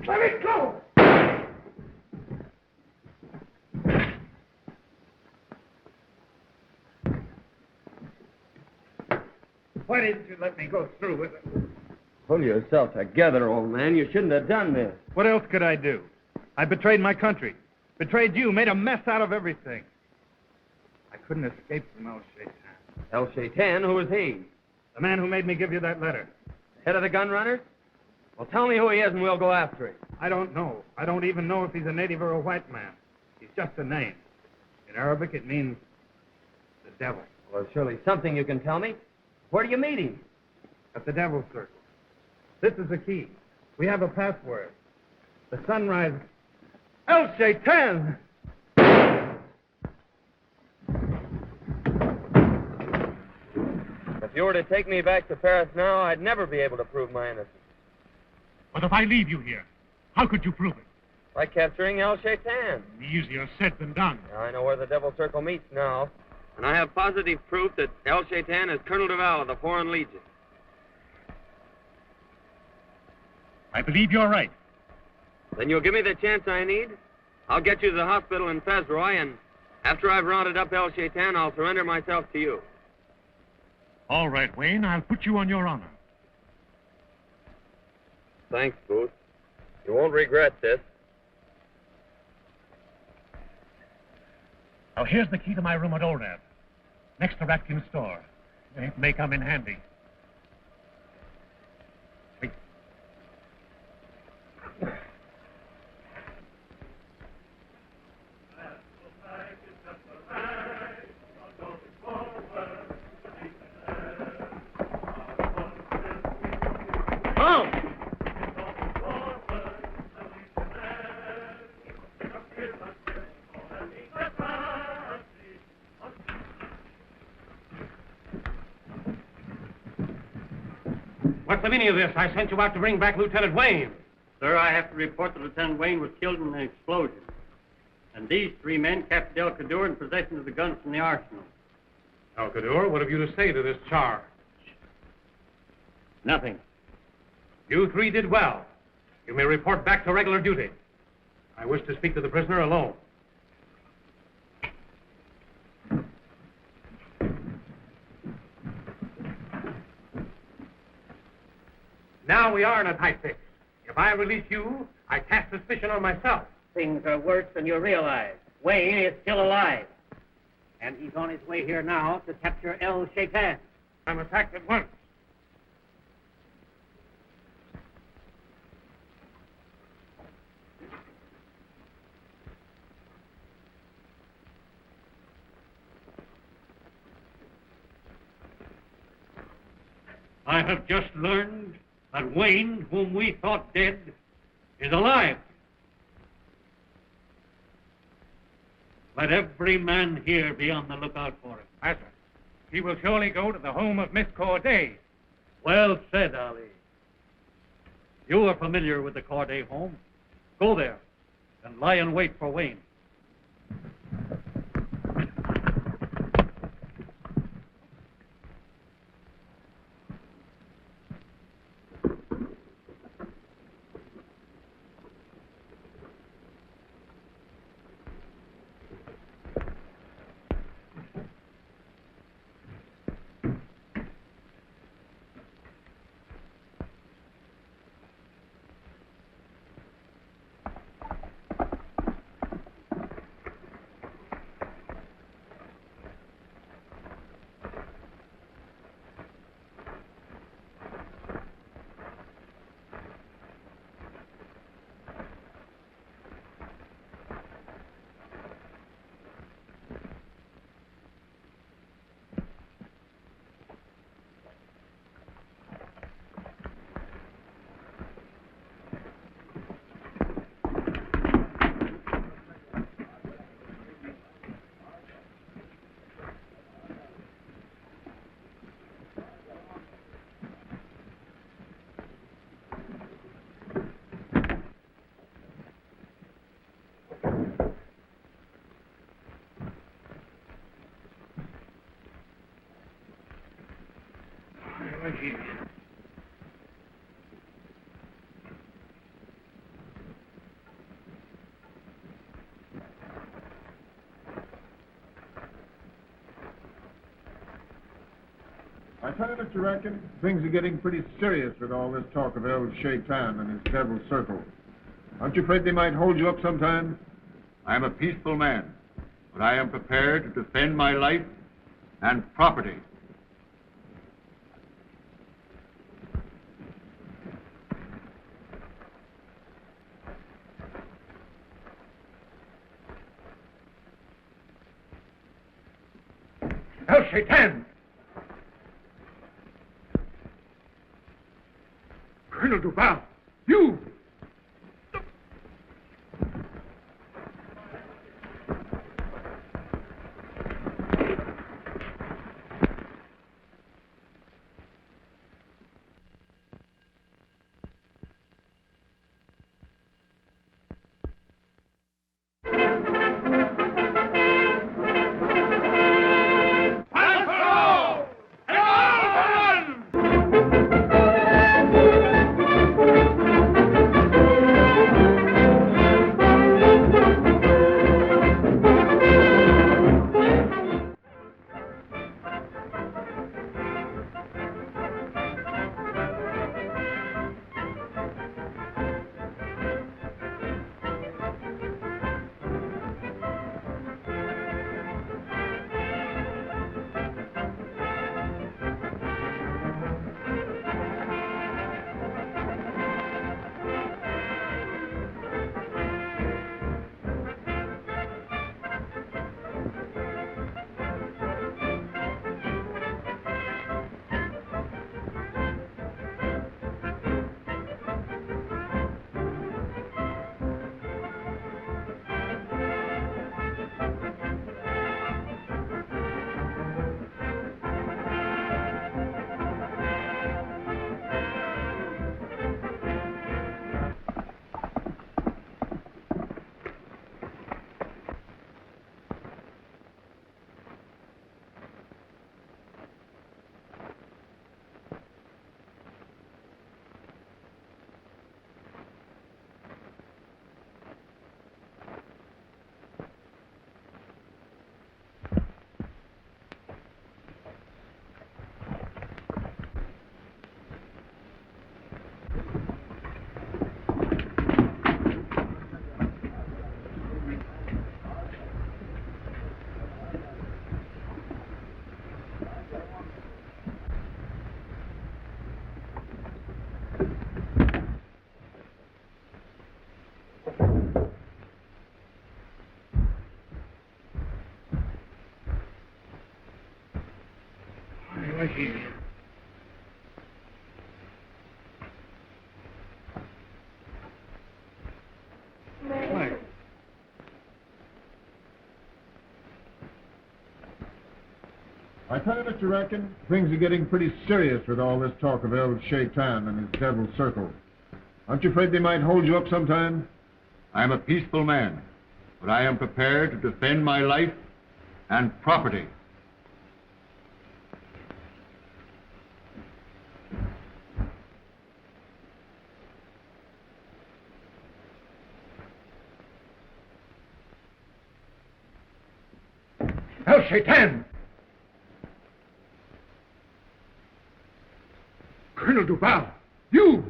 Let it go! Why didn't you let me go through with it? Pull yourself together, old man. You shouldn't have done this. What else could I do? I betrayed my country, betrayed you, made a mess out of everything. I couldn't escape from El Shaitan. El Shaitan? Who is he? The man who made me give you that letter. Head of the gun runners? Well, tell me who he is and we'll go after him. I don't know. I don't even know if he's a native or a white man. He's just a name. In Arabic, it means the devil. Well, surely something you can tell me. Where do you meet him? At the Devil's Circle. This is the key. We have a password. The sunrise. El Shaitan! If you were to take me back to Paris now, I'd never be able to prove my innocence. But if I leave you here, how could you prove it? By capturing El Shaitan. Easier said than done. Now, I know where the Devil's Circle meets now. And I have positive proof that El Shaitan is Colonel Duval of the Foreign Legion. I believe you're right. Then you'll give me the chance I need? I'll get you to the hospital in Fezroy, and after I've rounded up El Shaitan, I'll surrender myself to you. All right, Wayne, I'll put you on your honor. Thanks, Booth. You won't regret this. Now, here's the key to my room at Oldab, next to Ratkin's store. It may come in handy. Wait. Oh! What's the meaning of this? I sent you out to bring back Lieutenant Wayne. Sir, I have to report that Lieutenant Wayne was killed in an explosion. And these three men captured El Cadur in possession of the guns from the arsenal. El Cadur, what have you to say to this charge? Nothing. You three did well. You may report back to regular duty. I wish to speak to the prisoner alone. Now we are in a tight fix. If I release you, I cast suspicion on myself. Things are worse than you realize. Wayne is still alive. And he's on his way here now to capture El Shaitan. I'm attacked at once. I have just learned that Wayne, whom we thought dead, is alive. Let every man here be on the lookout for him. Master, he will surely go to the home of Miss Corday. Well said, Ali. You are familiar with the Corday home. Go there and lie in wait for Wayne. I tell you what you reckon. Things are getting pretty serious with all this talk of El Shaitan and his devil's circle. Aren't you afraid they might hold you up sometime? I am a peaceful man, but I am prepared to defend my life and property. El Shaitan! Colonel Duval, you! I tell you what you reckon. Things are getting pretty serious with all this talk of El Shaitan and his devil's circle. Aren't you afraid they might hold you up sometime? I am a peaceful man, but I am prepared to defend my life and property. El Shaitan! Colonel Duval, you!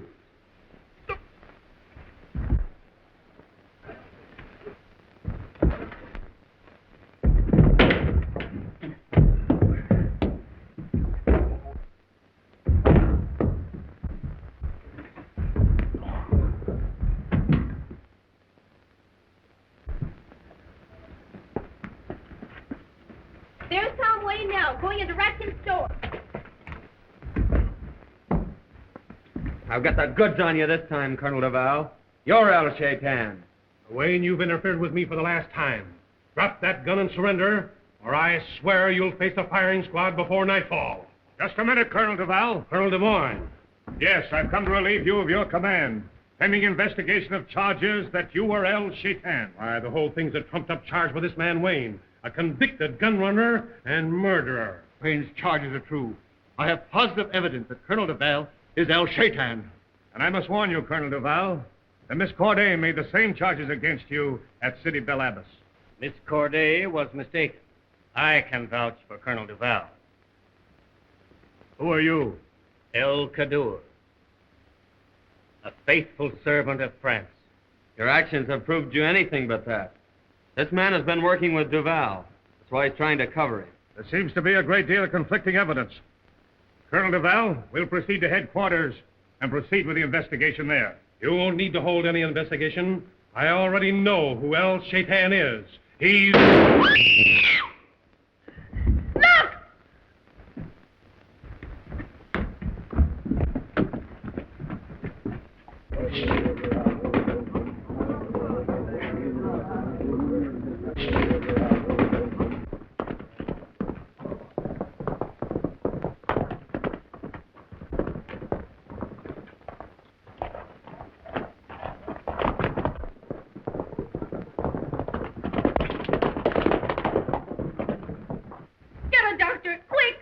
There's Tom Wayne now, going into Ratkin's store. I've got the goods on you this time, Colonel Duval. You're El Shaitan. Wayne, you've interfered with me for the last time. Drop that gun and surrender, or I swear you'll face a firing squad before nightfall. Just a minute, Colonel Duval. Colonel Lemoyne. Yes, I've come to relieve you of your command, pending investigation of charges that you were El Shaitan. Why, the whole thing's a trumped-up charge with this man Wayne, a convicted gun runner and murderer. Wayne's charges are true. I have positive evidence that Colonel Duval is El Shaitan. And I must warn you, Colonel Duval, that Miss Corday made the same charges against you at City Belle Abbas. Miss Corday was mistaken. I can vouch for Colonel Duval. Who are you? El Cadour, a faithful servant of France. Your actions have proved you anything but that. This man has been working with Duval. That's why he's trying to cover him. There seems to be a great deal of conflicting evidence. Colonel Duval, we'll proceed to headquarters and proceed with the investigation there. You won't need to hold any investigation. I already know who El Shaitan is. He's... Get a doctor, quick!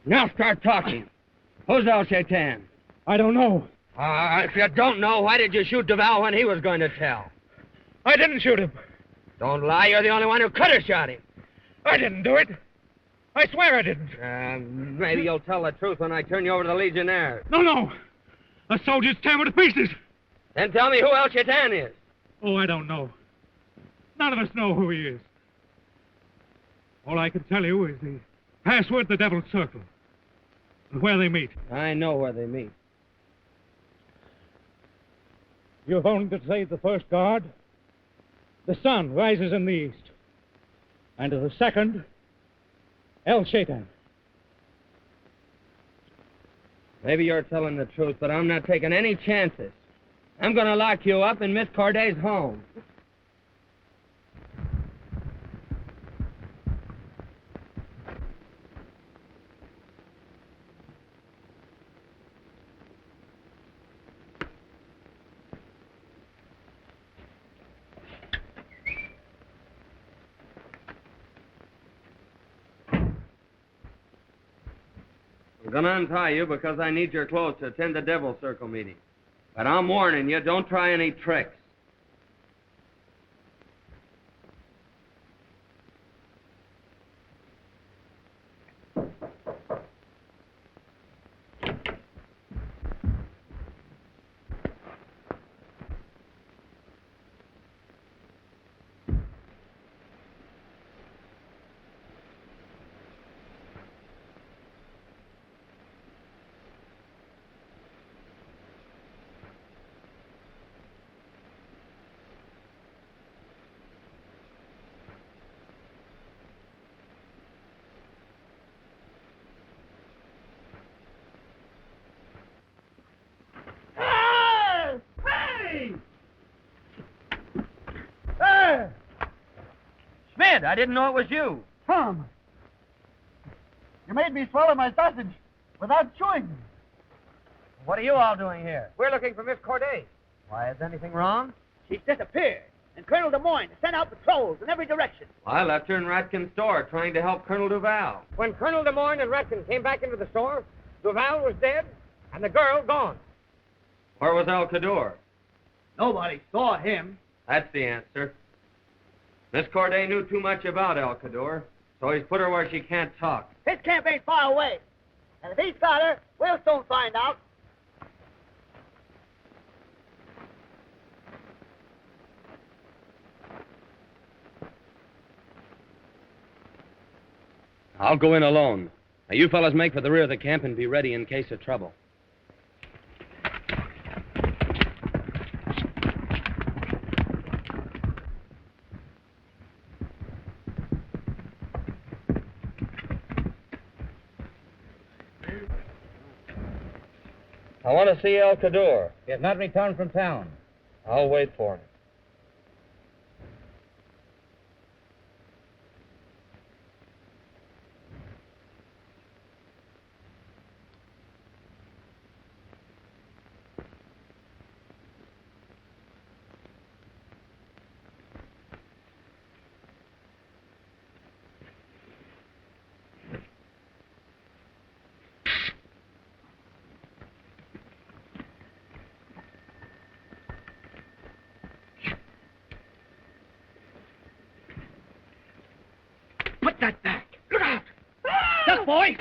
Now start talking. Who's El Shaitan? I don't know. If you don't know, why did you shoot Duval when he was going to tell? I didn't shoot him. Don't lie, you're the only one who could have shot him. I didn't do it. I swear I didn't. Maybe you'll tell the truth when I turn you over to the Legionnaires. No. The soldiers tear me to pieces. Then tell me who El Shaitan is. Oh, I don't know. None of us know who he is. All I can tell you is the password to the Devil's Circle and where they meet. I know where they meet. You've only to say the first guard, the sun rises in the east. And to the second, El Shaitan. Maybe you're telling the truth, but I'm not taking any chances. I'm going to lock you up in Miss Corday's home. I'm going to untie you because I need your clothes to attend the Devil's Circle meeting. But I'm warning you, don't try any tricks. Schmidt, I didn't know it was you. Tom, you made me swallow my sausage without chewing. What are you all doing here? We're looking for Miss Corday. Why, is anything wrong? She's disappeared. and Colonel Des Moines to send out patrols in every direction. I left her in Ratkin's store trying to help Colonel Duval. When Colonel Des Moines and Ratkin came back into the store, Duval was dead and the girl gone. Where was El Cador? Nobody saw him. That's the answer. Miss Corday knew too much about El Cador, so he's put her where she can't talk. His camp ain't far away. And if he's got her, we'll soon find out. I'll go in alone. Now, you fellas make for the rear of the camp and be ready in case of trouble. I want to see El Cador. He has not returned from town. I'll wait for him. Put that back. Look out! Duck, boy!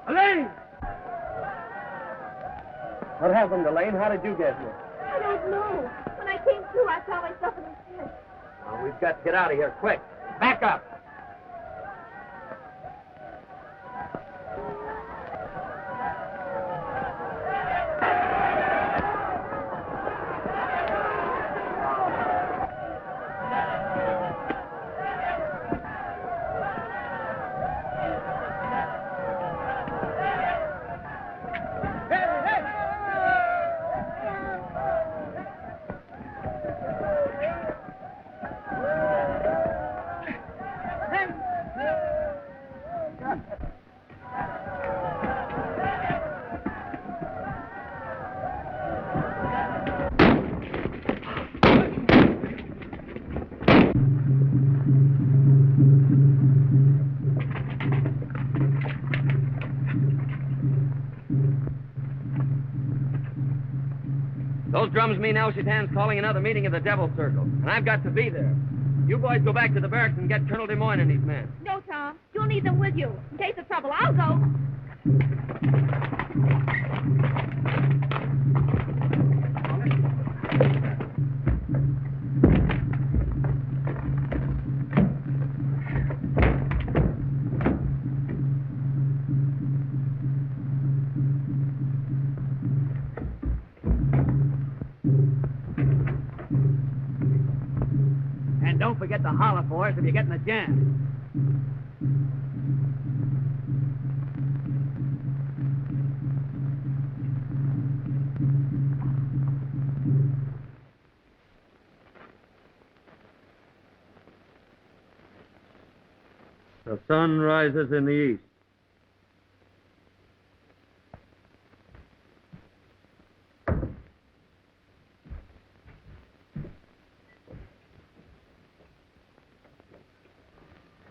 Elaine! What happened, Elaine? How did you get here? I don't know. When I came through, I saw myself in his head. Well, we've got to get out of here, quick. Back up! Those drums mean El Chitan's calling another meeting of the Devil Circle, and I've got to be there. You boys go back to the barracks and get Colonel Des Moines and his men. No, Tom. You'll need them with you. In case of trouble, I'll go. And don't forget to holler for us if you get in a jam. The sun rises in the east.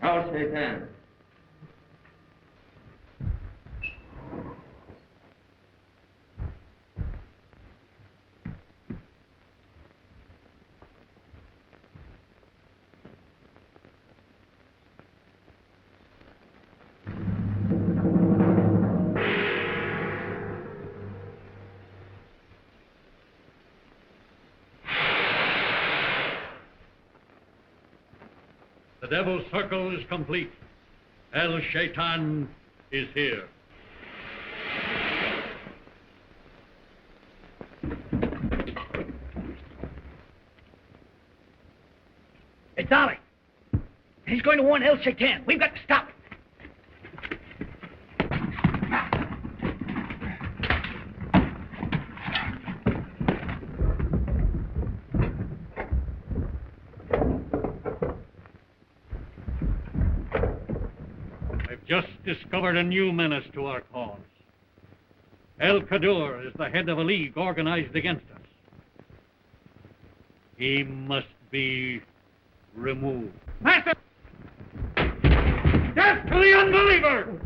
El Chitan. The Devil's Circle is complete. El Chitan is here. It's Ollie. He's going to warn El Chitan. We've got to stop it. just discovered a new menace to our cause. El Kadur is the head of a league organized against us. He must be removed. Master! Death to the unbeliever!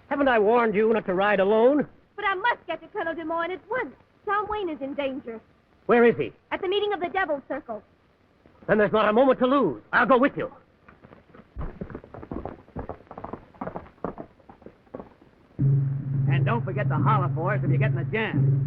Haven't I warned you not to ride alone? But I must get to Colonel Des Moines at once. Tom Wayne is in danger. Where is he? At the meeting of the Devil's Circle. Then there's not a moment to lose. I'll go with you. And don't forget to holler for us if you get in a jam.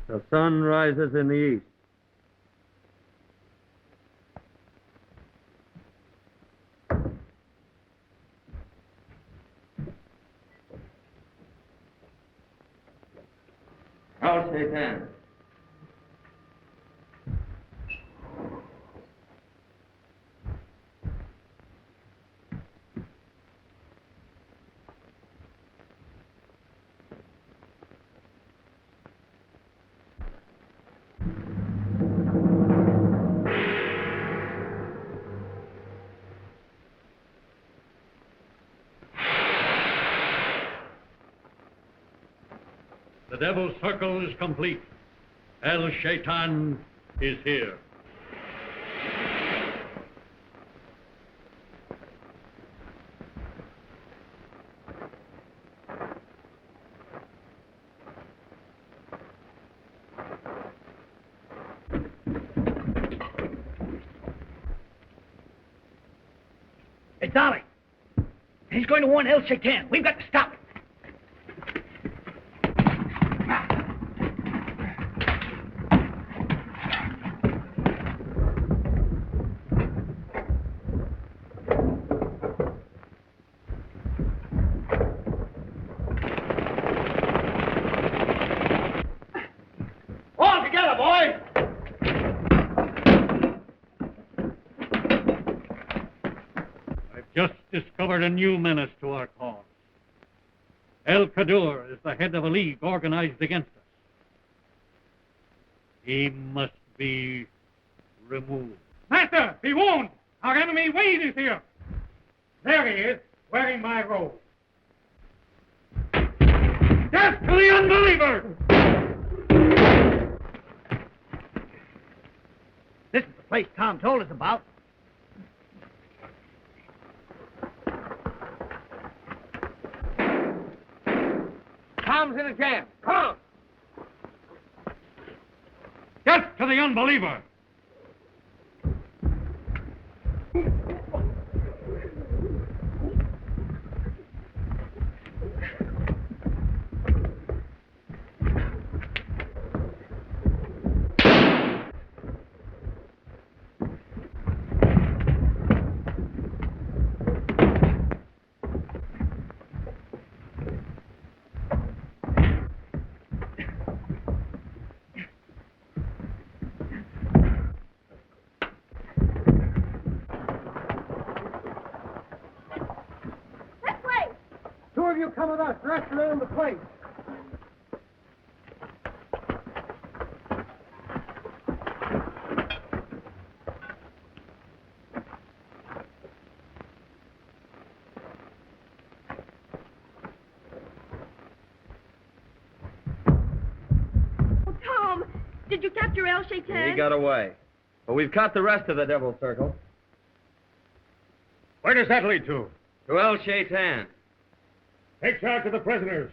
The sun rises in the east. I'll shake hands. The Devil's Circle is complete. El Shaitan is here. It's Ollie. He's going to warn El Shaitan. We've got to stop it. All together, boys! I've just discovered a new menace to our cause. El Kadur is the head of a league organized against us. He must be removed. Master, be warned! Our enemy Wayne is here! There he is, wearing my robe. Death to the unbeliever! This is the place Tom told us about. Tom's in a jam. Come on. Death to the unbeliever! Two of you come with us. Rest around the place. did you capture El Shaitan? He got away. But we've caught the rest of the Devil Circle. Where does that lead to? To El Shaitan. Take charge of the prisoners.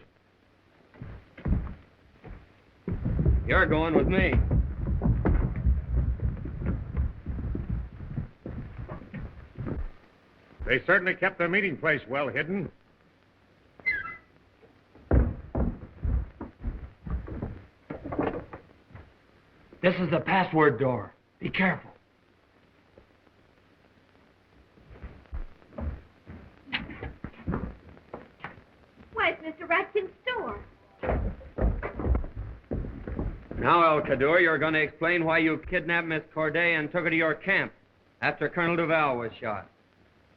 You're going with me. They certainly kept their meeting place well hidden. This is the password door. Be careful. Why, it's Mr. Ratkin's store. Now, El Kaddour, you're going to explain why you kidnapped Miss Corday and took her to your camp after Colonel Duval was shot.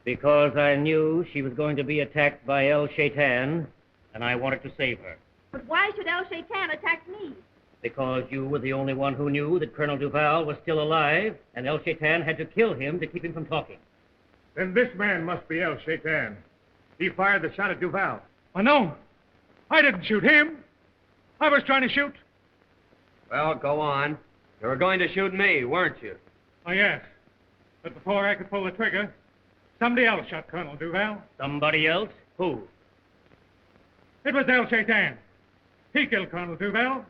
Because I knew she was going to be attacked by El Shaitan, and I wanted to save her. But why should El Shaitan attack me? Because you were the only one who knew that Colonel Duval was still alive, and El Shaitan had to kill him to keep him from talking. Then this man must be El Shaitan. He fired the shot at Duval. Oh, no. I didn't shoot him. I was trying to shoot. Well, go on. You were going to shoot me, weren't you? Oh, yes. But before I could pull the trigger, somebody else shot Colonel Duval. Somebody else? Who? It was El Shaitan. He killed Colonel Duval,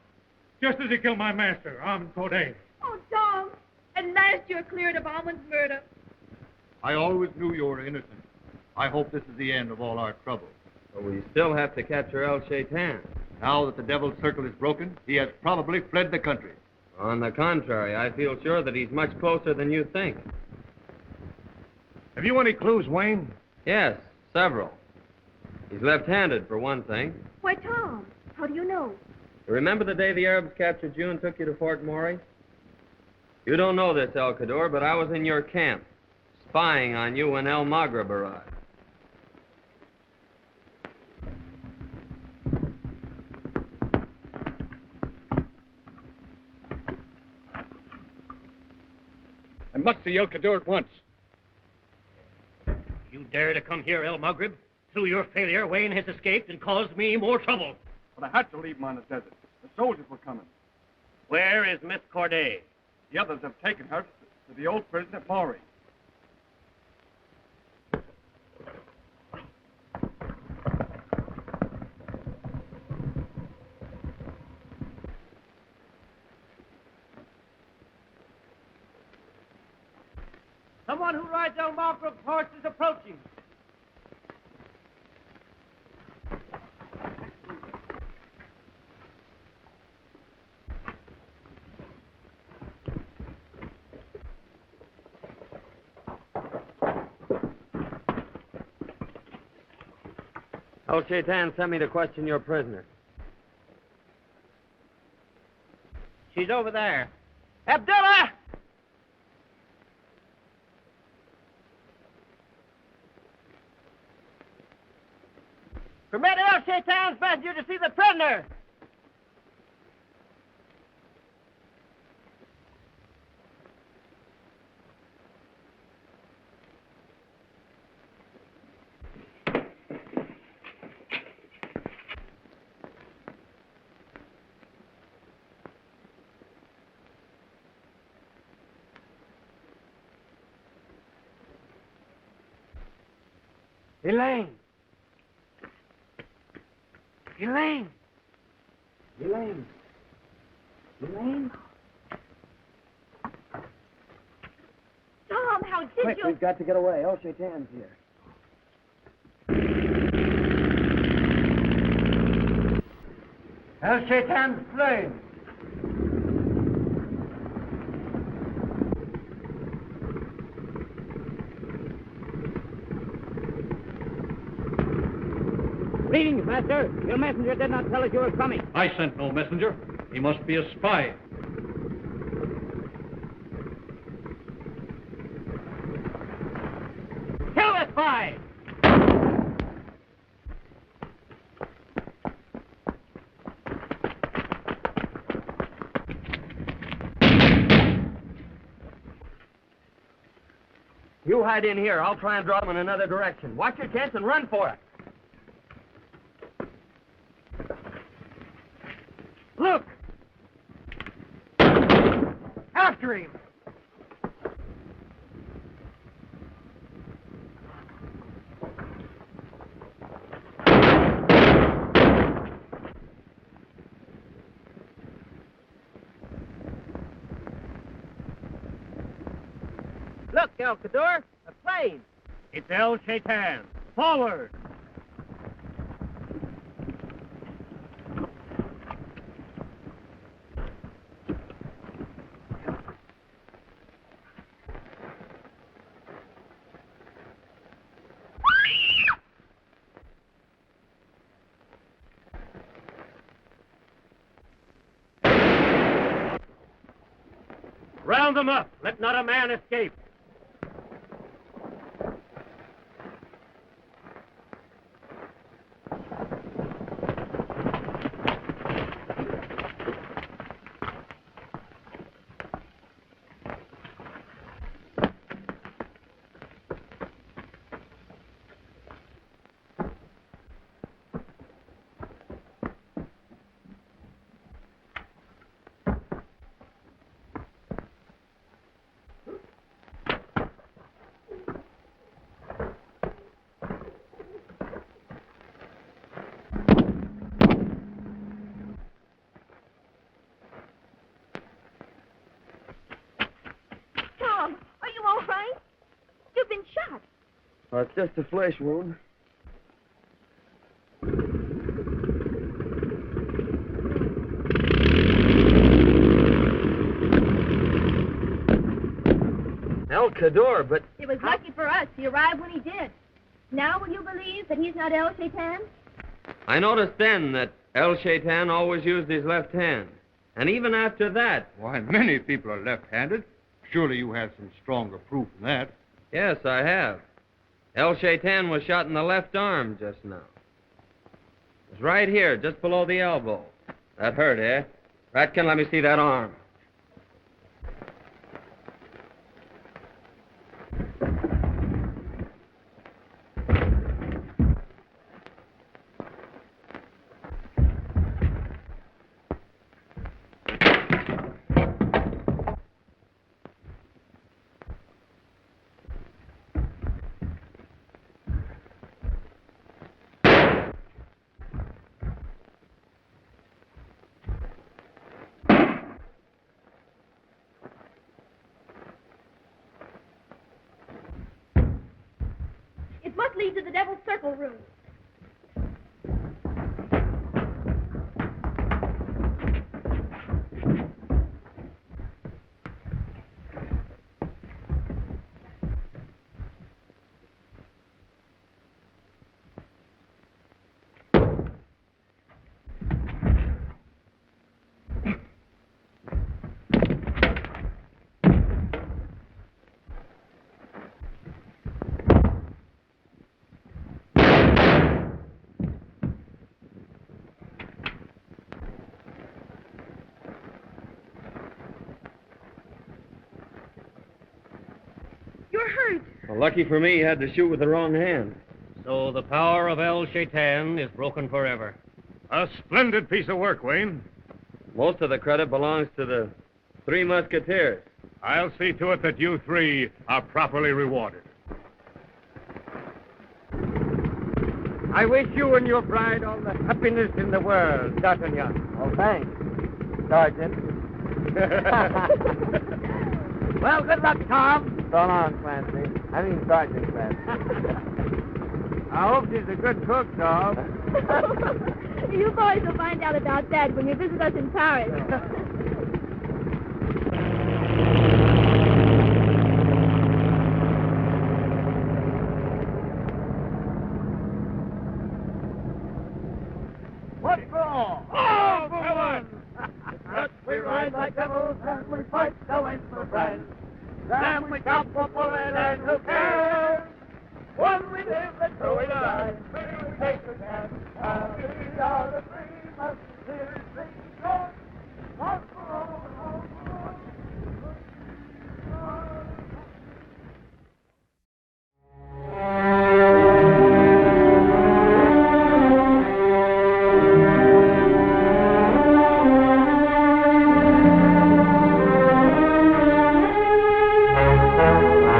just as he killed my master, Armand Corday. Oh, Tom, at last you're cleared of Almond's murder. I always knew you were innocent. I hope this is the end of all our trouble. But we still have to capture El Shaitan. Now that the Devil's Circle is broken, he has probably fled the country. On the contrary, I feel sure that he's much closer than you think. Have you any clues, Wayne? Yes, several. He's left-handed, for one thing. Why, Tom, how do you know? You remember the day the Arabs captured you and took you to Fort Maury? You don't know this, El Kaddour, but I was in your camp, spying on you when El Maghreb arrived. I must see El Kaddour at once. You dare to come here, El Maghreb? Through your failure, Wayne has escaped and caused me more trouble. But I had to leave him on the desert. The soldiers were coming. Where is Miss Corday? The others have taken her to the old prison at Maury. Someone who rides El Maghrib's horse is approaching. El Shaitan sent me to question your prisoner. She's over there. Abdullah! Permit El Shaitan's messenger to see the prisoner. Elaine! Elaine! Elaine! Elaine? Tom, how did Quick, you... we've got to get away. El Shaitan's here. El Shaitan's slain. Greetings, Master. Your messenger did not tell us you were coming. I sent no messenger. He must be a spy. Kill the spy! You hide in here. I'll try and draw them in another direction. Watch your chance and run for it. Look! after him. Look, El Cador, a plane. It's El Shaitan. Forward! Round them up. Let not a man escape. Tom, are you all right? You've been shot. It's just a flesh wound. El Cador, but... It was lucky for us he arrived when he did. Now will you believe that he's not El Shaitan? I noticed then that El Shaitan always used his left hand. And even after that... Why, many people are left-handed. Surely you have some stronger proof than that. Yes, I have. El Shaitan was shot in the left arm just now. It was right here, just below the elbow. That hurt, eh? Ratkin, let me see that arm. It must lead to the Devil's Circle room. You're hurt. Well, lucky for me, he had to shoot with the wrong hand. So the power of El Shaitan is broken forever. A splendid piece of work, Wayne. Most of the credit belongs to the Three Musketeers. I'll see to it that you three are properly rewarded. I wish you and your bride all the happiness in the world, D'Artagnan. Oh, thanks, Sergeant. Well, good luck, Tom. So long, Clancy. I mean, Sergeant Clancy. I hope she's a good cook, dog. You boys will find out about that when you visit us in Paris. What for all? All for one! We ride like devils and we fight so in for friends. Then we jump for bullet and who cares? One we live, the two we die. We take the chance. We are the Three Musketeers. One for all, all for one. Bye.